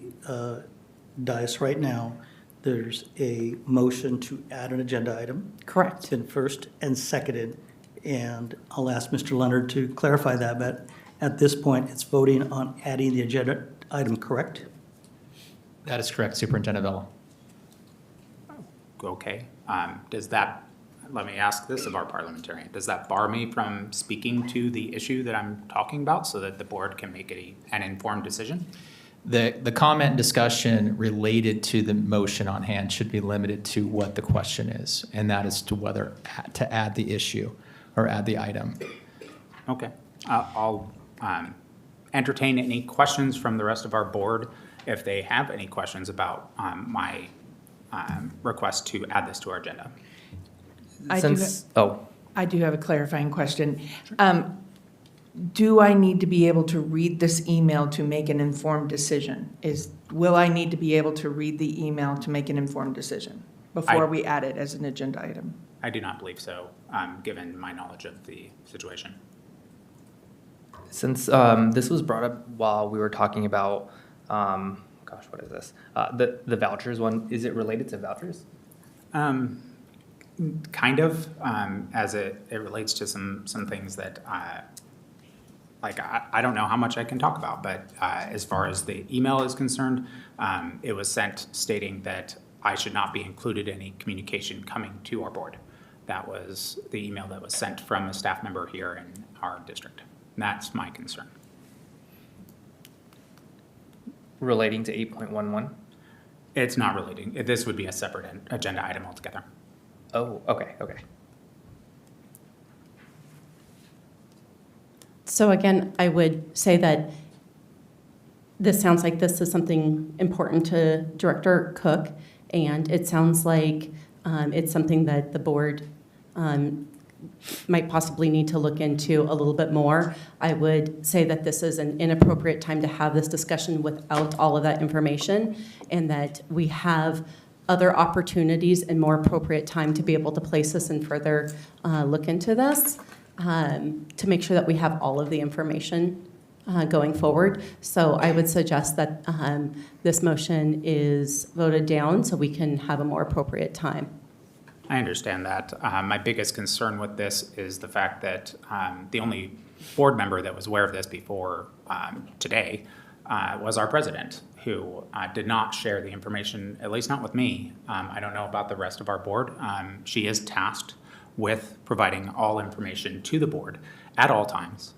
dais right now, there's a motion to add an agenda item. Correct. It's been first and seconded, and I'll ask Mr. Leonard to clarify that, but at this point, it's voting on adding the agenda item, correct? That is correct, Superintendent Vela. Okay, let me ask this of our parliamentarian. Does that bar me from speaking to the issue that I'm talking about so that the board can make an informed decision? The comment and discussion related to the motion on hand should be limited to what the question is, and that is to whether to add the issue or add the item. Okay, I'll entertain any questions from the rest of our board if they have any questions about my request to add this to our agenda. I do have a clarifying question. Do I need to be able to read this email to make an informed decision? Will I need to be able to read the email to make an informed decision before we add it as an agenda item? I do not believe so, given my knowledge of the situation. Since this was brought up while we were talking about, gosh, what is this? The vouchers one, is it related to vouchers? Kind of, as it relates to some things that, I don't know how much I can talk about, but as far as the email is concerned, it was sent stating that I should not be included in any communication coming to our board. That was the email that was sent from a staff member here in our district. That's my concern. Relating to 8.11? It's not relating. This would be a separate agenda item altogether. Oh, okay. So again, I would say that this sounds like this is something important to Director Cook, and it sounds like it's something that the board might possibly need to look into a little bit more. I would say that this is an inappropriate time to have this discussion without all of that information, and that we have other opportunities and more appropriate time to be able to place this and further look into this, to make sure that we have all of the information going forward. So I would suggest that this motion is voted down so we can have a more appropriate time. I understand that. My biggest concern with this is the fact that the only board member that was aware of this before today was our president, who did not share the information, at least not with me. I don't know about the rest of our board. She is tasked with providing all information to the board at all times.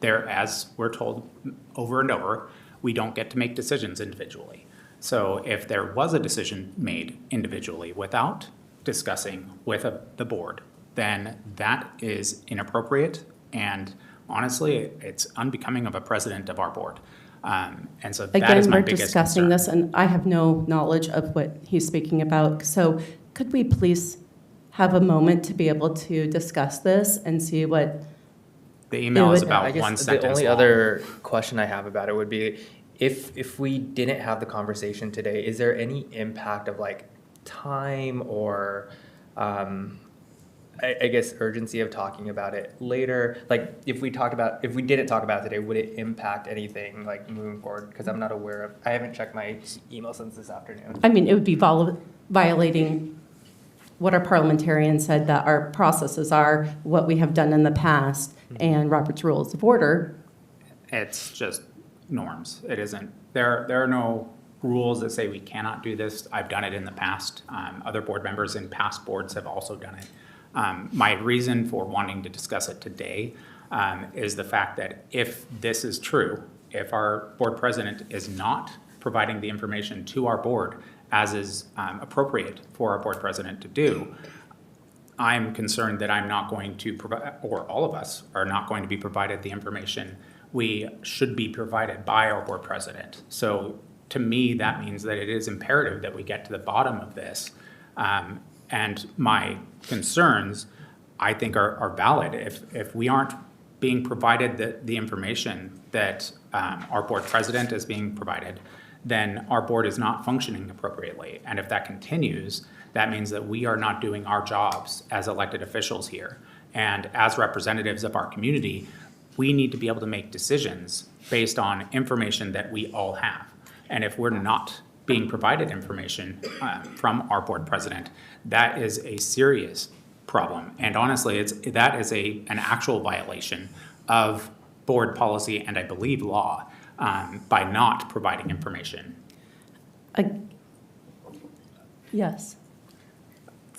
As we're told over and over, we don't get to make decisions individually. So if there was a decision made individually without discussing with the board, then that is inappropriate, and honestly, it's unbecoming of a president of our board. And so that is my Again, we're biggest discussing concern. this, and I have no knowledge of what he's speaking about. So could we please have a moment to be able to discuss this and see what? The email is would- about one sentence The only long. other question I have about it would be, if we didn't have the conversation today, is there any impact of like time or, I guess, urgency of talking about it later? Like, if we didn't talk about it today, would it impact anything like moving forward? Because I'm not aware of, I haven't checked my email since this afternoon. I mean, it would be violating what our parliamentarians said that our processes are, what we have done in the past, and Robert's Rules of Order. It's just norms. It isn't, there are no rules that say we cannot do this. I've done it in the past. Other board members in past boards have also done it. My reason for wanting to discuss it today is the fact that if this is true, if our board president is not providing the information to our board as is appropriate for our board president to do, I'm concerned that I'm not going to provide, or all of us are not going to be provided the information we should be provided by our board president. So to me, that means that it is imperative that we get to the bottom of this. And my concerns, I think, are valid. If we aren't being provided the information that our board president is being provided, then our board is not functioning appropriately. And if that continues, that means that we are not doing our jobs as elected officials here. And as representatives of our community, we need to be able to make decisions based on information that we all have. And if we're not being provided information from our board president, that is a serious problem. And honestly, that is an actual violation of board policy and I believe law by not providing information. Yes.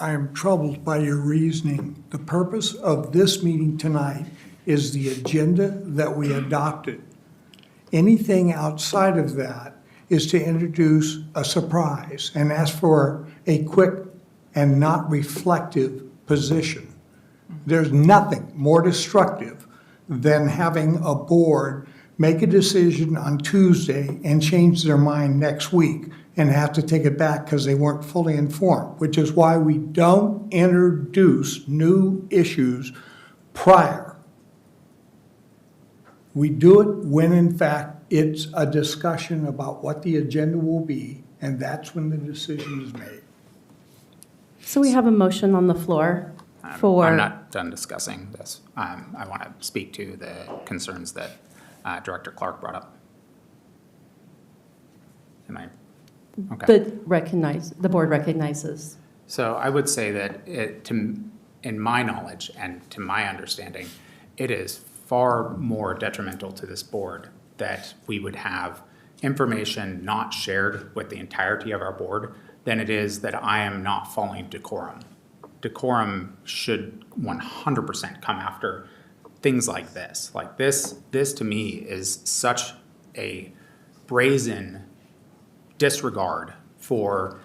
I am troubled by your reasoning. The purpose of this meeting tonight is the agenda that we adopted. Anything outside of that is to introduce a surprise and ask for a quick and not reflective position. There's nothing more destructive than having a board make a decision on Tuesday and change their mind next week and have to take it back because they weren't fully informed, which is why we don't introduce new issues prior. We do it when in fact it's a discussion about what the agenda will be, and that's when the decision is made. So we have a motion on the floor for. I'm not done discussing this. I want to speak to the concerns that Director Clark brought up. Am I? Okay. The board recognizes. So I would say that in my knowledge and to my understanding, it is far more detrimental to this board that we would have information not shared with the entirety of our board than it is that I am not following decorum. Decorum should 100% come after things like this. Like this to me is such a brazen disregard for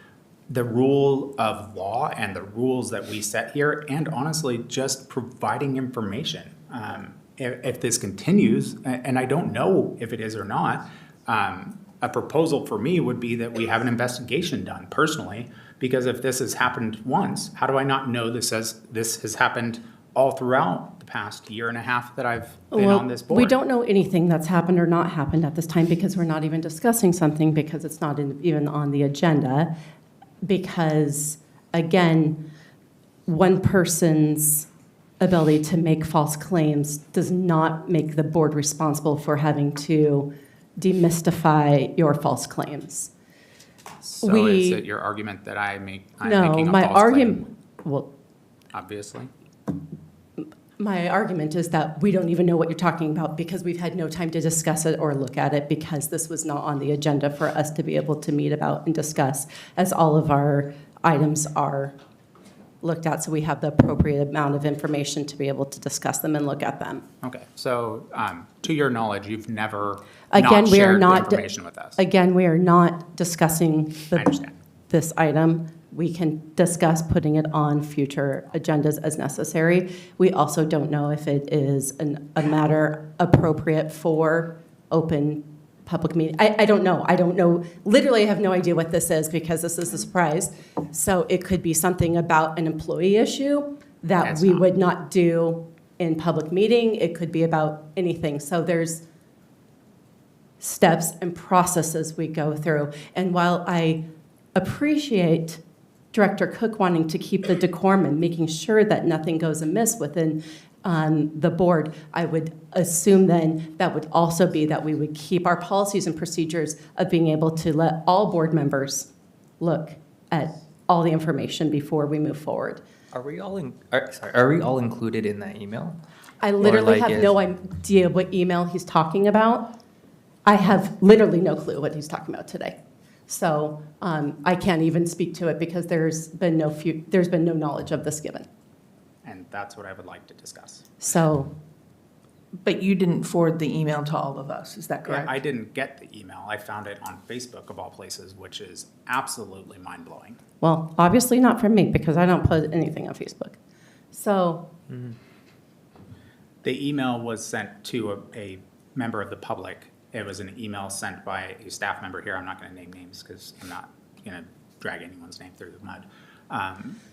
the rule of law and the rules that we set here, and honestly, just providing information. If this continues, and I don't know if it is or not, a proposal for me would be that we have an investigation done personally, because if this has happened once, how do I not know this has happened all throughout the past year and a half that I've been on this board? We don't know anything that's happened or not happened at this time because we're not even discussing something because it's not even on the agenda. Because, again, one person's ability to make false claims does not make the board responsible for having to demystify your false claims. So is it your argument that I'm making a No, false my claim? argument, well, Obviously. my argument is that we don't even know what you're talking about because we've had no time to discuss it or look at it because this was not on the agenda for us to be able to meet about and discuss, as all of our items are looked at, so we have the appropriate amount of information to be able to discuss them and look at them. Okay, so to your knowledge, you've never Again, not we are shared the not information with us. Again, we are not discussing I understand. this item. We can discuss putting it on future agendas as necessary. We also don't know if it is a matter appropriate for open public meeting. I don't know. I don't know. Literally, I have no idea what this is because this is a surprise. So it could be something about an employee issue that we would not do in public meeting. It could be about anything. So there's steps and processes we go through. And while I appreciate Director Cook wanting to keep the decorum and making sure that nothing goes amiss within the board, I would assume then that would also be that we would keep our policies and procedures of being able to let all board members look at all the information before we move forward. Are we all included in that email? I literally like have no idea what email he's talking about. I have literally no clue what he's talking about today. So I can't even speak to it because there's been no knowledge of this given. And that's what I would like to discuss. So, But you didn't forward the email to all of us, is that Yeah, correct? I didn't get the email. I found it on Facebook of all places, which is absolutely mind-blowing. well, obviously not from me because I don't put anything on Facebook. So, The email was sent to a member of the public. It was an email sent by a staff member here. I'm not going to name names because I'm not going to drag anyone's name through the mud.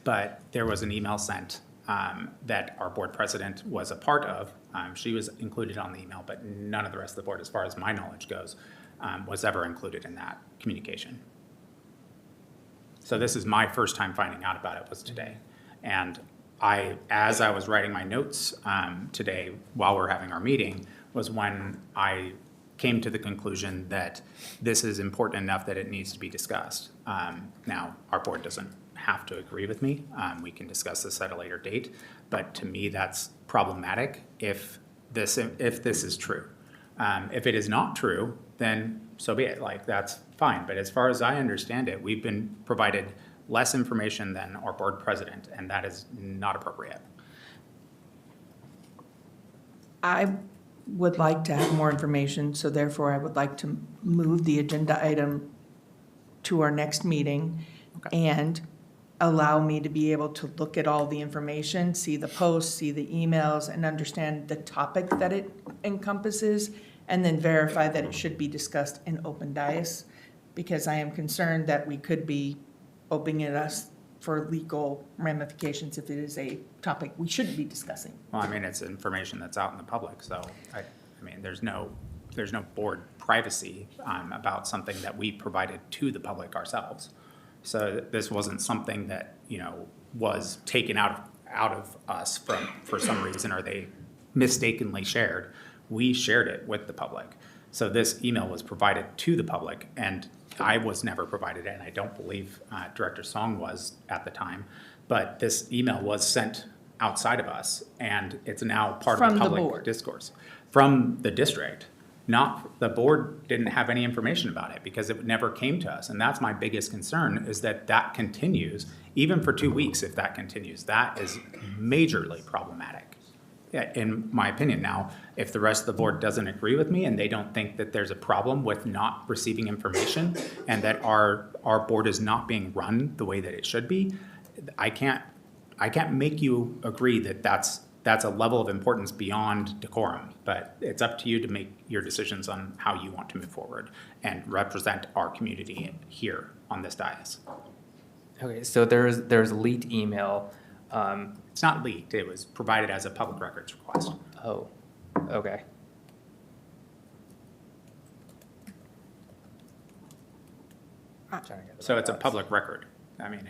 But there was an email sent that our board president was a part of. She was included on the email, but none of the rest of the board, as far as my knowledge goes, was ever included in that communication. So this is my first time finding out about it was today. And as I was writing my notes today while we're having our meeting, was when I came to the conclusion that this is important enough that it needs to be discussed. Now, our board doesn't have to agree with me. We can discuss this at a later date, but to me, that's problematic if this is true. If it is not true, then so be it. Like, that's fine. But as far as I understand it, we've been provided less information than our board president, and that is not appropriate. I would like to have more information, so therefore I would like to move the agenda item to our next meeting. And allow me to be able to look at all the information, see the posts, see the emails, and understand the topic that it encompasses, and then verify that it should be discussed in open dais, because I am concerned that we could be opening it us for legal ramifications if it is a topic we shouldn't be discussing. Well, I mean, it's information that's out in the public, so I mean, there's no board privacy about something that we provided to the public ourselves. So this wasn't something that, was taken out of us for some reason, or they mistakenly shared. We shared it with the public. So this email was provided to the public, and I was never provided it, and I don't believe Director Song was at the time. But this email was sent outside of us, and it's now part of the public discourse. From the district. Not, the board didn't have any information about it because it never came to us. And that's my biggest concern, is that continues, even for 2 weeks, if that continues. That is majorly problematic, in my opinion. Now, if the rest of the board doesn't agree with me and they don't think that there's a problem with not receiving information and that our board is not being run the way that it should be, I can't make you agree that that's a level of importance beyond decorum. But it's up to you to make your decisions on how you want to move forward and represent our community here on this dais. Okay, so there's a leaked email. It's not leaked, it was provided as a public records request. Oh, okay. So it's a public record. I mean,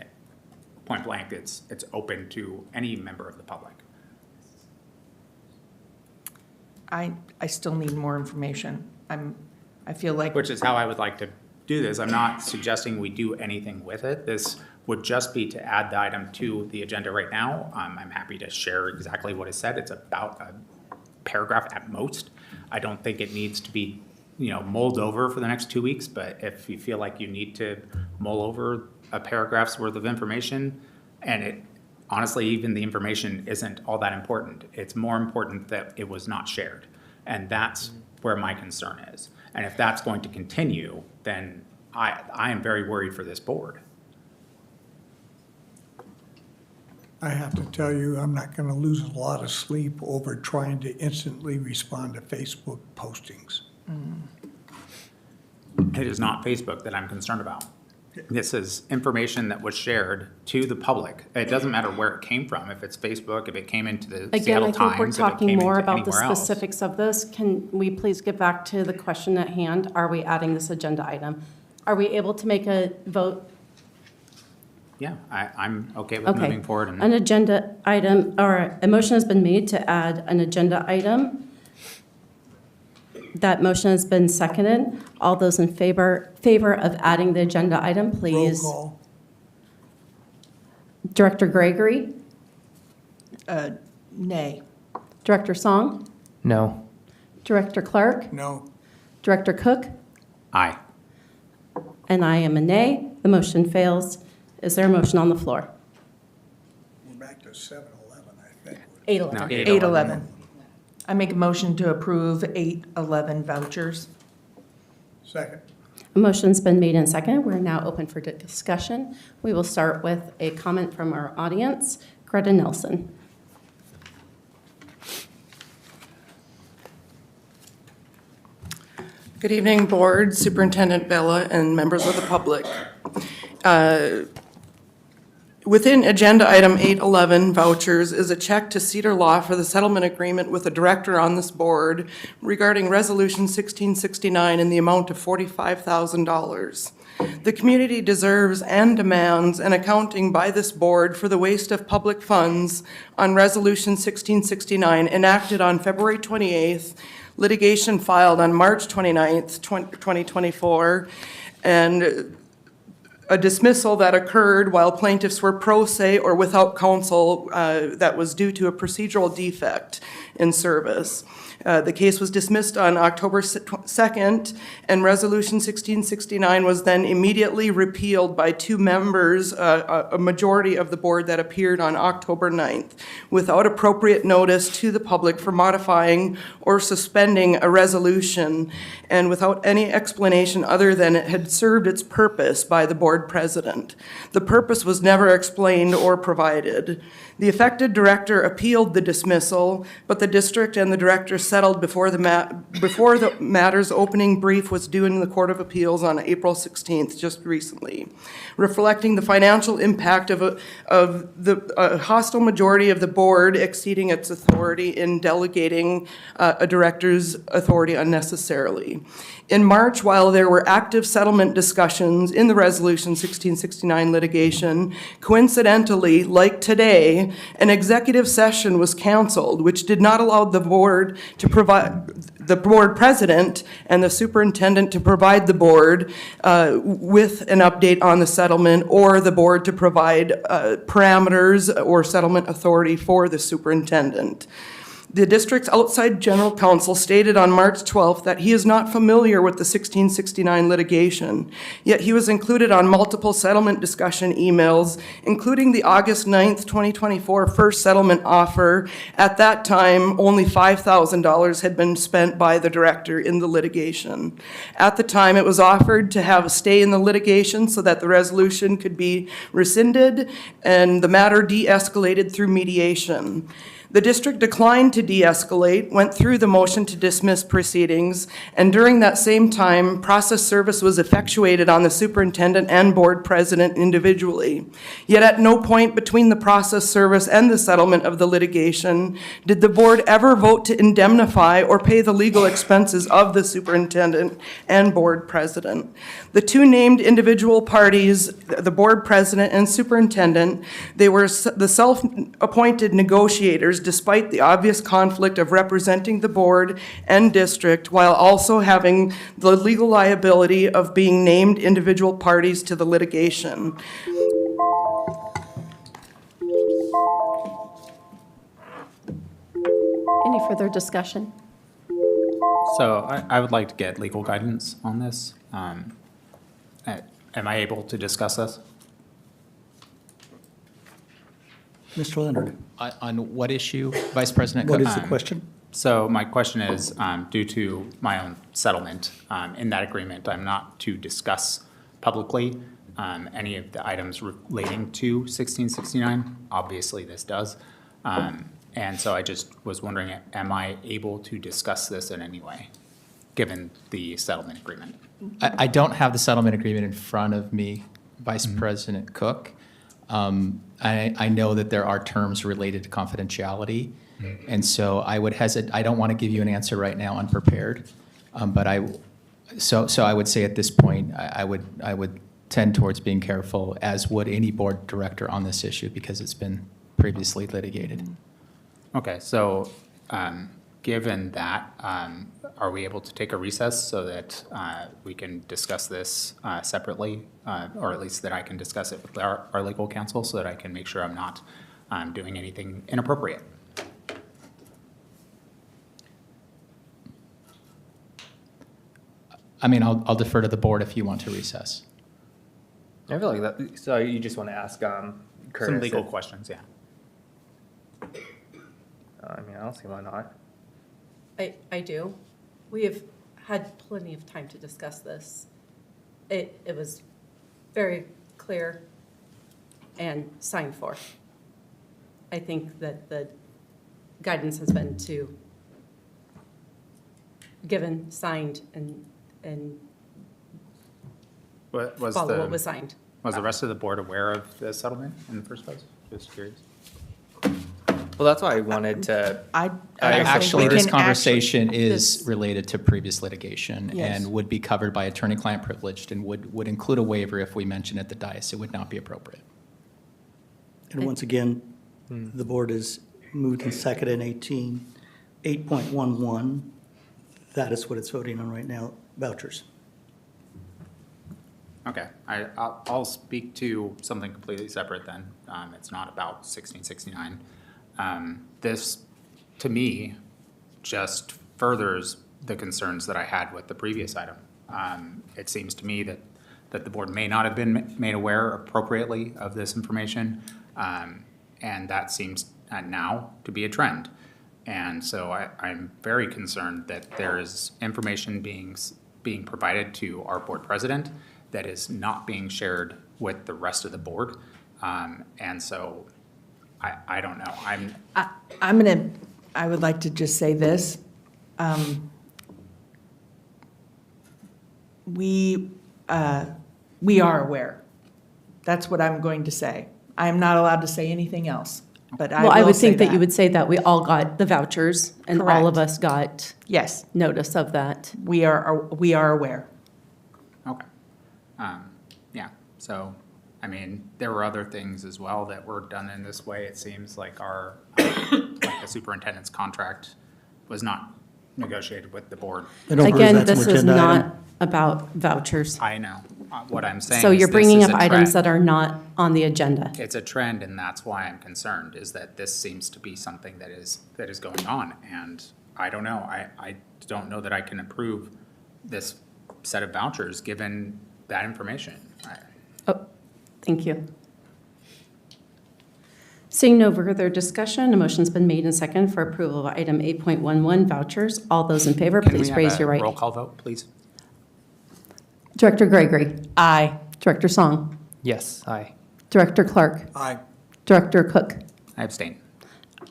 point blank, it's open to any member of the public. I still need more information. I feel like. Which is how I would like to do this. I'm not suggesting we do anything with it. This would just be to add the item to the agenda right now. I'm happy to share exactly what is said. It's about a paragraph at most. I don't think it needs to be, mulled over for the next 2 weeks, but if you feel like you need to mull over a paragraph's worth of information, and honestly, even the information isn't all that important. It's more important that it was not shared. And that's where my concern is. And if that's going to continue, then I am very worried for this board. I have to tell you, I'm not going to lose a lot of sleep over trying to instantly respond to Facebook postings. It is not Facebook that I'm concerned about. This is information that was shared to the public. It doesn't matter where it came from, if it's Facebook, if it came into the Again, Seattle I think we're Times, if it talking came more into about the anywhere else. specifics of this. Can we please get back to the question at hand? Are we adding this agenda item? Are we able to make a vote? Yeah, I'm okay with moving forward. An agenda item, or a motion has been made to add an agenda item. That motion has been seconded. All those in favor of adding the agenda item, please. Roll call. Director Gregory? Nay. Director Song? No. Director Clark? No. Director Cook? Aye. And I am a nay. The motion fails. Is there a motion on the floor? We're back to 7-Eleven, I think. 811. 811. I make a motion to approve 811 vouchers. Second. A motion's been made and seconded. We're now open for discussion. We will start with a comment from our audience. Greta Nelson. Good evening, Board, Superintendent Bella, and members of the public. Within Agenda Item 811, vouchers, is a check to Cedar Law for the settlement agreement with the director on this board regarding Resolution 1669 in the amount of $45,000. The community deserves and demands an accounting by this board for the waste of public funds on Resolution 1669 enacted on February 28th, litigation filed on March 29th, 2024, and a dismissal that occurred while plaintiffs were pro se or without counsel that was due to a procedural defect in service. The case was dismissed on October 2nd, and Resolution 1669 was then immediately repealed by two members, a majority of the board that appeared on October 9th, without appropriate notice to the public for modifying or suspending a resolution, and without any explanation other than it had served its purpose by the board president. The purpose was never explained or provided. The affected director appealed the dismissal, but the district and the director settled before the matter's opening brief was due in the Court of Appeals on April 16th, just recently, reflecting the financial impact of the hostile majority of the board exceeding its authority in delegating a director's authority unnecessarily. In March, while there were active settlement discussions in the Resolution 1669 litigation, coincidentally, like today, an executive session was canceled, which did not allow the board to provide, the board president and the superintendent to provide the board with an update on the settlement, or the board to provide parameters or settlement authority for the superintendent. The district's outside general counsel stated on March 12th that he is not familiar with the 1669 litigation, yet he was included on multiple settlement discussion emails, including the August 9th, 2024 first settlement offer. At that time, only $5,000 had been spent by the director in the litigation. At the time, it was offered to have a stay in the litigation so that the resolution could be rescinded and the matter de-escalated through mediation. The district declined to de-escalate, went through the motion to dismiss proceedings, and during that same time, process service was effectuated on the superintendent and board president individually. Yet at no point between the process service and the settlement of the litigation did the board ever vote to indemnify or pay the legal expenses of the superintendent and board president. The two named individual parties, the board president and superintendent, they were the self-appointed negotiators despite the obvious conflict of representing the board and district, while also having the legal liability of being named individual parties to the litigation. Any further discussion? So I would like to get legal guidance on this. Am I able to discuss this? Mr. Leonard, On what issue, Vice President Cook? what is the question? So my question is, due to my own settlement, in that agreement, I'm not to discuss publicly any of the items relating to 1669. Obviously, this does. And so I just was wondering, am I able to discuss this in any way, given the settlement agreement? I don't have the settlement agreement in front of me, Vice President Cook. I know that there are terms related to confidentiality, and so I would hesitate. I don't want to give you an answer right now unprepared, but so I would say at this point I would tend towards being careful, as would any board director on this issue, because it's been previously litigated. Okay, so given that, are we able to take a recess so that we can discuss this separately, or at least that I can discuss it with our legal counsel so that I can make sure I'm not doing anything inappropriate? I mean, I'll defer to the board if you want to recess. I feel like that, so you just want to ask Curtis? Some legal questions, yeah. I mean, I don't see why not. I do. We have had plenty of time to discuss this. It was very clear and signed for. I think that the guidance has been to given, signed, and follow what was signed. Was the rest of the board aware of the settlement in the first place? Just curious. Well, that's why I wanted to. Actually, this conversation this- is related to previous litigation Yes. and would be covered by attorney-client privileged and would include a waiver if we mention at the dais. It would not be appropriate. And once again, the board is moved and seconded in 8.11. That is what it's voting on right now, vouchers. Okay, I'll speak to something completely separate then. It's not about 1669. This, to me, just furthers the concerns that I had with the previous item. It seems to me that the board may not have been made aware appropriately of this information, and that seems now to be a trend. And so I'm very concerned that there is information being provided to our board president that is not being shared with the rest of the board. And so I don't know. I would like to just say this. We are aware. That's what I'm going to say. I am not allowed to say anything else, but I will Well, I would say think that you would say that we all got the vouchers and all of Correct. us got Yes, notice of that. we are aware. Okay. Yeah, so, I mean, there were other things as well that were done in this way. It seems like like the superintendent's contract was not negotiated with the board. Again, this is not about vouchers. I know. What I'm saying So is you're this bringing is up a items trend. that are not on the agenda. It's a trend, and that's why I'm concerned, is that this seems to be something that is going on. And I don't know. I don't know that I can approve this set of vouchers, given that information. Oh, thank you. Seeing no further discussion, a motion's been made and second for approval of item 8.11 vouchers. All those in favor, please raise your right. Roll call vote, please. Director Gregory. Aye. Director Song. Yes, aye. Director Clark. Aye. Director Cook. I abstain.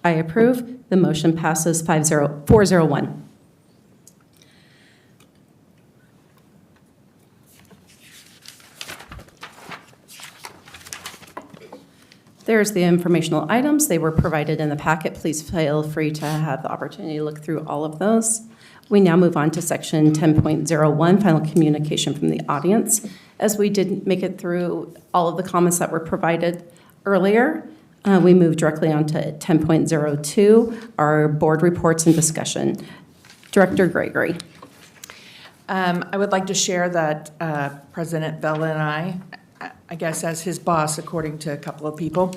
I approve. The motion passes 401. There's the informational items. They were provided in the packet. Please feel free to have the opportunity to look through all of those. We now move on to section 10.01, final communication from the audience. As we did make it through all of the comments that were provided earlier, we move directly on to 10.02, our board reports and discussion. Director Gregory. I would like to share that President Vela and I guess as his boss, according to a couple of people,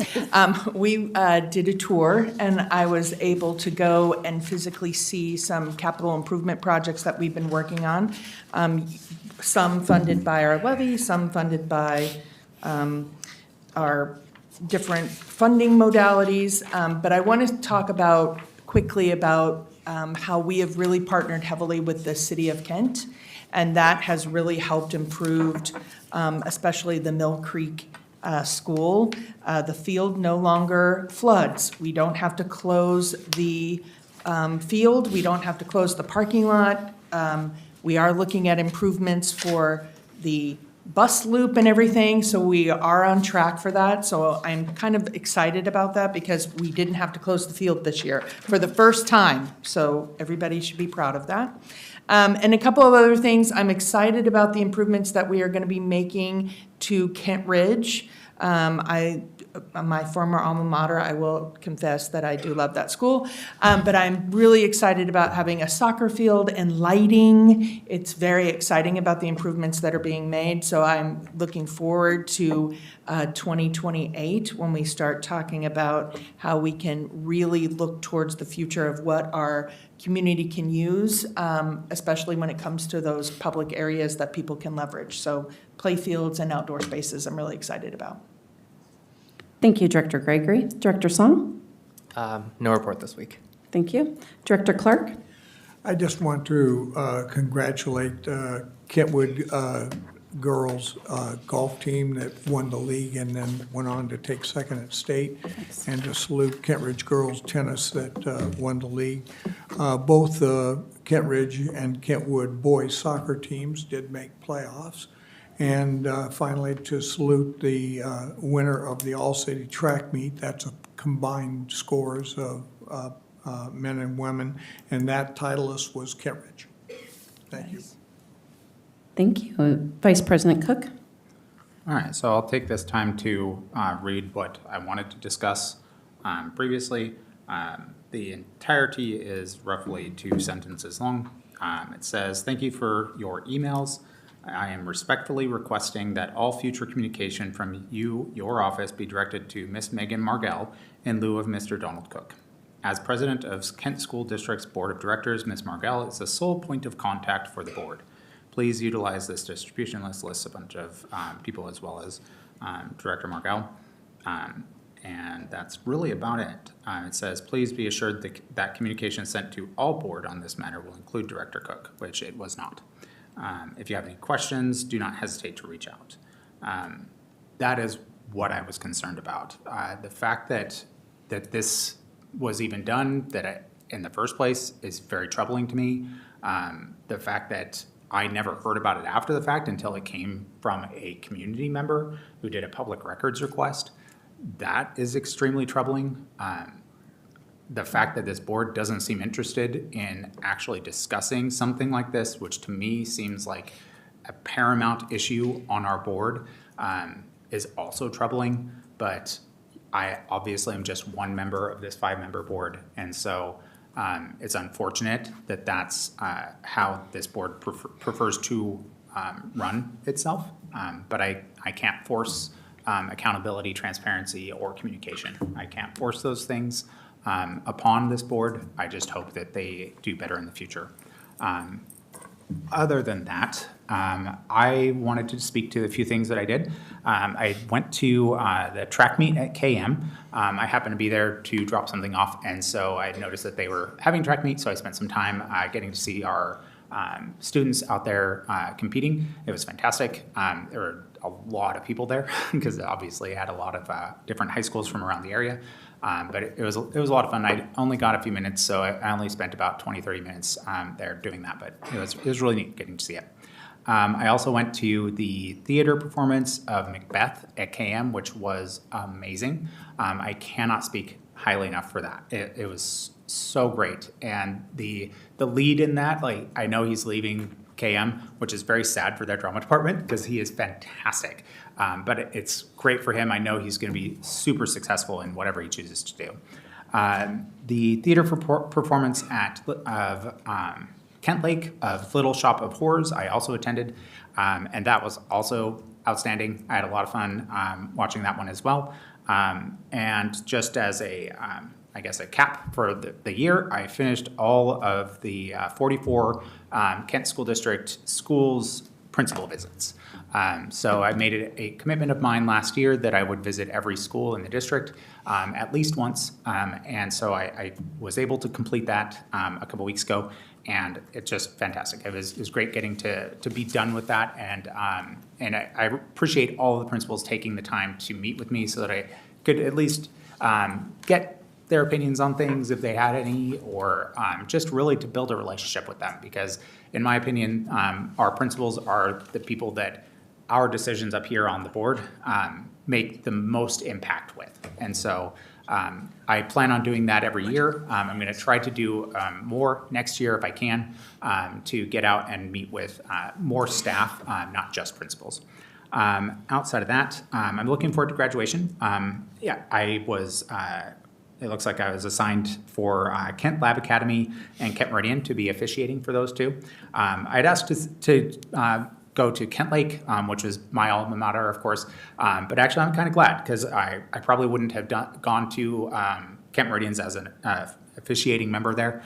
we did a tour, and I was able to go and physically see some capital improvement projects that we've been working on, some funded by our levy, some funded by our different funding modalities. But I want to talk quickly about how we have really partnered heavily with the City of Kent, and that has really helped improved especially the Mill Creek School. The field no longer floods. We don't have to close the field. We don't have to close the parking lot. We are looking at improvements for the bus loop and everything, so we are on track for that. So I'm kind of excited about that because we didn't have to close the field this year for the first time. So everybody should be proud of that. And a couple of other things, I'm excited about the improvements that we are going to be making to Kent Ridge. My former alma mater, I will confess that I do love that school, but I'm really excited about having a soccer field and lighting. It's very exciting about the improvements that are being made, so I'm looking forward to 2028 when we start talking about how we can really look towards the future of what our community can use, especially when it comes to those public areas that people can leverage. So play fields and outdoor spaces, I'm really excited about. Thank you, Director Gregory. Director Song? No report this week. Thank you. Director Clark? I just want to congratulate Kentwood girls golf team that won the league and then went on to take second at state, and to salute Kent Ridge girls tennis that won the league. Both Kent Ridge and Kentwood boys soccer teams did make playoffs. And finally, to salute the winner of the all-city track meet. That's a combined scores of men and women, and that titleist was Kent Ridge. Thank you. Thank you. Vice President Cook? All right, so I'll take this time to read what I wanted to discuss previously. The entirety is roughly 2 sentences long. It says, "Thank you for your emails. I am respectfully requesting that all future communication from your office be directed to Miss Megan Margell in lieu of Mr. Donald Cook. As president of Kent School District's Board of Directors, Ms. Margell is the sole point of contact for the board. Please utilize this distribution list, lists a bunch of people as well as Director Margell. And that's really about it. It says, please be assured that communication sent to all board on this matter will include Director Cook, which it was not. If you have any questions, do not hesitate to reach out. That is what I was concerned about. The fact that this was even done, in the first place, is very troubling to me. The fact that I never heard about it after the fact until it came from a community member who did a public records request, that is extremely troubling. The fact that this board doesn't seem interested in actually discussing something like this, which to me seems like a paramount issue on our board, is also troubling. But I obviously am just one member of this 5-member board, and so it's unfortunate that that's how this board prefers to run itself. But I can't force accountability, transparency, or communication. I can't force those things upon this board. I just hope that they do better in the future. Other than that, I wanted to speak to a few things that I did. I went to the track meet at KM. I happened to be there to drop something off, and so I noticed that they were having track meet, so I spent some time getting to see our students out there competing. It was fantastic. There were a lot of people there because obviously I had a lot of different high schools from around the area. But it was a lot of fun. I only got a few minutes, so I only spent about 20-30 minutes there doing that, but it was really neat getting to see it. I also went to the theater performance of Macbeth at KM, which was amazing. I cannot speak highly enough for that. It was so great. And the lead in that, like, I know he's leaving KM, which is very sad for their drama department because he is fantastic. But it's great for him. I know he's going to be super successful in whatever he chooses to do. The theater performance of Kent Lake of Little Shop of Horrors, I also attended, and that was also outstanding. I had a lot of fun watching that one as well. And just as I guess a cap for the year, I finished all of the 44 Kent School District schools principal visits. So I made it a commitment of mine last year that I would visit every school in the district at least once. And so I was able to complete that a couple weeks ago, and it's just fantastic. It was great getting to be done with that, and I appreciate all of the principals taking the time to meet with me so that I could at least get their opinions on things if they had any, or just really to build a relationship with them, because in my opinion, our principals are the people that our decisions up here on the board make the most impact with. And so I plan on doing that every year. I'm going to try to do more next year if I can, to get out and meet with more staff, not just principals. Outside of that, I'm looking forward to graduation. I was it looks like I was assigned for Kent Lab Academy and Kent Meridian to be officiating for those two. I'd asked to go to Kent Lake, which was my alma mater, of course, but actually I'm kind of glad because I probably wouldn't have gone to Kent Meridian's as an officiating member there.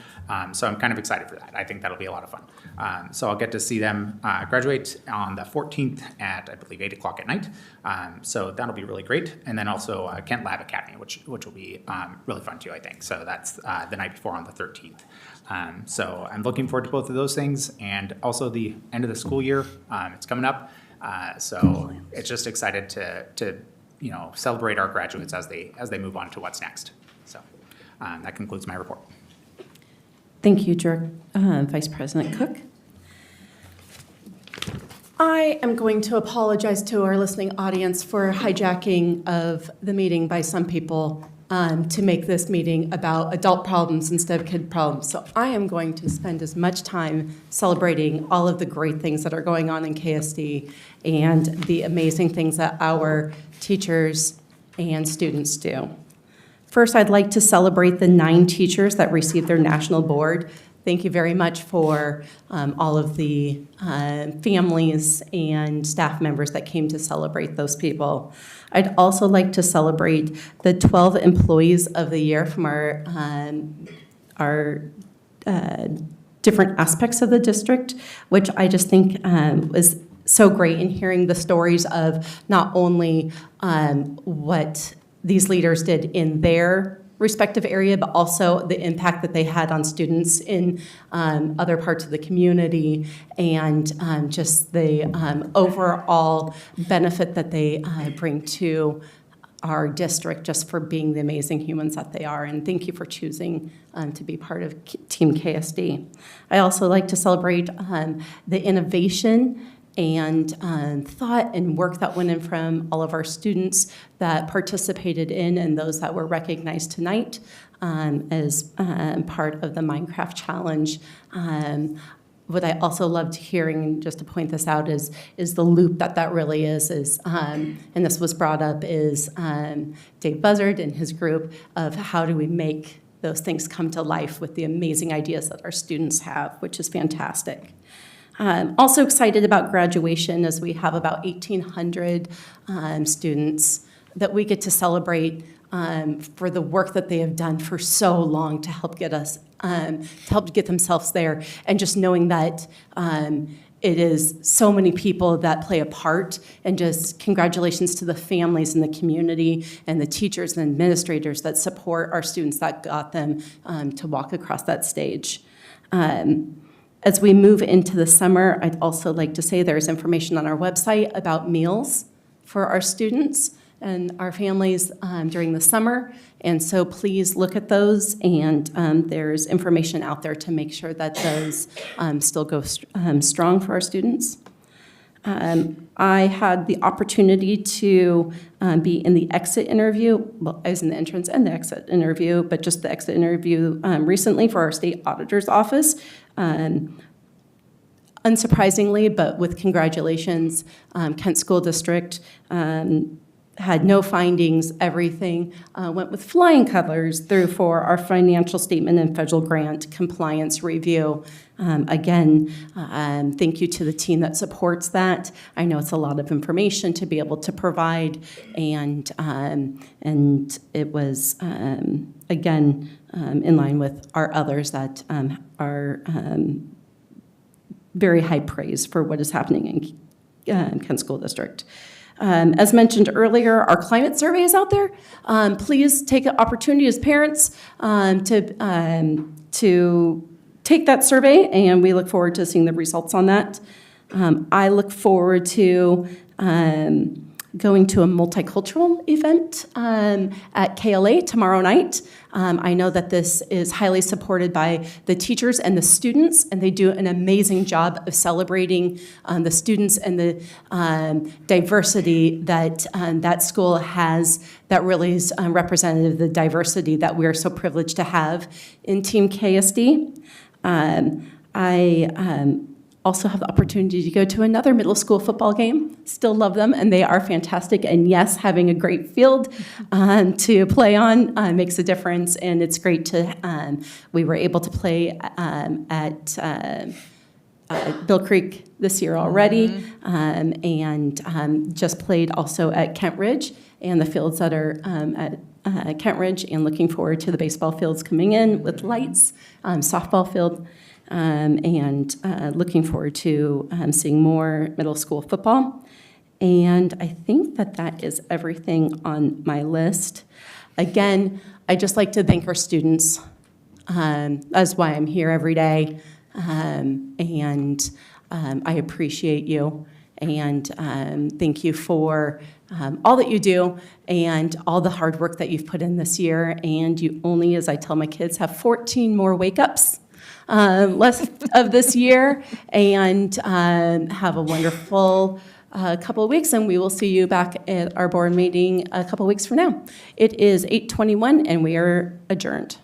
So I'm kind of excited for that. I think that'll be a lot of fun. So I'll get to see them graduate on the 14th at, I believe, 8 o'clock at night. So that'll be really great. And then also Kent Lab Academy, which will be really fun too, I think. So that's the night before on the 13th. So I'm looking forward to both of those things, and also the end of the school year. It's coming up. So it's just excited to celebrate our graduates as they move on to what's next. So that concludes my report. Thank you, Vice President Cook. I am going to apologize to our listening audience for hijacking of the meeting by some people to make this meeting about adult problems instead of kid problems. So I am going to spend as much time celebrating all of the great things that are going on in KSD and the amazing things that our teachers and students do. First, I'd like to celebrate the 9 teachers that received their National Board thank you very much for all of the families and staff members that came to celebrate those people. I'd also like to celebrate the 12 employees of the year from our different aspects of the district, which I just think was so great in hearing the stories of not only what these leaders did in their respective area, but also the impact that they had on students in other parts of the community, and just the overall benefit that they bring to our district just for being the amazing humans that they are. And thank you for choosing to be part of Team KSD. I also like to celebrate the innovation and thought and work that went in from all of our students that participated in, and those that were recognized tonight as part of the Minecraft Challenge. What I also loved hearing, just to point this out, is the loop that really is and this was brought up, is Dave Buzzard and his group of how do we make those things come to life with the amazing ideas that our students have, which is fantastic. Also excited about graduation, as we have about 1,800 students that we get to celebrate for the work that they have done for so long to help get us, to help get themselves there, and just knowing that it is so many people that play a part, and just congratulations to the families and the community and the teachers and administrators that support our students that got them to walk across that stage. As we move into the summer, I'd also like to say there's information on our website about meals for our students and our families during the summer. And so please look at those, and there's information out there to make sure that those still go strong for our students. I had the opportunity to be in the exit interview. Well, I was in the entrance and the exit interview, but just the exit interview recently for our state auditor's office. Unsurprisingly, but with congratulations, Kent School District had no findings. Everything went with flying colors through for our financial statement and federal grant compliance review. Again, thank you to the team that supports that. I know it's a lot of information to be able to provide, and it was, again, in line with our others that are very high praise for what is happening in Kent School District. As mentioned earlier, our climate survey is out there. Please take an opportunity as parents to take that survey, and we look forward to seeing the results on that. I look forward to going to a multicultural event at KLA tomorrow night. I know that this is highly supported by the teachers and the students, and they do an amazing job of celebrating the students and the diversity that that school has, that really is representative of the diversity that we are so privileged to have in Team KSD. I also have the opportunity to go to another middle school football game. Still love them, and they are fantastic. And yes, having a great field to play on makes a difference, and it's great to, we were able to play at Bill Creek this year already, and just played also at Kent Ridge, and the fields that are at Kent Ridge, and looking forward to the baseball fields coming in with lights, softball field, and looking forward to seeing more middle school football. And I think that that is everything on my list. Again, I'd just like to thank our students. That's why I'm here every day. And I appreciate you. And thank you for all that you do and all the hard work that you've put in this year. And you only, as I tell my kids, have 14 more wake-ups left of this year, and have a wonderful couple of weeks, and we will see you back at our board meeting a couple of weeks from now. It is 8:21, and we are adjourned.